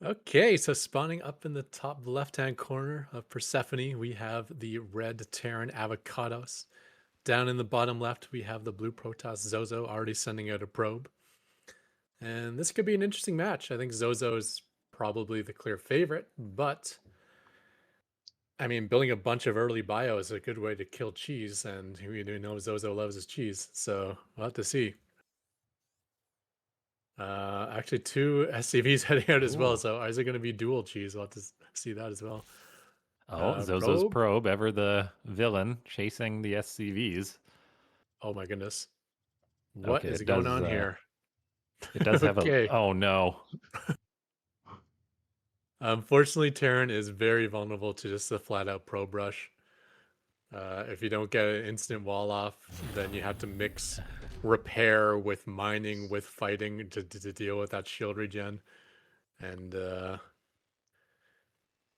S3: Okay, so spawning up in the top left-hand corner of Persephone, we have the red Terran Avocados. Down in the bottom left, we have the blue Protoss Zozo already sending out a probe. And this could be an interesting match. I think Zozo is probably the clear favorite, but I mean, building a bunch of early bio is a good way to kill cheese, and we do know Zozo loves his cheese, so we'll have to see. Actually, two SCVs heading out as well.
S2: Ooh.
S3: So is it going to be dual cheese? We'll have to see that as well.
S2: Oh, Zozo's
S3: Probe.
S2: probe, ever the villain, chasing the SCVs.
S3: Oh my goodness, what
S2: Okay,
S3: is going on here?
S2: it does have a.
S3: Okay.
S2: Oh no.
S3: Unfortunately, Terran is very vulnerable to just a flat out probe rush. If you don't get an instant wall off, then you have to mix repair with mining with fighting to deal with that shield regen. And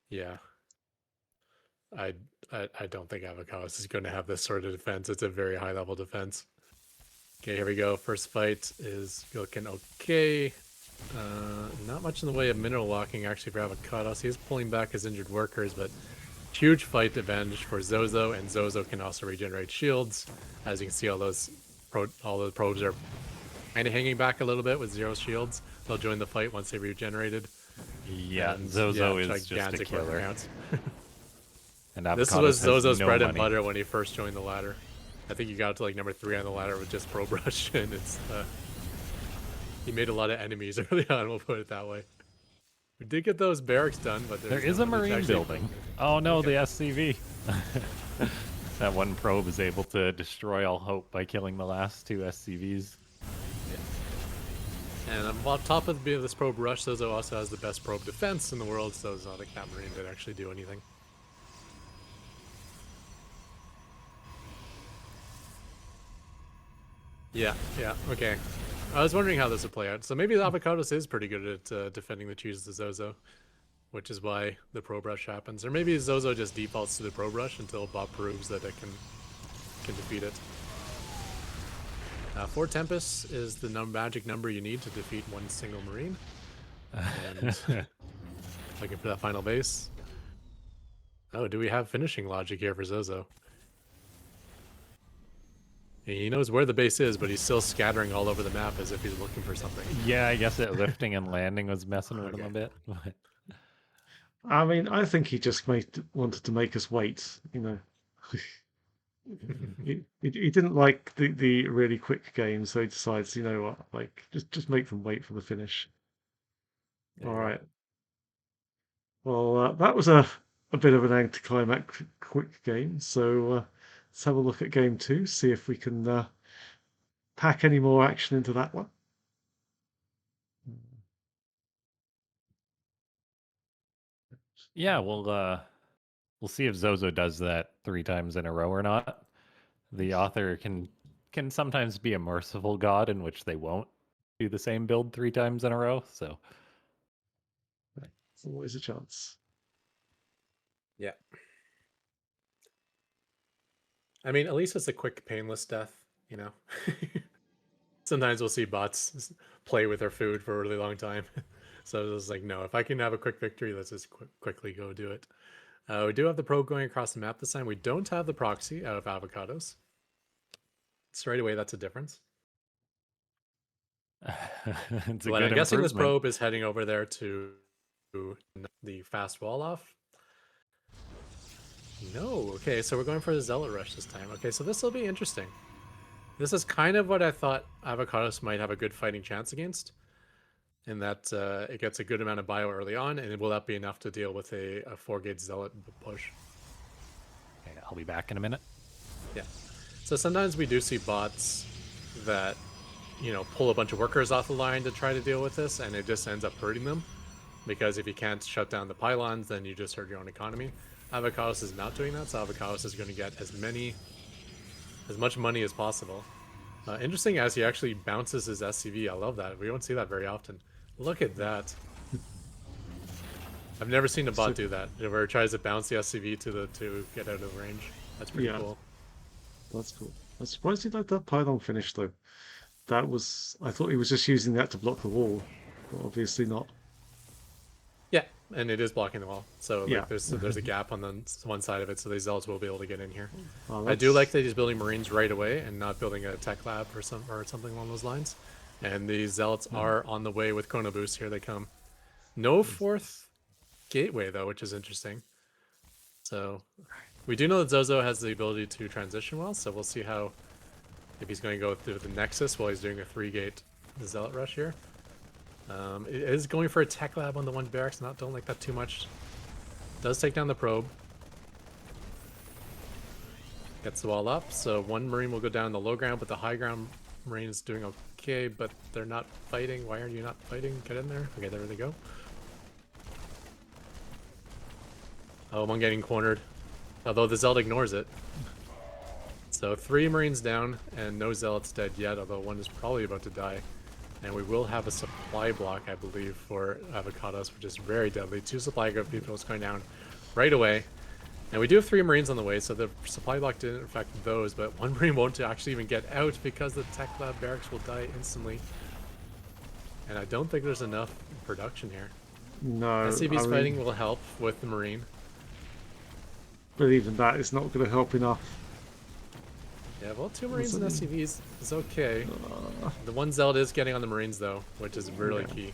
S3: yeah, I, I don't think Avocados is going to have this sort of defense. It's a very high level defense. Okay, here we go. First fight is looking okay. Not much in the way of mineral locking actually for Avocados. He is pulling back his injured workers, but huge fight advantage for Zozo, and Zozo can also regenerate shields. As you can see, all those probes are kind of hanging back a little bit with 0 shields. They'll join the fight once they regenerated.
S2: Yeah,
S3: And,
S2: Zozo
S3: yeah,
S2: is just a killer.
S3: counts.
S2: And
S3: This
S2: Avocados
S3: was
S2: has
S3: Zozo's
S2: no
S3: bread
S2: money.
S3: and butter when he first joined the ladder. I think he got to like number 3 on the ladder with just Pro Brush, and it's he made a lot of enemies early on. We'll put it that way. We did get those barracks done, but
S2: There is a marine building. Oh no,
S3: Okay.
S2: the SCV. That one probe is able to destroy all hope by killing the last 2 SCVs.
S3: And on top of this probe rush, Zozo also has the best probe defense in the world, so it's not like that marine did actually do anything. Yeah, okay. I was wondering how this would play out. So maybe the Avocados is pretty good at defending the cheese to Zozo, which is why the probe rush happens. Or maybe Zozo just defaults to the probe rush until bot proves that it can defeat it. 4 Tempest is the magic number you need to defeat one single marine. And looking for that final base. Oh, do we have finishing logic here for Zozo? He knows where the base is, but he's still scattering all over the map as if he's looking for something.
S2: Yeah, I guess that lifting and landing was messing with him a bit.
S1: I mean, I think he just wanted to make us wait. You know, he didn't like the really quick games, so he decides, you know what, like just make them wait for the finish. All right. Well, that was a bit of an anticlimactic quick game. So let's have a look at game two, see if we can pack any more action into that one.
S2: Yeah, we'll see if Zozo does that 3 times in a row or not. The author can sometimes be a merciful god in which they won't do the same build 3 times in a row. So
S1: It's always a chance.
S3: Yeah. I mean, at least it's a quick, painless death, you know? Sometimes we'll see bots play with their food for a really long time. So it's like, no, if I can have a quick victory, let's just quickly go do it. We do have the probe going across the map this time. We don't have the proxy out of avocados. Straight away, that's a difference.
S2: it's a
S3: But
S2: good
S3: I'm guessing this
S2: improvement.
S3: probe is heading over there to the fast wall off. No, okay, so we're going for the Zealot Rush this time. Okay, so this will be interesting. This is kind of what I thought Avocados might have a good fighting chance against, in that it gets a good amount of bio early on, and will that be enough to deal with a 4-gate Zealot push?
S2: Okay, I'll be back in a minute.
S3: Yeah. So sometimes we do see bots that, pull a bunch of workers off the line to try to deal with this, and it just ends up hurting them. Because if you can't shut down the pylons, then you just hurt your own economy. Avocados is not doing that, so Avocados is going to get as much money as possible. Interesting as he actually bounces his SCV. I love that. We don't see that very often. Look at that. I've never seen a bot do that, where it tries to bounce the SCV to get out of range. That's pretty cool.
S1: That's cool. I'm surprised he let that pylon finish though. I thought he was just using that to block the wall, but obviously not.
S3: Yeah, and it is blocking the wall. So
S1: Yeah.
S3: like there's a gap on the one side of it, so these zealots will be able to get in here.
S1: Oh,
S3: I do like that he's building marines right away and not building a tech lab or something along those lines. And these zealots are on the way with Chrono Boost. Here they come. No fourth gateway though, which is interesting. So we do know that Zozo has the ability to transition well, so we'll see if he's going to go through the Nexus while he's doing a 3-gate Zealot Rush here. It is going for a tech lab on the one barracks. Don't like that too much. Does take down the probe. Gets the wall up, so one marine will go down the low ground, but the high ground marine is doing okay, but they're not fighting. Why are you not fighting? Get in there. Okay, there they go. Oh, one getting cornered. Although the Zealot ignores it. So 3 marines down, and no Zealots dead yet, although one is probably about to die. And we will have a supply block, I believe, for Avocados, which is very deadly. 2 supply people is going down right away. And we do have 3 marines on the way, so the supply block didn't affect those, but 1 marine won't actually even get out because the tech lab barracks will die instantly. And I don't think there's enough production here.
S1: No.
S3: SCV's fighting will help with the marine.
S1: But even that is not going to help enough.
S3: Yeah, well, 2 marines and SCVs is okay. The one Zealot is getting on the marines, though, which is really key.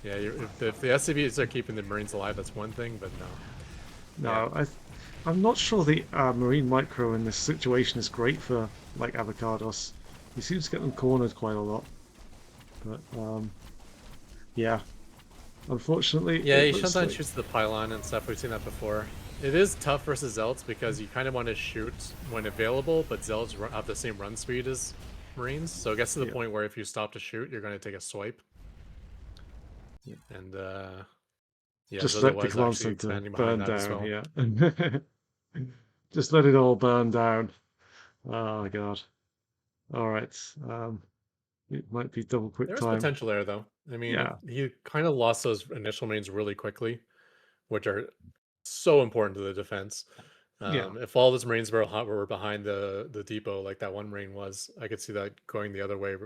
S3: Yeah, if the SCVs are keeping the marines alive, that's one thing, but no.
S1: No, I'm not sure the marine micro in this situation is great for like Avocados. He seems to get them cornered quite a lot. But yeah, unfortunately.
S3: Yeah, he sometimes shoots the pylon and stuff. We've seen that before. It is tough versus Zealots because you kind of want to shoot when available, but Zealots have the same run speed as Marines. So it gets to the point where if you stop to shoot, you're going to take a swipe.
S1: Yeah.
S3: And yeah,
S1: just
S3: Zozo
S1: let the
S3: was
S1: command
S3: actually
S1: center
S3: standing
S1: burn
S3: behind that as
S1: down.
S3: well.
S1: Yeah. Just let it all burn down. Oh god. All right. It might be double quick
S3: There's
S1: time.
S3: potential there, though. I mean,
S1: Yeah.
S3: he kind of lost those initial Marines really quickly, which are so important to the defense.
S1: Yeah.
S3: If all those Marines were behind the depot, like that one Marine was, I could see that going the other way.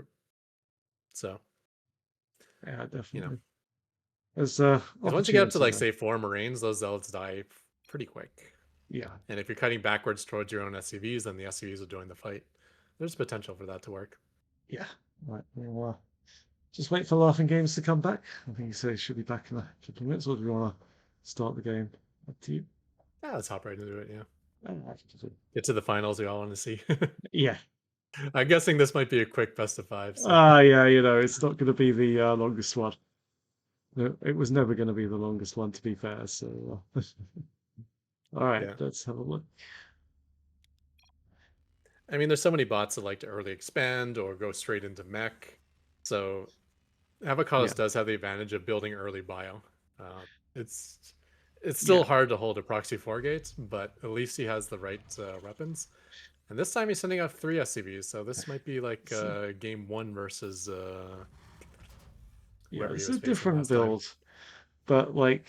S3: So,
S1: Yeah, definitely.
S3: you know,
S1: There's
S3: because once you get up to like
S1: there.
S3: say 4 Marines, those Zealots die pretty quick.
S1: Yeah.
S3: And if you're cutting backwards towards your own SCVs, then the SCVs will join the fight. There's potential for that to work.
S1: Yeah. Right. We'll just wait for Laughing Games to come back. I think he said he should be back in a couple of minutes, or do we want to start the game? Up to you.
S3: Yeah, let's hop right into it. Yeah.
S1: Oh,
S3: Get to the finals we all want to see.
S1: yeah.
S3: I'm guessing this might be a quick best of 5. So.
S1: Yeah, it's not going to be the longest one. No, it was never going to be the longest one, to be fair. So, all right, let's have a look.
S3: I mean, there's so many bots that like to early expand or go straight into mech. So
S1: Yeah,
S3: Avocados does have the advantage of building early bio. Uh, it's it's
S1: yeah.
S3: still hard to hold a proxy 4 gate, but at least he has the right weapons. And this time he's sending out 3 SCVs, so this might be like
S1: So,
S3: game 1 versus
S1: yeah,
S3: whoever he
S1: it's
S3: was
S1: a
S3: facing
S1: different
S3: last time.
S1: build, but like,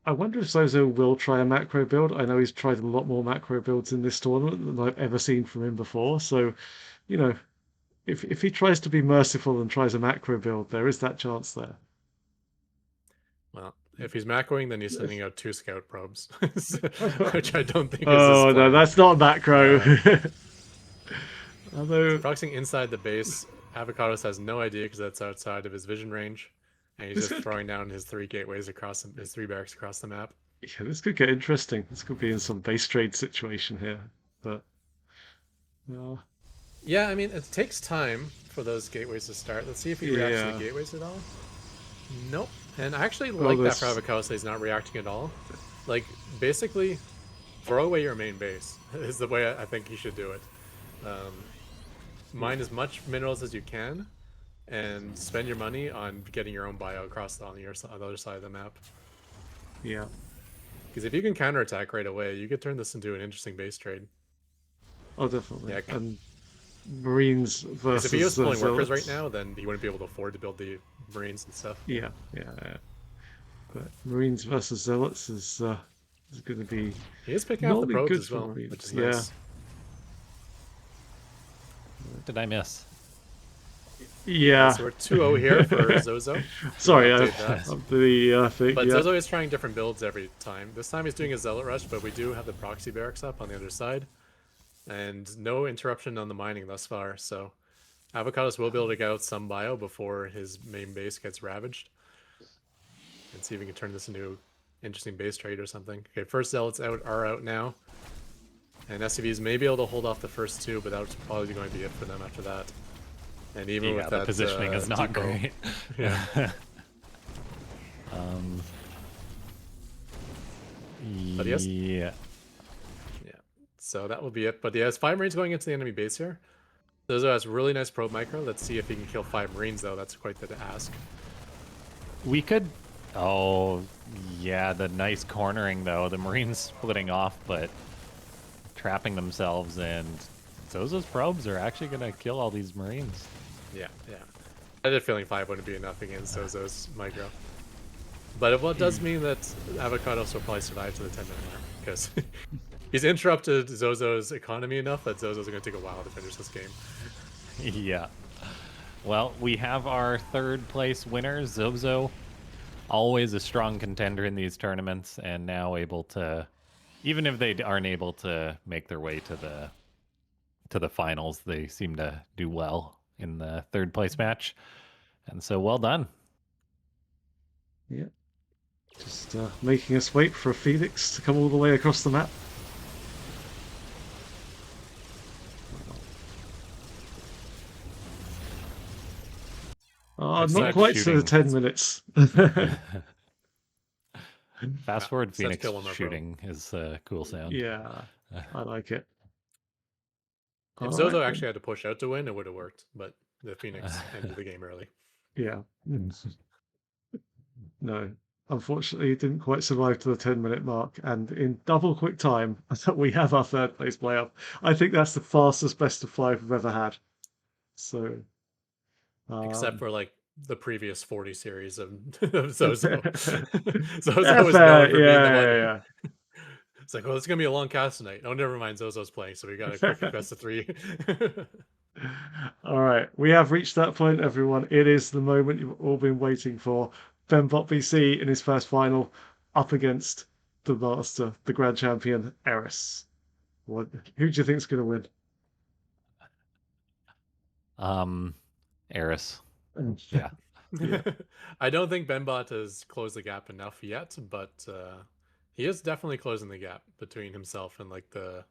S1: I wonder if Zozo will try a macro build. I know he's tried a lot more macro builds in this tournament than I've ever seen from him before. So, you know, if he tries to be merciful and tries a macro build, there is that chance there.
S3: Well, if he's macroing, then he's sending out 2 scout probes, which I don't think is his
S1: Oh no,
S3: plan.
S1: that's not macro.
S3: Uh, so
S1: Although
S3: proxying inside the base, Avocados has no idea because that's outside of his vision range, and he's
S1: this
S3: just
S1: could,
S3: throwing down his 3 gateways across his 3 barracks across the map.
S1: yeah, this could get interesting. This could be in some base trade situation here, but uh,
S3: Yeah, I mean, it takes time for those gateways to start. Let's see if he reacts to the
S1: yeah.
S3: gateways at all. Nope. And I actually
S1: Well,
S3: like that for
S1: this
S3: Avocados that he's not reacting at all. Like, basically, throw away your main base is the way I think you should do it. Um,
S1: yeah,
S3: mine as much minerals as you can, and spend your money on getting your own bio across on on the other side of the map.
S1: yeah.
S3: Because if you can counterattack right away, you could turn this into an interesting base trade.
S1: Oh, definitely.
S3: Yeah,
S1: And Marines
S3: because if he was
S1: versus
S3: pulling workers right
S1: Zealots.
S3: now, then he wouldn't be able to afford to build the Marines and stuff.
S1: Yeah, yeah, yeah. But Marines versus Zealots is going to be
S3: He is picking off
S1: not
S3: the
S1: be
S3: probes
S1: good
S3: as
S1: for
S3: well, which
S1: Marines.
S3: is
S1: Yeah,
S3: nice.
S2: Did I miss?
S3: Okay,
S1: yeah.
S3: so we're 2-0 here for Zozo. We'll
S1: Sorry,
S3: update that.
S1: I'm the thing.
S3: But
S1: Yeah,
S3: Zozo is trying different builds every time. This time he's doing a Zealot Rush, but we do have the proxy barracks up on the other side. And no interruption on the mining thus far, so Avocados will be able to get out some bio before his main base gets ravaged. And see if we can turn this into an interesting base trade or something. Okay, first Zealots are out now. And SCVs may be able to hold off the first 2, but that's probably going to be it for them after that. And even
S2: Yeah,
S3: with
S2: the
S3: that
S2: positioning is not
S3: depot,
S2: great.
S3: yeah.
S2: um,
S3: But yes,
S2: yeah.
S3: yeah. So that will be it. But he has 5 Marines going into the enemy base here. Zozo has really nice probe micro. Let's see if he can kill 5 Marines, though. That's quite the ask.
S2: We could. Oh, yeah, the nice cornering, though. The Marines splitting off, but trapping themselves, and Zozo's probes are actually going to kill all these Marines.
S3: Yeah, yeah. I had a feeling 5 wouldn't be enough against Zozo's micro. But it does mean that Avocados will probably survive to the 10-minute mark, because he's interrupted Zozo's economy enough that Zozo's going to take a while to finish this game.
S2: Yeah. Well, we have our third place winner, Zozo. Always a strong contender in these tournaments, and now able to, even if they aren't able to make their way to the finals, they seem to do well in the third place match. And so well done.
S1: yeah. Just making us wait for a Phoenix to come all the way across the map.
S3: Looks
S1: Not
S3: like
S1: quite to the
S2: shooting.
S1: 10 minutes.
S2: Fast forward
S3: Start to
S2: Phoenix
S3: kill him, bro.
S2: shooting is a cool sound.
S1: Yeah, I like it.
S3: If
S1: All
S3: Zozo
S1: right,
S3: actually had to push out to win, it would have worked. But the Phoenix ended the game early.
S1: yeah. No, unfortunately, it didn't quite survive to the 10-minute mark. And in double quick time, we have our third place playoff. I think that's the fastest best of 5 we've ever had. So,
S3: Except
S1: um,
S3: for like the previous 40 series of Zozo.
S1: yeah,
S3: Zozo was known
S1: fair.
S3: for being the
S1: Yeah,
S3: one.
S1: yeah,
S3: It's like, well, it's gonna be a long cast tonight. Oh, never mind, Zozo's playing, so we got a quick
S1: yeah.
S3: best of 3.
S1: All right, we have reached that point, everyone. It is the moment you've all been waiting for. Bembot BC in his first final up against the master, the grand champion, Eris. Who do you think's going to
S2: Um, Eris.
S1: win?
S2: Yeah.
S1: Yeah,
S3: I don't think Benbot has closed the gap enough yet, but he is definitely closing the gap between himself and like the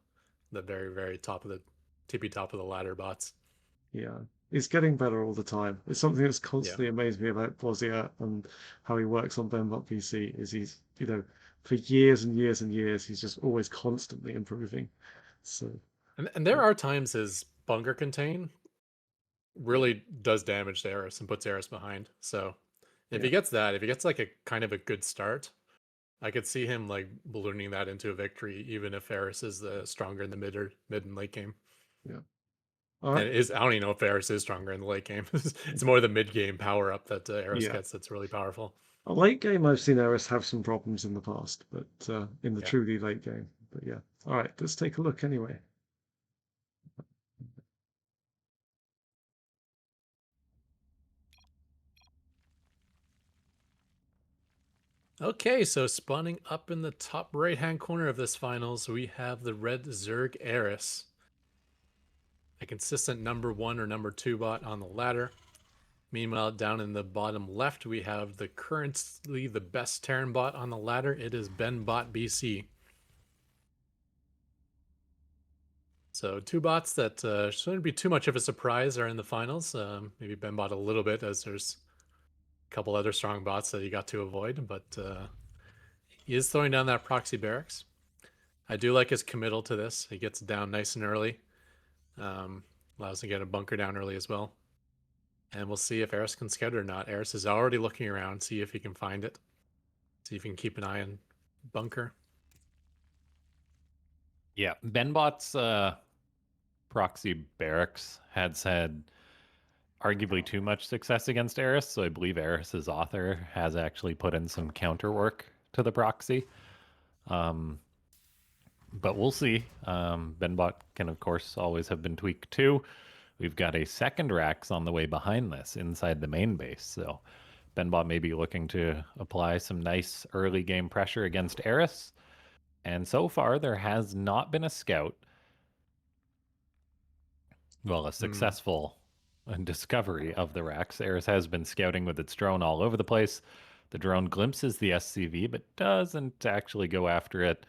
S3: very very top of the tippy top of the ladder bots.
S1: yeah. He's getting better all the time. It's something that's
S3: Yeah.
S1: constantly amazed me about Bosnia and how he works on Bembot BC is he's, for years and years and years, he's just always constantly improving. So,
S3: And there are times his bunker contain really does damage to Eris and puts Eris behind. So if
S1: Yeah.
S3: he gets that, if he gets like a kind of a good start, I could see him like ballooning that into a victory, even if Eris is stronger in the mid and late game.
S1: Yeah. All
S3: And
S1: right.
S3: it is, I don't even know if Eris is stronger in the late game. It's more the mid game power up that Eris
S1: Yeah.
S3: gets that's really powerful.
S1: A late game, I've seen Eris have some problems in the past, but in the
S3: Yeah.
S1: truly late game. But yeah. All right. Let's take a look anyway.
S3: Okay, so spawning up in the top right hand corner of this finals, we have the red Zerg Eris, a consistent number 1 or number 2 bot on the ladder. Meanwhile, down in the bottom left, we have the currently the best Terran bot on the ladder. It is BenBot BC. So 2 bots that shouldn't be too much of a surprise are in the finals. Maybe BenBot a little bit, as there's a couple other strong bots that he got to avoid, but he is throwing down that proxy barracks. I do like his committal to this. He gets down nice and early. Allows him to get a bunker down early as well. And we'll see if Eris can scout it or not. Eris is already looking around, see if he can find it. See if he can keep an eye on bunker.
S2: Yeah, Benbot's proxy barracks has had arguably too much success against Eris, so I believe Eris's author has actually put in some counter work to the proxy. But we'll see. Benbot can, of course, always have been tweaked too. We've got a second Rax on the way behind this inside the main base, so Benbot may be looking to apply some nice early game pressure against Eris. And so far, there has not been a scout. Well, a successful discovery of the Rax. Eris has been scouting with its drone all over the place. The drone glimpses the SCV, but doesn't actually go after it.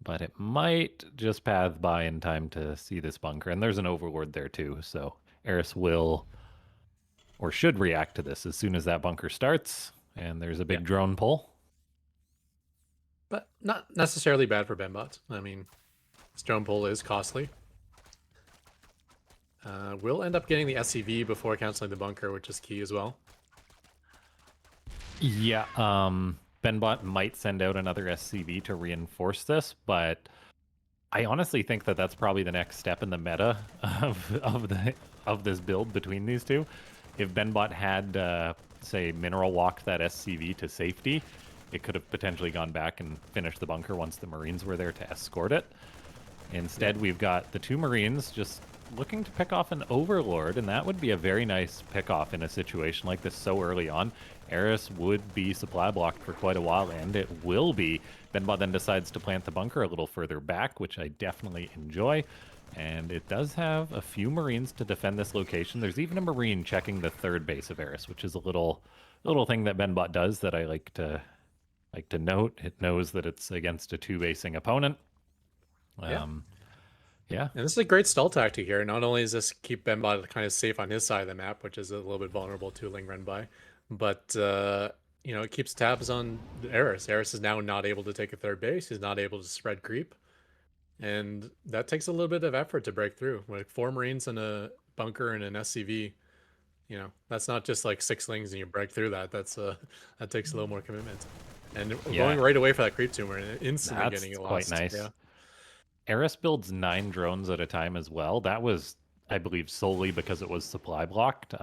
S2: But it might just pass by in time to see this bunker. And there's an overlord there too, so Eris will or should react to this as soon as that bunker starts. And there's a big
S3: Yeah.
S2: drone pull.
S3: But not necessarily bad for BenBot. I mean, drone pull is costly. We'll end up getting the SCV before canceling the bunker, which is key as well.
S2: Yeah, Benbot might send out another SCV to reinforce this, but I honestly think that that's probably the next step in the meta of this build between these two. If Benbot had say mineral walked that SCV to safety, it could have potentially gone back and finished the bunker once the Marines were there to escort it. Instead, we've got the 2 Marines just looking to pick off an Overlord, and that would be a very nice pick-off in a situation like this so early on. Eris would be supply blocked for quite a while, and it will be. Benbot then decides to plant the bunker a little further back, which I definitely enjoy. And it does have a few Marines to defend this location. There's even a Marine checking the 3rd base of Eris, which is a little thing that Benbot does that I like to note. It knows that it's against a 2-basing opponent.
S3: Yeah.
S2: Yeah.
S3: And this is a great stall tactic here. Not only does this keep BenBot kind of safe on his side of the map, which is a little bit vulnerable to Ling Run by, but you know, it keeps tabs on Eris. Eris is now not able to take a 3rd base. He's not able to spread creep. And that takes a little bit of effort to break through. Like 4 Marines in a bunker and an SCV, you know, that's not just like 6 Lings and you break through that. That takes a little more commitment. And going right away for that creep tumor and instantly getting it
S2: quite
S3: lost.
S2: nice.
S3: Yeah.
S2: Eris builds 9 drones at a time as well. That was, I believe, solely because it was supply blocked.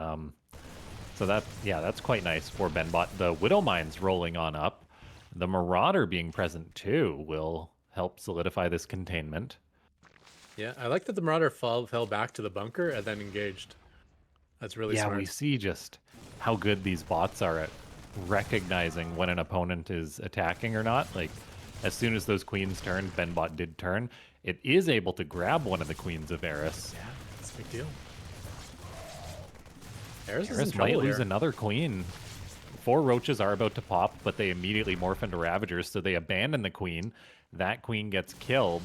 S2: So that's quite nice for Benbot. The Widow Mines rolling on up. The Marauder being present too will help solidify this containment.
S3: Yeah, I like that the Marauder fell back to the bunker and then engaged. That's really smart.
S2: Yeah, we see just how good these bots are at recognizing when an opponent is attacking or not. Like, as soon as those queens turned, Benbot did turn. It is able to grab one of the queens of Eris.
S3: Yeah, that's a big deal. Eris
S2: might lose another queen. 4 roaches are about to pop, but they immediately morph into Ravagers, so they abandon the queen. That queen gets killed.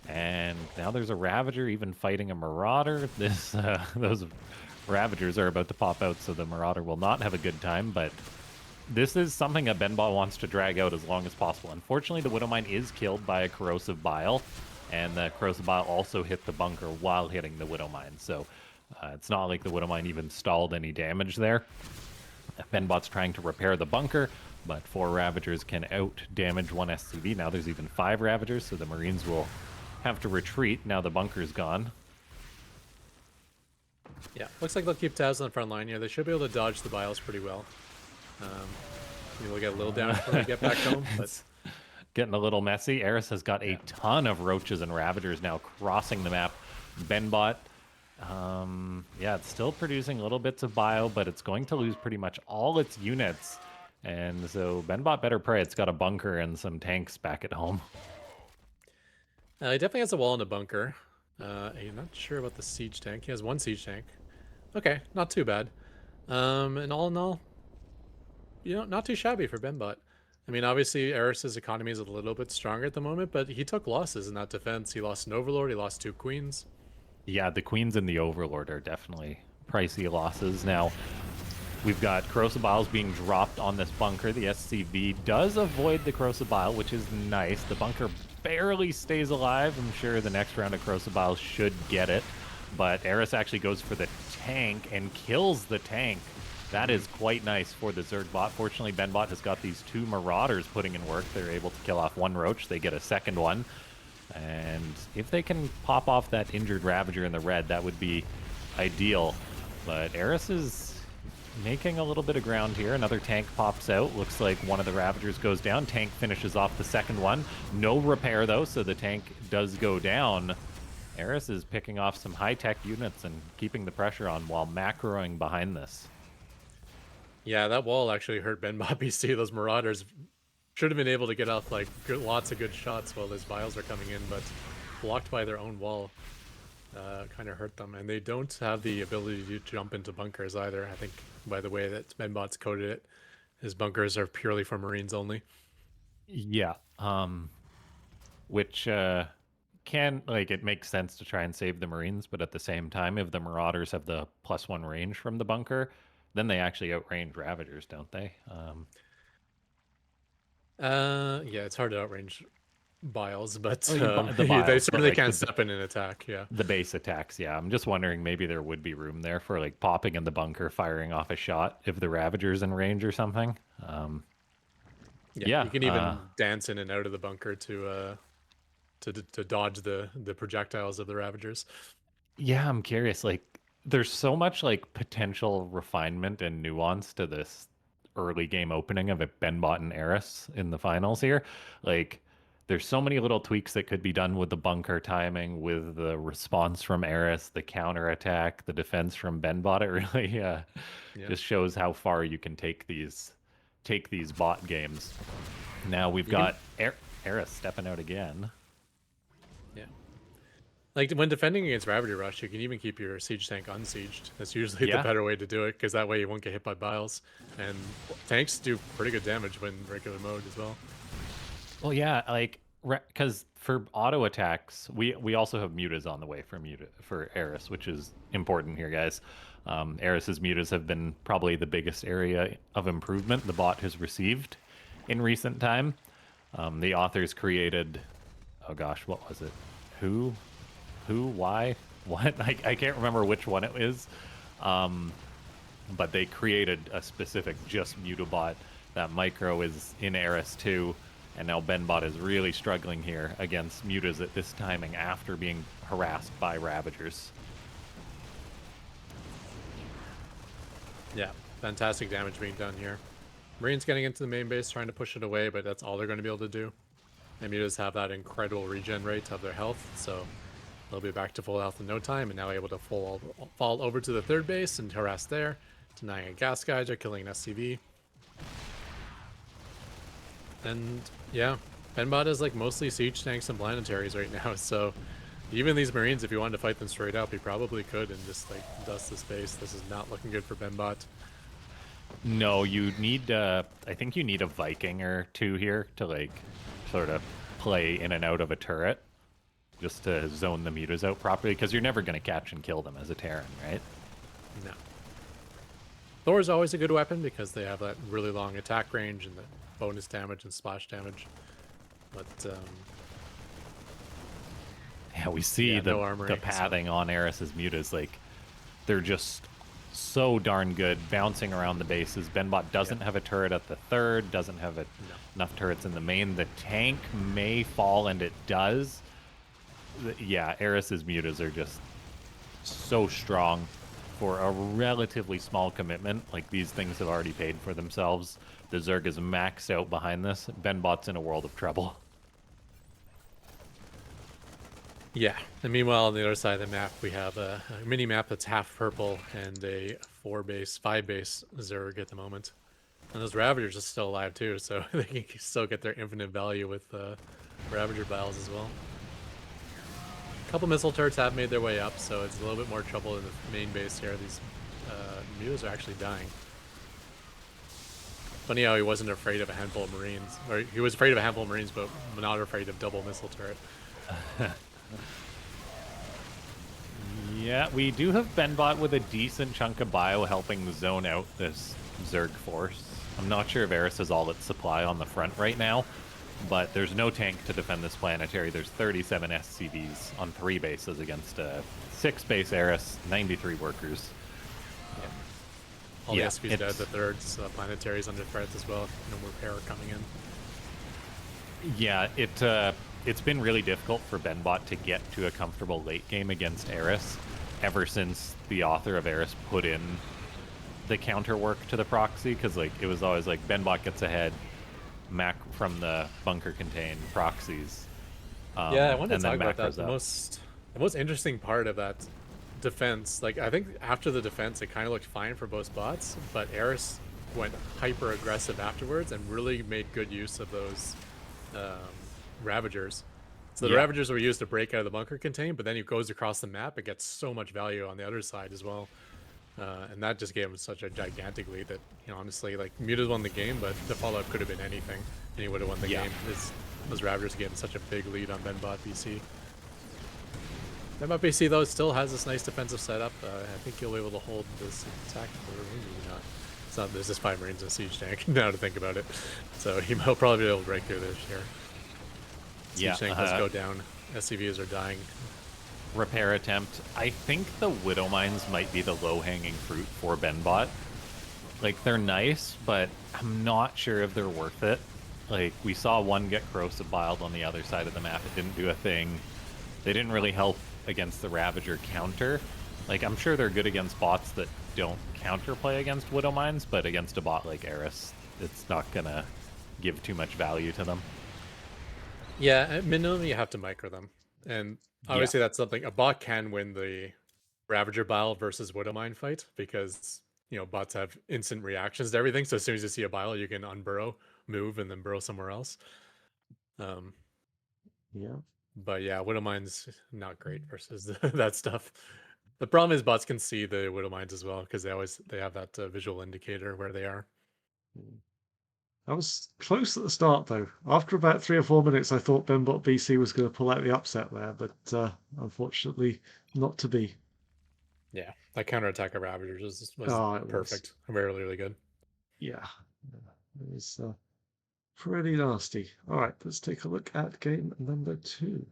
S2: And now there's a Ravager even fighting a Marauder. Those Ravagers are about to pop out, so the Marauder will not have a good time, but this is something that Benbot wants to drag out as long as possible. Unfortunately, the Widowmine is killed by a Corrosive Bile. and the corrosive bile also hit the bunker while hitting the widow mine. So it's not like the widow mine even stalled any damage there. Benbot's trying to repair the bunker, but 4 Ravagers can out damage 1 SCV. Now there's even 5 Ravagers, so the Marines will have to retreat now the bunker's gone.
S3: Yeah, looks like they'll keep tabs on the front line here. They should be able to dodge the biles pretty well. Maybe we'll get a little damage when we get back home, but
S2: It's getting a little messy. Eris has got a ton of Roaches and Ravagers now crossing the map. Benbot, yeah, it's still producing little bits of bio, but it's going to lose pretty much all its units. And so Benbot better pray it's got a bunker and some tanks back at home.
S3: he definitely has a wall in the bunker. I'm not sure about the siege tank. He has 1 siege tank. Okay, not too bad. And all in all, not too shabby for Benbot. I mean, obviously, Eris's economy is a little bit stronger at the moment, but he took losses in that defense. He lost an Overlord, he lost 2 Queens.
S2: Yeah, the Queens and the Overlord are definitely pricey losses. Now, we've got Corrosive Biles being dropped on this bunker. The SCV does avoid the Corrosive Bile, which is nice. The bunker barely stays alive. I'm sure the next round of Corrosive Biles should get it. But Eris actually goes for the tank and kills the tank. That is quite nice for the Zerg bot. Fortunately, Benbot has got these 2 Marauders putting in work. They're able to kill off 1 Roach. They get a second one. And if they can pop off that injured Ravager in the red, that would be ideal. But Eris is making a little bit of ground here. Another tank pops out. Looks like one of the Ravagers goes down. Tank finishes off the second one. No repair, though, so the tank does go down. Eris is picking off some high-tech units and keeping the pressure on while macroing behind this.
S3: Yeah, that wall actually hurt Benbot BC. Those Marauders should have been able to get off like lots of good shots while those vials are coming in, but blocked by their own wall kind of hurt them. And they don't have the ability to jump into bunkers either. I think by the way that Benbot's coded it, his bunkers are purely for Marines only.
S2: Yeah, which can, like, it makes sense to try and save the Marines, but at the same time, if the Marauders have the +1 range from the bunker, then they actually outrange Ravagers, don't they?
S3: Yeah, it's hard to outrange Biles, but
S2: The
S3: they
S2: Biles, but
S3: certainly
S2: like
S3: can't step in and attack. Yeah,
S2: the base attacks, yeah. I'm just wondering maybe there would be room there for like popping in the bunker, firing off a shot if the Ravager's in range or something. Yeah,
S3: you can even dance in and out of the bunker to dodge the projectiles of the Ravagers.
S2: yeah, I'm curious. Like, there's so much like potential refinement and nuance to this early game opening of a Benbot and Eris in the finals here. Like, there's so many little tweaks that could be done with the bunker timing, with the response from Eris, the counter attack, the defense from Benbot. It really just shows how far you can take these bot games. Now we've got Eris stepping out again.
S3: Yeah. Like when defending against Ravager Rush, you can even keep your siege tank unsieged. That's usually the better way to do it, because that way you won't get hit by Biles. And tanks do pretty good damage when regular mode as well.
S2: Well, yeah, like, because for auto attacks, we also have mutas on the way for Eris, which is important here, guys. Eris's mutas have been probably the biggest area of improvement the bot has received in recent time. The authors created, oh gosh, what was it? Who, why, what? I can't remember which one it is. But they created a specific just mutabot. That micro is in Eris too. And now Benbot is really struggling here against mutas at this timing after being harassed by Ravagers.
S3: Yeah, fantastic damage being done here. Marines getting into the main base, trying to push it away, but that's all they're going to be able to do. And mutas have that incredible regen rate of their health, so they'll be back to full health in no time, and now able to fall over to the third base and harass there, denying a gas geyser, killing an SCV. And yeah, Benbot is like mostly siege tanks and planetaries right now, so even these Marines, if you wanted to fight them straight up, you probably could and just like dust the space. This is not looking good for Benbot.
S2: No, you need, I think you need a Viking or two here to like sort of play in and out of a turret just to zone the mutas out properly, because you're never going to catch and kill them as a Terran, right?
S3: No. Thor is always a good weapon because they have that really long attack range and the bonus damage and splash damage. But
S2: Yeah, we see
S3: Yeah, no
S2: the
S3: armory.
S2: pathing on Eris's mutas. Like, they're just so darn good bouncing around the bases. Benbot doesn't have a turret at the third, doesn't have
S3: No.
S2: enough turrets in the main. The tank may fall, and it does. Yeah, Eris's mutas are just so strong for a relatively small commitment. Like, these things have already paid for themselves. The Zerg is maxed out behind this. Benbot's in a world of trouble.
S3: Yeah, and meanwhile on the other side of the map we have a mini map that's half purple and a 5 base Zerg at the moment. And those Ravagers are still alive too, so they can still get their infinite value with Ravager Biles as well. A couple missile turrets have made their way up, so it's a little bit more trouble in the main base here. These mutas are actually dying. Funny how he wasn't afraid of a handful of Marines. Or he was afraid of a handful of Marines, but not afraid of double missile turret.
S2: Yeah, we do have Benbot with a decent chunk of bio helping zone out this Zerg force. I'm not sure if Eris has all its supply on the front right now, but there's no tank to defend this planetary. There's 37 SCVs on 3 bases against a 6-base Eris, 93 workers.
S3: Yeah. All
S2: Yeah,
S3: the SPs dead, the thirds, planetaries under threat as well. No more repair coming in.
S2: Yeah, it's been really difficult for Benbot to get to a comfortable late game against Eris ever since the author of Eris put in the counter work to the proxy, because like it was always like Benbot gets ahead, Mac from the bunker contain proxies.
S3: Yeah, I wanted
S2: and
S3: to talk
S2: then
S3: about that.
S2: macros
S3: The
S2: up.
S3: most interesting part of that defense, like I think after the defense, it kind of looked fine for both bots, but Eris went hyper aggressive afterwards and really made good use of those um, Ravagers. So the
S2: Yeah.
S3: Ravagers were used to break out of the bunker contain, but then he goes across the map. It gets so much value on the other side as well. And that just gave him such a gigantic lead that, you know, honestly, like, Muta's won the game, but the follow-up could have been anything, and he would have won the
S2: Yeah.
S3: game. Those Ravagers gave him such a big lead on Benbot BC. Benbot BC, though, still has this nice defensive setup. I think he'll be able to hold this attack, or maybe not. It's not, there's just 5 Marines in a siege tank, now to think about it. So he'll probably be able to break through this here. Siege tank does go down. SCVs are dying.
S2: Repair attempt. I think the Widow Mines might be the low-hanging fruit for Benbot. Like, they're nice, but I'm not sure if they're worth it. Like, we saw one get corrosive biled on the other side of the map. It didn't do a thing. They didn't really help against the Ravager counter. Like, I'm sure they're good against bots that don't counterplay against Widow Mines, but against a bot like Eris, it's not gonna give too much value to them.
S3: Yeah, at minimum, you have to micro them. And obviously,
S2: Yeah.
S3: that's something a bot can win the Ravager Bile versus Widowmine fight because, you know, bots have instant reactions to everything. So as soon as you see a Bile, you can unburrow, move, and then burrow somewhere else. Um,
S1: Yeah.
S3: but yeah, Widowmine's not great versus that stuff. The problem is bots can see the Widowmines as well because they have that visual indicator where they are.
S1: I was close at the start, though. After about 3 or 4 minutes, I thought Benbot BC was going to pull out the upset there, but unfortunately, not to be.
S3: Yeah, that counterattack of Ravagers was
S1: Oh, it was.
S3: perfect. Really, really good.
S1: Yeah. It was pretty nasty. All right, let's take a look at game number 2.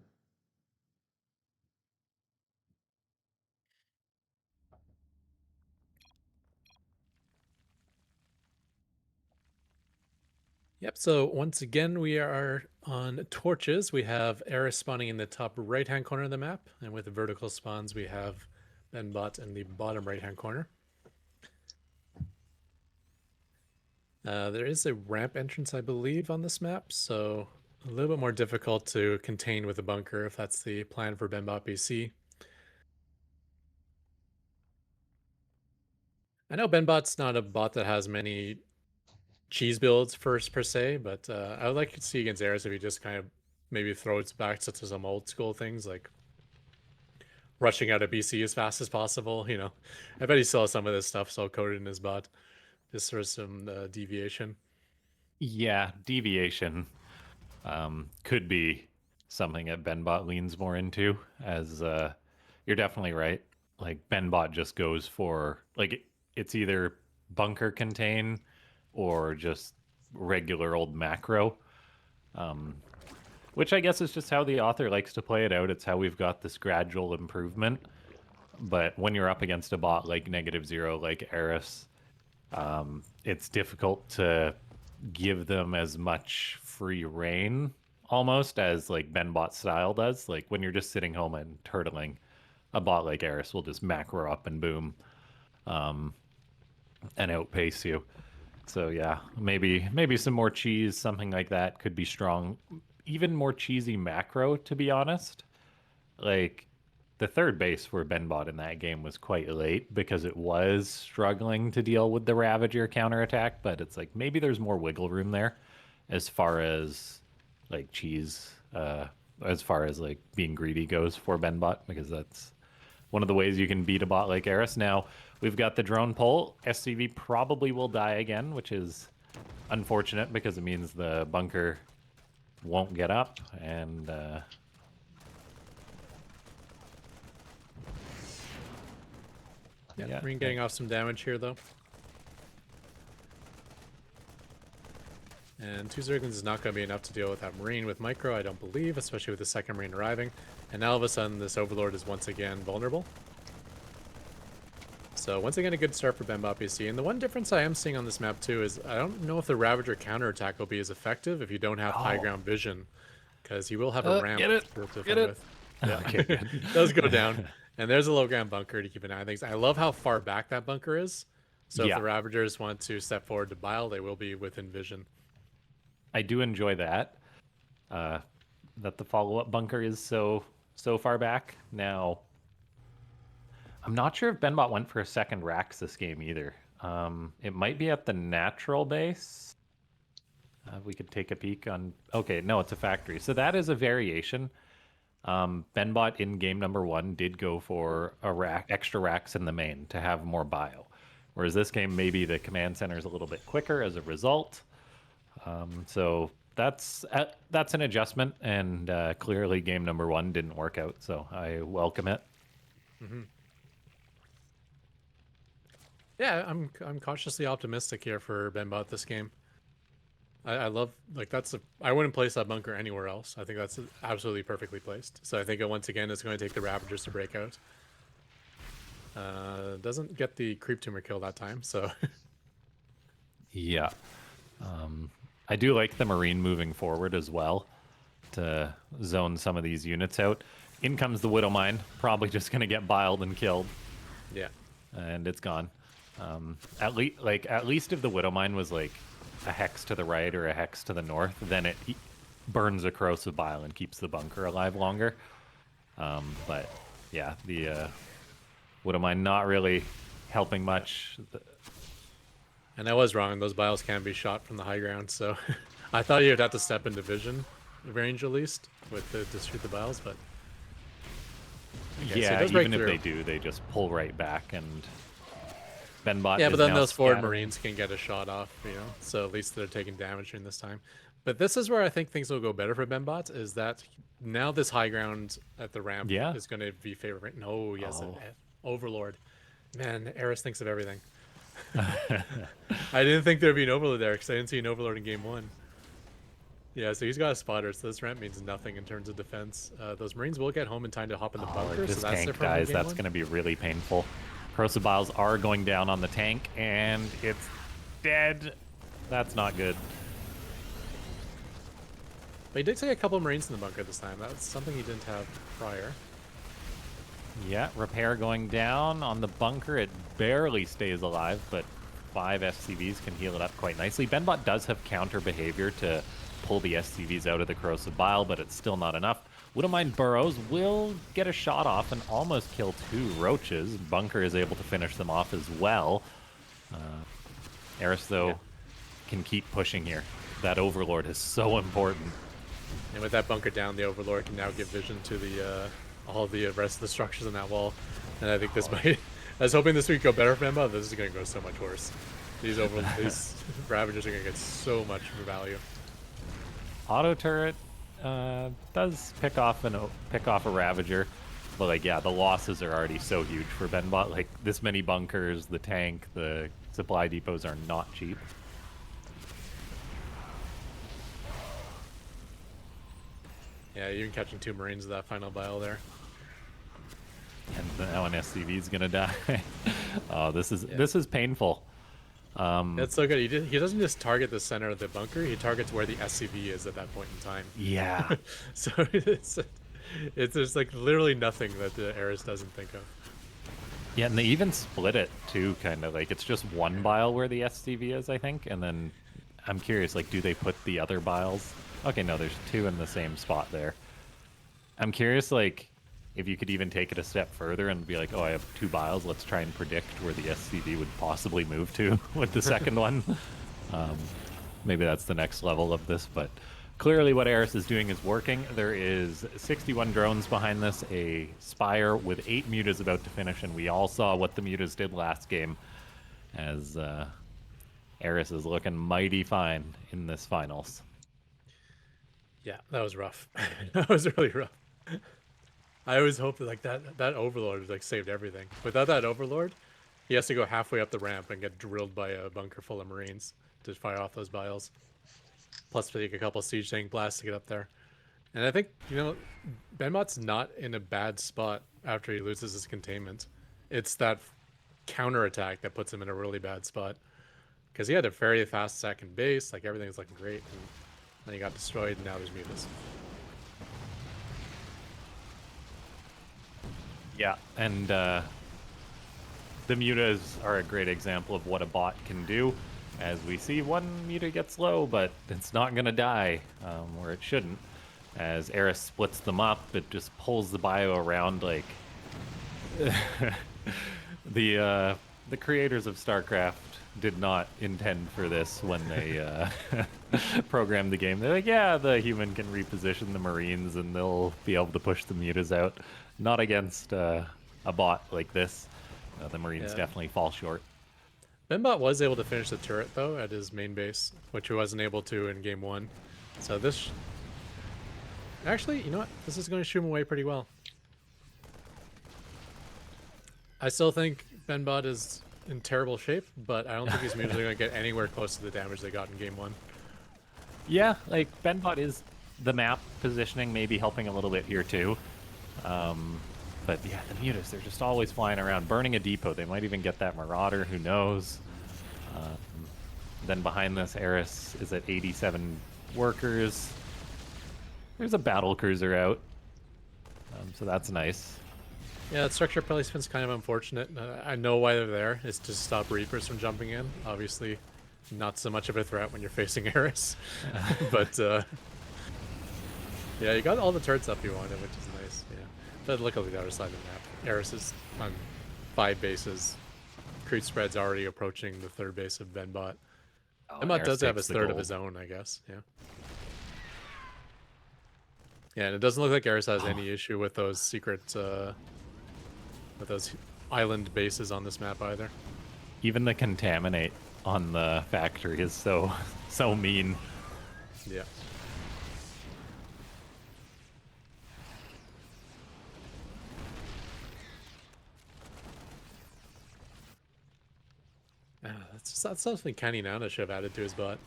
S3: Yep, so once again, we are on torches. We have Eris spawning in the top right-hand corner of the map, and with the vertical spawns, we have Benbot in the bottom right-hand corner. There is a ramp entrance, I believe, on this map, so a little bit more difficult to contain with a bunker if that's the plan for Benbot BC. I know Benbot's not a bot that has many cheese builds first per se, but I would like to see against Eris if he just kind of maybe throws back to some old school things like rushing out of BC as fast as possible. You know, I bet he still has some of this stuff so coded in his bot, just for some deviation.
S2: Yeah, deviation could be something that Benbot leans more into, as you're definitely right. Like, Benbot just goes for, like, it's either bunker contain or just regular old macro. which I guess is just how the author likes to play it out. It's how we've got this gradual improvement. But when you're up against a bot like -0, like Eris, it's difficult to give them as much free reign almost as like Benbot style does. Like when you're just sitting home and turtling, a bot like Eris will just macro up and boom, and outpace you. So yeah, maybe some more cheese, something like that could be strong. Even more cheesy macro, to be honest. Like the third base for Benbot in that game was quite late because it was struggling to deal with the Ravager counterattack, but it's like maybe there's more wiggle room there as far as like cheese, as far as like being greedy goes for Benbot, because that's one of the ways you can beat a bot like Eris. Now, we've got the drone pull. SCV probably will die again, which is unfortunate because it means the bunker won't get up, and
S3: Yeah, Marine getting off some damage here, though. And 2 Zerglings is not going to be enough to deal with that Marine with Micro, I don't believe, especially with the second Marine arriving. And now all of a sudden, this Overlord is once again vulnerable. So once again, a good start for Benbot PC. And the one difference I am seeing on this map, too, is I don't know if the Ravager counterattack will be as effective if you don't have high ground vision. Because you will have a ramp to defend with. Yeah,
S2: Okay, good.
S3: it does go down. And there's a low ground bunker to keep an eye on things. I love how far back that bunker is. So if
S2: Yeah.
S3: the Ravagers want to step forward to bile, they will be within vision.
S2: I do enjoy that. That the follow-up bunker is so far back. Now, I'm not sure if Benbot went for a second Rax this game either. It might be at the natural base. We could take a peek on. Okay, no, it's a factory. So that is a variation. Benbot in game number 1 did go for a extra racks in the main to have more bio, whereas this game maybe the command center is a little bit quicker as a result. So that's an adjustment, and clearly game number 1 didn't work out, so I welcome it.
S3: Mm-hmm. Yeah, I'm cautiously optimistic here for Benbot this game. I love, like, I wouldn't place that bunker anywhere else. I think that's absolutely perfectly placed. So I think once again it's going to take the Ravagers to break out. Doesn't get the creep tumor kill that time, so.
S2: Yeah. I do like the Marine moving forward as well to zone some of these units out. In comes the Widow Mine, probably just going to get biled and killed.
S3: Yeah.
S2: And it's gone. At least if the Widow Mine was like a hex to the right or a hex to the north, then it burns a corrosive bile and keeps the bunker alive longer. But yeah, the Widow Mine not really helping much.
S3: And I was wrong. Those biles can be shot from the high ground, so I thought you'd have to step into vision range at least to shoot the biles, but okay,
S2: yeah,
S3: so
S2: even if they do, they just pull right back, and Benbot.
S3: Yeah,
S2: is
S3: but then
S2: now
S3: those forward
S2: scattered.
S3: Marines can get a shot off, you know, so at least they're taking damage during this time. But this is where I think things will go better for Benbot, is that now this high ground at the ramp is going to be favorite. No, yes, Overlord. Man, Eris thinks of everything. I didn't think there'd be an Overlord there because I didn't see an Overlord in game 1. Yeah, so he's got a spotter, so this ramp means nothing in terms of defense. Those Marines will get home in time to hop in the bunker,
S2: If this
S3: so that's
S2: tank
S3: different.
S2: dies, that's going to be really painful. Corrosive biles are going down on the tank, and it's dead. That's not good.
S3: But he did take a couple of Marines in the bunker this time. That's something he didn't have prior.
S2: Yeah, repair going down on the bunker. It barely stays alive, but 5 SCVs can heal it up quite nicely. Benbot does have counter behavior to pull the SCVs out of the corrosive bile, but it's still not enough. Widowmine Burrows will get a shot off and almost kill 2 roaches. Bunker is able to finish them off as well. Eris, though, can keep pushing here. That Overlord is so important.
S3: And with that bunker down, the Overlord can now give vision to the all the rest of the structures on that wall. And I think this might... I was hoping this would go better for Emma. This is going to go so much worse. These Ravagers are going to get so much value.
S2: Auto turret does pick off a Ravager, but like yeah, the losses are already so huge for Benbot. Like this many bunkers, the tank, the supply depots are not cheap.
S3: Yeah, even catching 2 Marines of that final bile there.
S2: And now an SCV is gonna die. Oh, this is painful.
S3: That's so good. He doesn't just target the center of the bunker. He targets where the SCV is at that point in time.
S2: Yeah.
S3: So it's there's like literally nothing that the Eris doesn't think of.
S2: Yeah, and they even split it too, kind of like it's just one bile where the SCV is, I think, and then I'm curious, like, do they put the other biles? Okay, no, there's 2 in the same spot there. I'm curious, like, if you could even take it a step further and be like, oh, I have 2 biles, let's try and predict where the SCV would possibly move to with the second one. Maybe that's the next level of this, but clearly what Eris is doing is working. There is 61 drones behind this, a Spire with 8 mutas about to finish, and we all saw what the mutas did last game as Eris is looking mighty fine in this finals.
S3: Yeah, that was rough. That was really rough. I always hope that like that Overlord like saved everything. Without that Overlord, he has to go halfway up the ramp and get drilled by a bunker full of Marines to fire off those biles. Plus take a couple siege tank blasts to get up there. And I think, you know, Benbot's not in a bad spot after he loses his containment. It's that counterattack that puts him in a really bad spot. Because he had a very fast second base, like everything's looking great, and then he got destroyed, and now there's mutas.
S2: Yeah, and the mutas are a great example of what a bot can do. As we see, one muta gets low, but it's not going to die where it shouldn't. As Eris splits them up, it just pulls the bio around like the creators of Starcraft did not intend for this when they programmed the game. They're like, yeah, the human can reposition the Marines and they'll be able to push the mutas out. Not against a bot like this. The Marines definitely fall short.
S3: Benbot was able to finish the turret, though, at his main base, which he wasn't able to in game 1. So this... Actually, you know what? This is going to shoot him away pretty well. I still think Benbot is in terrible shape, but I don't think he's usually going to get anywhere close to the damage they got in game 1.
S2: Yeah, like, Benbot is the map positioning maybe helping a little bit here, too. But yeah, the mutas, they're just always flying around, burning a depot. They might even get that Marauder, who knows. Then behind this, Eris is at 87 workers. There's a battle cruiser out, so that's nice.
S3: Yeah, that structure placement's kind of unfortunate. I know why they're there. It's to stop Reapers from jumping in. Obviously, not so much of a threat when you're facing Eris. But, yeah, you got all the turrets up you wanted, which is nice, yeah. But look at the other side of the map. Eris is on 5 bases. Creep spread's already approaching the 3rd base of Benbot. Benbot does have his 3rd of his own, I guess, yeah. Yeah, and it doesn't look like Eris has any issue with those secret, with those island bases on this map either.
S2: Even the contaminate on the factory is so mean.
S3: Yeah. That's something Kenny Nana should have added to his bot.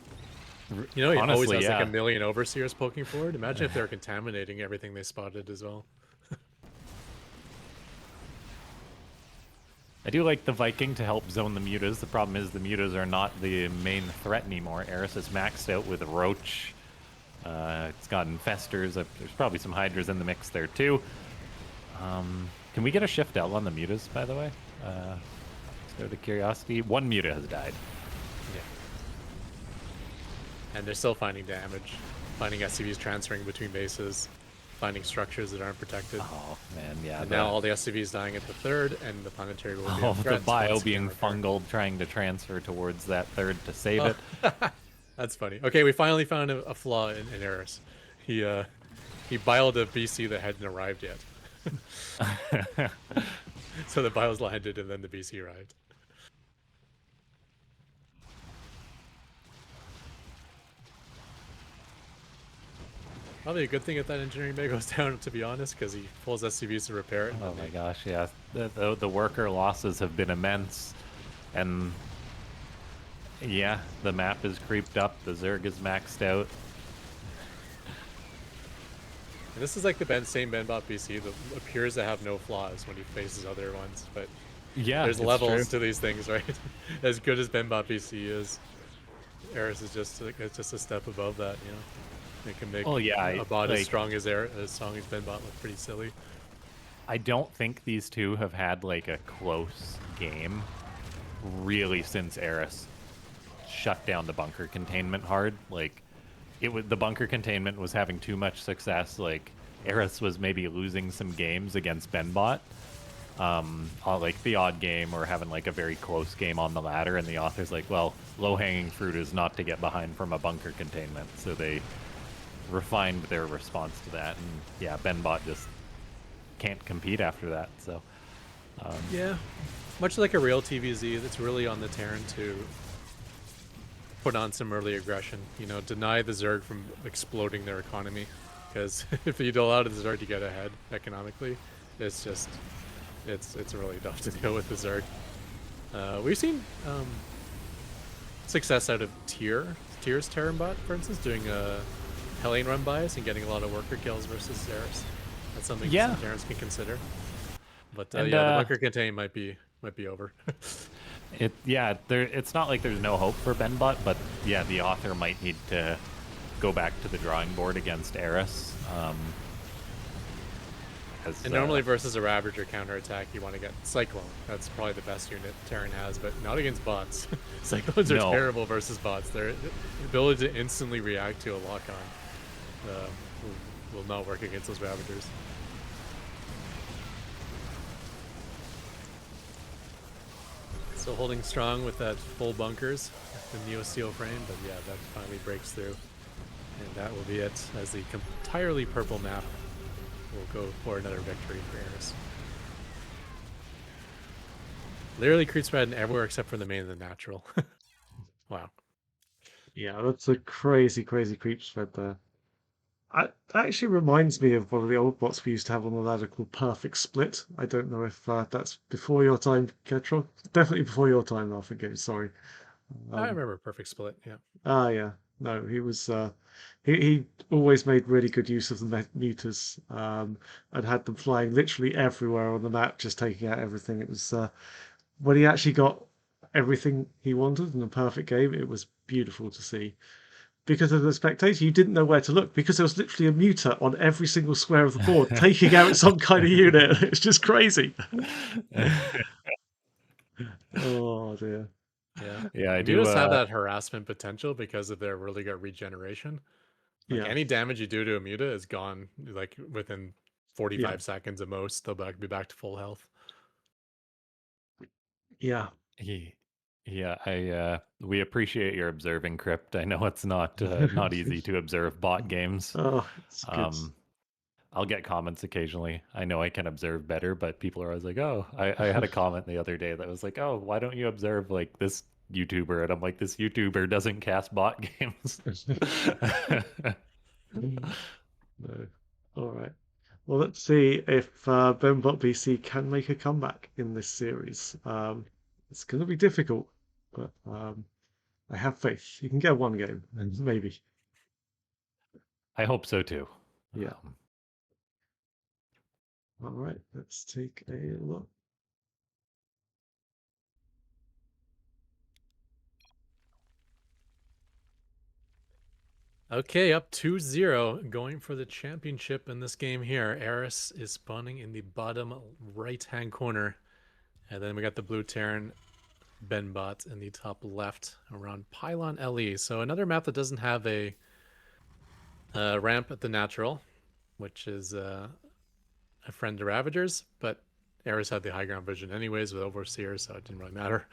S3: You know, he
S2: Honestly,
S3: always has
S2: yeah.
S3: like a million overseers poking forward. Imagine if they're contaminating everything they spotted as well.
S2: I do like the Viking to help zone the mutas. The problem is the mutas are not the main threat anymore. Eris is maxed out with Roach. It's got Infestors. There's probably some Hydras in the mix there too. Can we get a shift L on the mutas, by the way? Just out of curiosity. One muta has died.
S3: Yeah. And they're still finding damage. Finding SCVs transferring between bases. Finding structures that aren't protected.
S2: Oh, man, yeah.
S3: And now all the SCVs dying at the 3rd, and the planetary will be
S2: Oh,
S3: a threat,
S2: the bio
S3: so
S2: being fungled, trying to transfer towards that 3rd to save it.
S3: That's funny. Okay, we finally found a flaw in Eris. He biled a BC that hadn't arrived yet. So the bios landed, and then the BC arrived. Probably a good thing if that engineering bay goes down, to be honest, because he pulls SCVs to repair it.
S2: Oh my gosh, yeah. The worker losses have been immense. And yeah, the map is creeped up. The Zerg is maxed out.
S3: And this is like the same Benbot BC that appears to have no flaws when he faces other ones, but
S2: Yeah,
S3: there's
S2: it's true.
S3: levels to these things, right? As good as Benbot BC is, Eris is just like, it's just a step above that, you know. It can make
S2: Well, yeah,
S3: a bot as
S2: like
S3: strong as Benbot look pretty silly.
S2: I don't think these two have had like a close game really since Eris shut down the bunker containment hard. Like it was the bunker containment was having too much success. Like Eris was maybe losing some games against Benbot. On like the odd game or having like a very close game on the ladder, and the author's like, well, low hanging fruit is not to get behind from a bunker containment. So they refined their response to that, and yeah, Benbot just can't compete after that. So
S3: Yeah, much like a real TVZ, that's really on the Terran to put on some early aggression. You know, deny the Zerg from exploding their economy, because if you allow the Zerg to get ahead economically, it's just it's really tough to deal with the Zerg. We've seen success out of Tier's Terran bot, for instance, doing a Hellion run bias and getting a lot of worker kills versus Zeros. That's something
S2: yeah,
S3: some Terrans can consider. But
S2: and
S3: yeah, the bunker contain might be over.
S2: it's not like there's no hope for Benbot, but yeah, the author might need to go back to the drawing board against Eris.
S3: And normally versus a Ravager counterattack, you want to get Cyclone. That's probably the best unit Terran has, but not against bots. Cyclones are terrible versus bots. Their ability to instantly react to a lock-on will not work against those Ravagers. Still holding strong with that full bunkers, the Neo Steel frame, but yeah, that finally breaks through. And that will be it as the entirely purple map will go for another victory for Eris. Literally creep spread everywhere except for the main and the natural. Wow.
S1: Yeah, that's a crazy, crazy creep spread there. That actually reminds me of one of the old bots we used to have on the ladder called Perfect Split. I don't know if that's before your time, Ketro. Definitely before your time, I think. Sorry.
S3: I
S1: Um,
S3: remember Perfect Split, yeah.
S1: yeah. No, he was. He always made really good use of the meters, and had them flying literally everywhere on the map, just taking out everything. It was when he actually got everything he wanted in a perfect game. It was beautiful to see. Because as a spectator, you didn't know where to look because there was literally a muter on every single square of the board taking out some kind of unit. It's just crazy. Oh dear.
S3: Yeah.
S2: yeah, I do.
S3: Mutas have that harassment potential because of their really good regeneration. Like
S1: Yeah.
S3: any damage you do to a muta is gone like within
S1: Yeah.
S3: 45 seconds at most. They'll be back to full health.
S1: Yeah.
S2: He, yeah, I we appreciate your observing, Crypt. I know it's not easy to observe bot games.
S1: Oh, it's good.
S2: I'll get comments occasionally. I know I can observe better, but people are always like, "Oh, I had a comment the other day that was like, oh, why don't you observe like this YouTuber?" And I'm like, "This YouTuber doesn't cast bot games."
S1: No. All right. Well, let's see if BenBot BC can make a comeback in this series. It's going to be difficult, but I have faith. You can get one game, and maybe.
S2: I hope so too.
S1: Yeah.
S2: Um,
S1: All right. Let's take a look.
S3: Okay, up 2-0, going for the championship in this game here. Eris is spawning in the bottom right-hand corner. And then we got the blue Terran Benbot in the top left around Pylon LE. So another map that doesn't have a ramp at the natural, which is a friend to Ravagers, but Eris had the high ground vision anyways with Overseer, so it didn't really matter.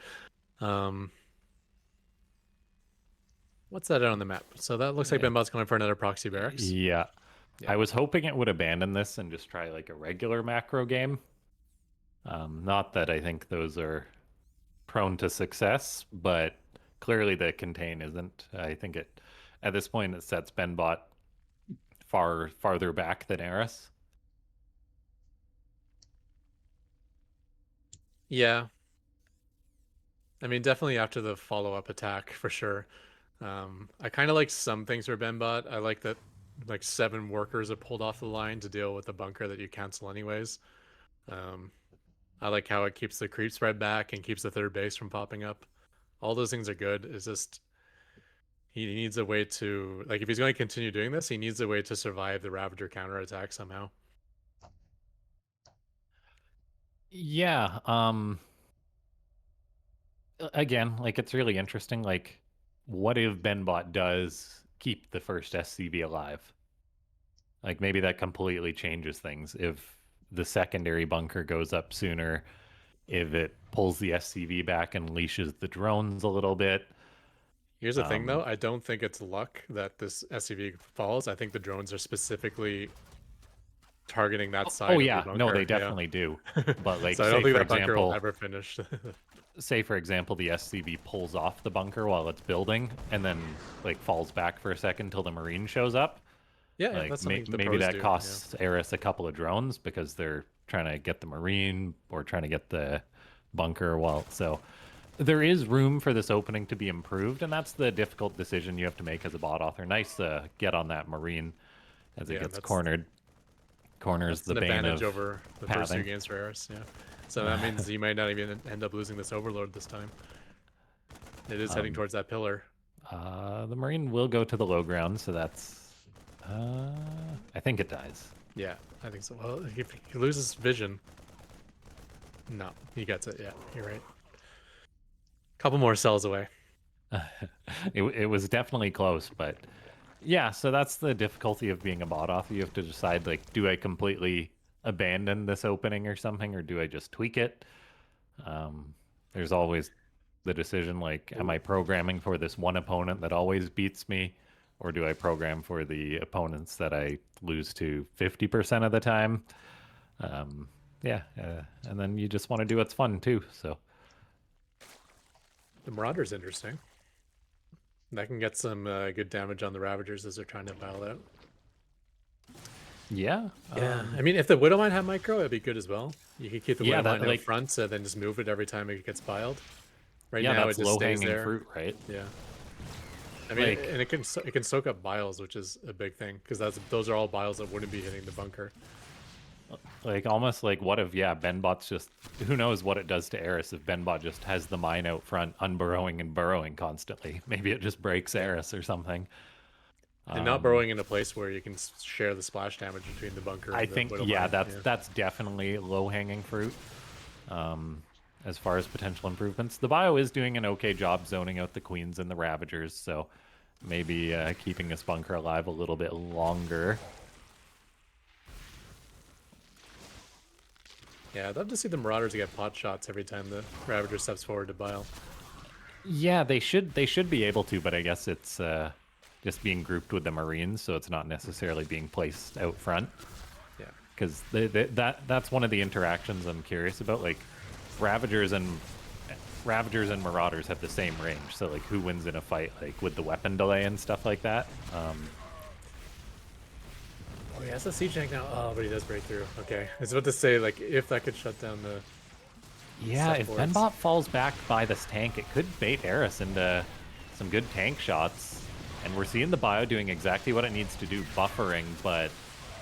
S3: What's that out on the map? So that looks like Benbot's going for another proxy barracks.
S2: yeah. I was hoping it would abandon this and just try like a regular macro game. Not that I think those are prone to success, but clearly the contain isn't. I think it at this point it sets Benbot farther back than Eris.
S3: Yeah. I mean, definitely after the follow-up attack for sure. I kind of like some things for Benbot. I like that like 7 workers are pulled off the line to deal with a bunker that you cancel anyways. I like how it keeps the creep spread back and keeps the third base from popping up. All those things are good. It's just he needs a way to, like, if he's going to continue doing this, he needs a way to survive the Ravager counterattack somehow.
S2: Yeah. Again, like it's really interesting. Like, what if Benbot does keep the first SCV alive? Like maybe that completely changes things. If the secondary bunker goes up sooner, if it pulls the SCV back and leashes the drones a little bit.
S3: Here's the thing, though. I don't think it's luck that this SCV falls. I think the drones are specifically targeting that side
S2: Oh
S3: of the
S2: yeah,
S3: bunker.
S2: no, they
S3: Yeah.
S2: definitely do. But like,
S3: So I don't
S2: say
S3: think
S2: for
S3: that bunker will
S2: example,
S3: ever finish.
S2: say for example, the SCV pulls off the bunker while it's building, and then like falls back for a second till the Marine shows up.
S3: Yeah,
S2: Like
S3: that's something the
S2: maybe
S3: pros
S2: that
S3: do.
S2: costs Eris a couple of drones because they're trying to get the Marine or trying to get the bunker. While so there is room for this opening to be improved, and that's the difficult decision you have to make as a bot author. Nice to get on that Marine as it
S3: Yeah,
S2: gets
S3: that's
S2: cornered. Corners
S3: that's
S2: the
S3: an
S2: bane
S3: advantage
S2: of
S3: over the first 2
S2: pathing.
S3: games for Eris. Yeah, so that means you might not even end up losing this Overlord this time. It is heading towards that pillar.
S2: The Marine will go to the low ground, so that's. I think it dies.
S3: Yeah, I think so. Well, if he loses vision, no, he gets it. Yeah, you're right. Couple more cells away.
S2: It was definitely close, but yeah. So that's the difficulty of being a bot author. You have to decide like, do I completely abandon this opening or something, or do I just tweak it? There's always the decision like, am I programming for this one opponent that always beats me, or do I program for the opponents that I lose to 50% of the time? Yeah, and then you just want to do what's fun too. So
S3: The Marauder's interesting. That can get some good damage on the Ravagers as they're trying to battle out.
S2: yeah,
S3: Yeah, I mean, if the Widowmine had micro, it'd be good as well. You could keep the
S2: Yeah,
S3: Widowmine
S2: that,
S3: out
S2: like-
S3: front, so then just move it every time it gets piled. Right
S2: yeah,
S3: now,
S2: that's
S3: it just
S2: low
S3: stays
S2: hanging
S3: there.
S2: fruit, right?
S3: Yeah. I mean,
S2: Like-
S3: and it can soak up biles, which is a big thing because those are all biles that wouldn't be hitting the bunker.
S2: Like almost like what if Benbot's just who knows what it does to Eris if Benbot just has the mine out front unburrowing and burrowing constantly. Maybe it just breaks Eris or something.
S3: And not burrowing in a place where you can share the splash damage between the bunker and
S2: I
S3: the
S2: think
S3: Widowmine.
S2: that's definitely low hanging fruit. As far as potential improvements, the bio is doing an okay job zoning out the queens and the ravagers, so maybe keeping this bunker alive a little bit longer.
S3: Yeah, I'd love to see the Marauders get pot shots every time the Ravager steps forward to bile.
S2: Yeah, they should be able to, but I guess it's just being grouped with the Marines, so it's not necessarily being placed out front.
S3: Yeah.
S2: Because that's one of the interactions I'm curious about. Like, Ravagers and Marauders have the same range, so like who wins in a fight, like with the weapon delay and stuff like that.
S3: Oh yeah, it's a siege tank now. Oh, but he does break through. Okay, I was about to say like if that could shut down the.
S2: Yeah, if
S3: Supports.
S2: Benbot falls back by this tank, it could bait Eris into some good tank shots. And we're seeing the bio doing exactly what it needs to do, buffering, but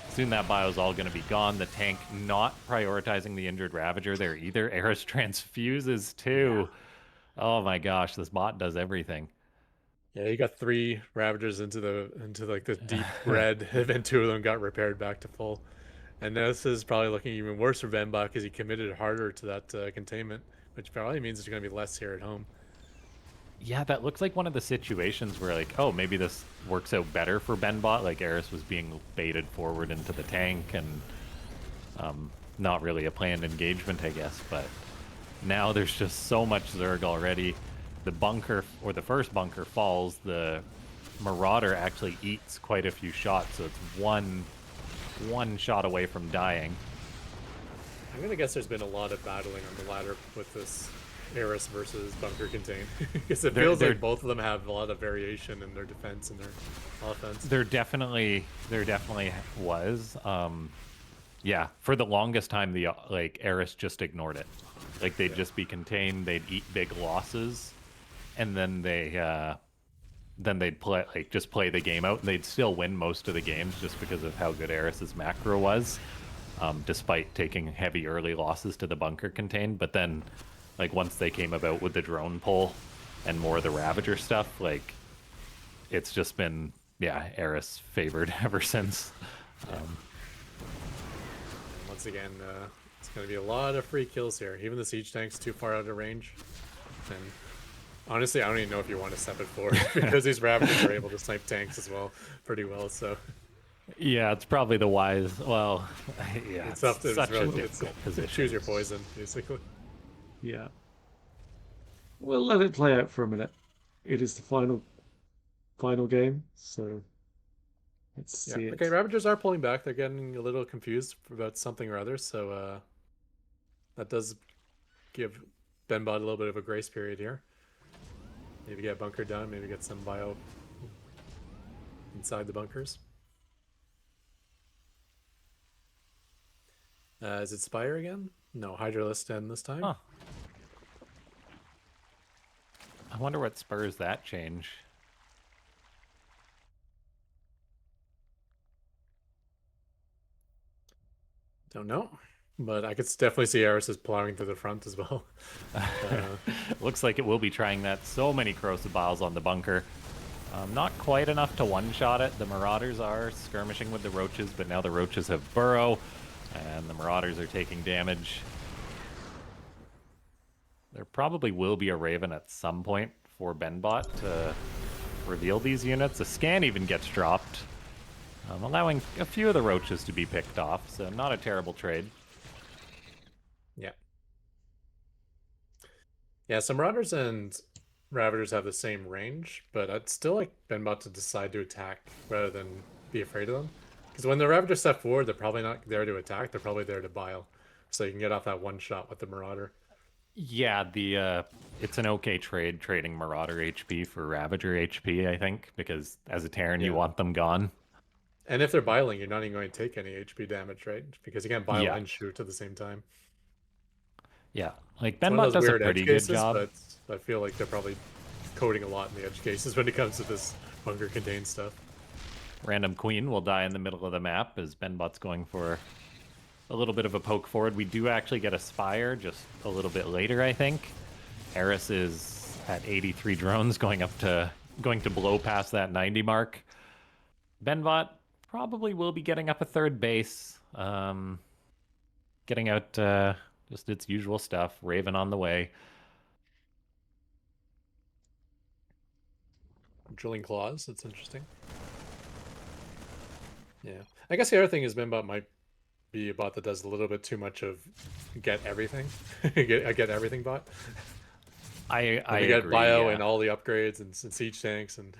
S2: soon that bio's all going to be gone. The tank not prioritizing the injured Ravager there either. Eris transfuses too. Yeah. Oh my gosh, this bot does everything.
S3: Yeah, he got 3 Ravagers into like the deep red, and then 2 of them got repaired back to full. And this is probably looking even worse for Benbot because he committed harder to that containment, which probably means there's going to be less here at home.
S2: Yeah, that looks like one of the situations where, like, oh, maybe this works out better for Benbot. Like, Eris was being baited forward into the tank and not really a planned engagement, I guess. But now there's just so much Zerg already. The bunker, or the first bunker, falls. The Marauder actually eats quite a few shots, so it's one shot away from dying.
S3: I'm going to guess there's been a lot of battling on the ladder with this Eris versus bunker contain because it feels like both of them have a lot of variation in their defense and their offense.
S2: There definitely was. Yeah, for the longest time, the Eris just ignored it. Like they'd just be contained, they'd eat big losses, and then they then they'd just play the game out, and they'd still win most of the games just because of how good Eris's macro was, despite taking heavy early losses to the bunker contained. But then, like once they came about with the drone pull and more of the Ravager stuff, like it's just been Eris favored ever since.
S3: Once again, it's going to be a lot of free kills here. Even the siege tank's too far out of range. And honestly, I don't even know if you want to step it forward because these Ravagers are able to snipe tanks as well pretty well. So
S2: Yeah, it's probably the wise. Well, yeah,
S3: it's up to
S2: such a difficult position.
S3: choose your poison, basically.
S1: Yeah. We'll let it play out for a minute. It is the final game, so let's see
S3: Okay,
S1: it.
S3: Ravagers are pulling back. They're getting a little confused about something or other. So that does give Benbot a little bit of a grace period here. Maybe get bunker done. Maybe get some bio inside the bunkers. Is it Spire again? No, Hydralisk Den this time.
S2: Huh. I wonder what spurs that change.
S3: Don't know, but I could definitely see Eris is plowing to the front as well.
S2: Looks like it will be trying that. So many corrosive biles on the bunker. Not quite enough to one-shot it. The Marauders are skirmishing with the Roaches, but now the Roaches have Burrow, and the Marauders are taking damage. There probably will be a Raven at some point for Benbot to reveal these units. A scan even gets dropped, allowing a few of the Roaches to be picked off, so not a terrible trade.
S3: Yeah. Yeah, some Marauders and Ravagers have the same range, but I'd still like Benbot to decide to attack rather than be afraid of them. Because when the Ravagers step forward, they're probably not there to attack, they're probably there to bile. So you can get off that one shot with the Marauder.
S2: Yeah, it's an okay trade, trading Marauder HP for Ravager HP, I think, because as a Terran, you want them gone.
S3: And if they're biling, you're not even going to take any HP damage, right? Because you can't bile and shoot at the same time.
S2: Yeah, like Benbot does a pretty good job.
S3: But I feel like they're probably coding a lot in the edge cases when it comes to this bunker contained stuff.
S2: Random Queen will die in the middle of the map as Benbot's going for a little bit of a poke forward. We do actually get a Spire just a little bit later, I think. Eris is at 83 drones, going to blow past that 90 mark. Benbot probably will be getting up a third base, getting out just its usual stuff. Raven on the way.
S3: Drilling claws, that's interesting. Yeah, I guess the other thing is Benbot might be a bot that does a little bit too much of get everything, get everything bot.
S2: I
S3: get
S2: agree,
S3: bio
S2: yeah.
S3: and all the upgrades and siege tanks, and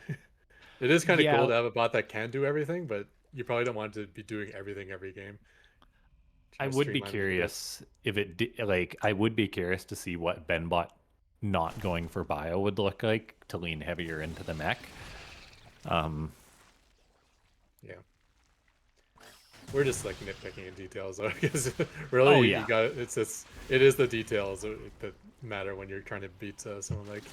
S3: it is kind of cool to have a bot that can do everything, but you probably don't want to be doing everything every game.
S2: I would be curious if I would be curious to see what Benbot not going for bio would look like to lean heavier into the mech.
S3: Yeah. We're just like nitpicking in details though, because really you got it is the details that matter when you're trying to beat someone like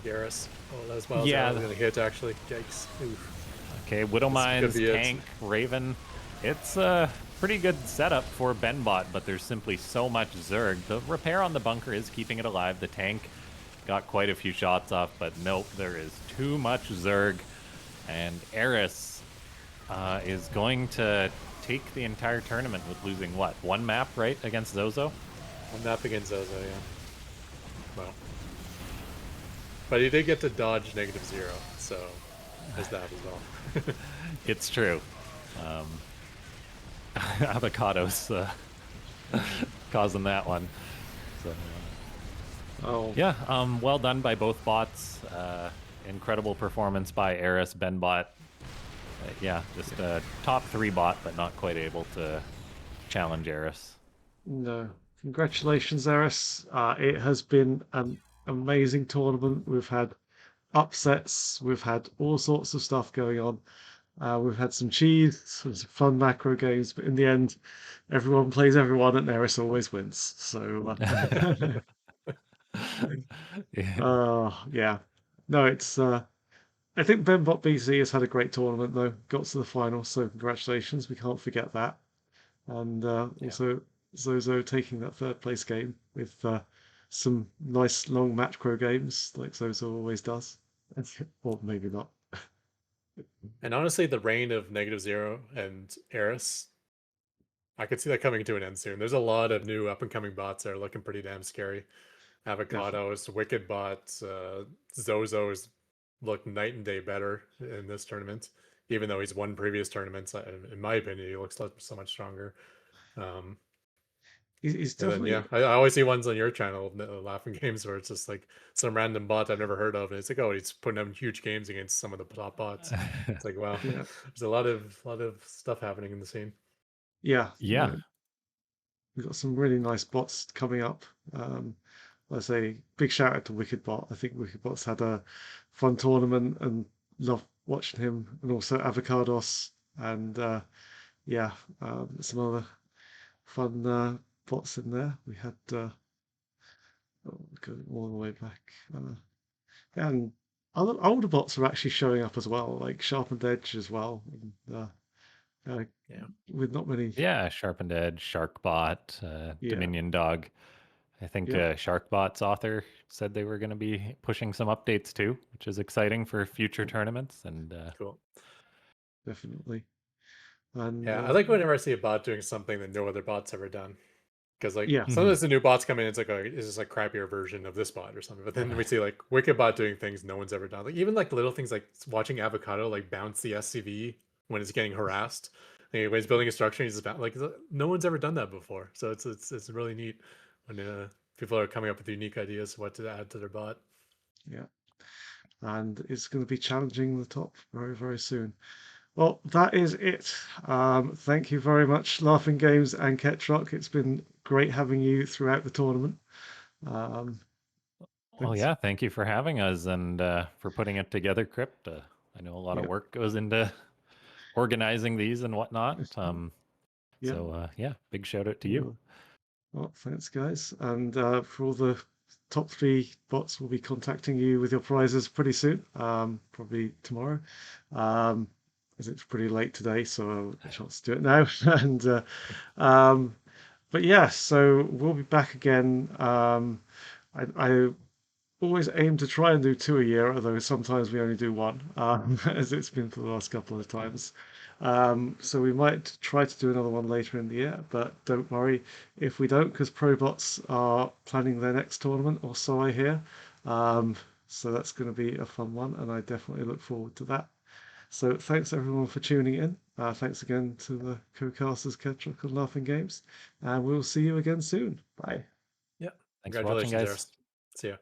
S3: Eris. Oh, that was miles I was gonna hit actually. Yikes. Oof.
S2: Okay, Widowmine's tank, Raven. It's a pretty good setup for Benbot, but there's simply so much Zerg. The repair on the bunker is keeping it alive. The tank got quite a few shots off, but nope, there is too much Zerg. And Eris is going to take the entire tournament with losing, what, one map, right, against Zozo?
S3: One map against Zozo, yeah. Well. But he did get to dodge -0, so there's that as well.
S2: It's true. Avocados causing that one. So, yeah, well done by both bots. Incredible performance by Eris, Benbot. Yeah, just a top 3 bot, but not quite able to challenge Eris.
S1: No. Congratulations, Eris. It has been an amazing tournament. We've had upsets. We've had all sorts of stuff going on. We've had some cheese, some fun macro games, but in the end, everyone plays everyone, and Eris always wins. So, yeah. No, it's I think Benbot BC has had a great tournament though. Got to the final, so congratulations. We can't forget that. And
S3: Yeah.
S1: also Zozo taking that third place game with some nice long match pro games like Zozo always does. Or maybe not.
S3: And honestly, the reign of Negative Zero and Eris, I could see that coming to an end soon. There's a lot of new up and coming bots that are looking pretty damn scary.
S1: Definitely.
S3: Avocados, Wicked bots, Zozo's look night and day better in this tournament. Even though he's won previous tournaments, in my opinion, he looks so much stronger. Um,
S1: He's
S3: and then yeah,
S1: definitely
S3: I always see ones on your channel, laughing games, where it's just like some random bot I've never heard of, and it's like, oh, he's putting up huge games against some of the top bots. It's like, wow,
S1: yeah.
S3: there's a lot of stuff happening in the scene.
S1: Yeah.
S2: Yeah.
S1: We've got some really nice bots coming up. Um, I say big shout out to WickedBot. I think WickedBot's had a fun tournament and love watching him, and also Avocados and yeah, some other fun bots in there. We had going all the way back, and other older bots are actually showing up as well, like Sharpened Edge as well. And, uh,
S3: Yeah,
S1: with not many,
S2: Yeah, Sharpened Edge, Sharkbot,
S1: yeah,
S2: Dominion Dog. I think
S1: yeah,
S2: Sharkbot's author said they were going to be pushing some updates too, which is exciting for future tournaments. And
S3: cool.
S1: definitely. And
S3: Yeah, I like whenever I see a bot doing something that no other bot's ever done. Because like
S1: yeah,
S3: sometimes the new bots come in, it's like it's just like crappier version of this bot or something. But then we see like Wicked bot doing things no one's ever done. Like even like little things like watching Avocado like bounce the SCV when it's getting harassed. Like, when he's building a structure, he's just like no one's ever done that before. So it's really neat when people are coming up with unique ideas what to add to their bot.
S1: yeah. And it's going to be challenging the top very, very soon. Well, that is it. Thank you very much, Laughing Games and Ketrock. It's been great having you throughout the tournament. Um,
S2: well,
S1: thanks.
S2: yeah, thank you for having us and for putting it together, Crypt. I know a lot of
S1: Yeah,
S2: work goes into organizing these and whatnot.
S1: yeah.
S2: Yeah, big shout out to you.
S1: Well, well, thanks, guys. And for all the top three bots, we'll be contacting you with your prizes pretty soon, probably tomorrow. Um, as it's pretty late today, so I'll get a chance to do it now. and um, but yeah, so we'll be back again. I always aim to try and do two a year, although sometimes we only do one, as it's been for the last couple of times. So we might try to do another one later in the year, but don't worry if we don't, because ProBots are planning their next tournament, or so I hear. Um, so that's going to be a fun one, and I definitely look forward to that. So thanks everyone for tuning in. Thanks again to the co-casters, Ketrick and Laughing Games, and we'll see you again soon. Bye.
S3: Yeah.
S2: Thanks for watching,
S3: Congratulations,
S2: guys.
S3: Eris. See ya.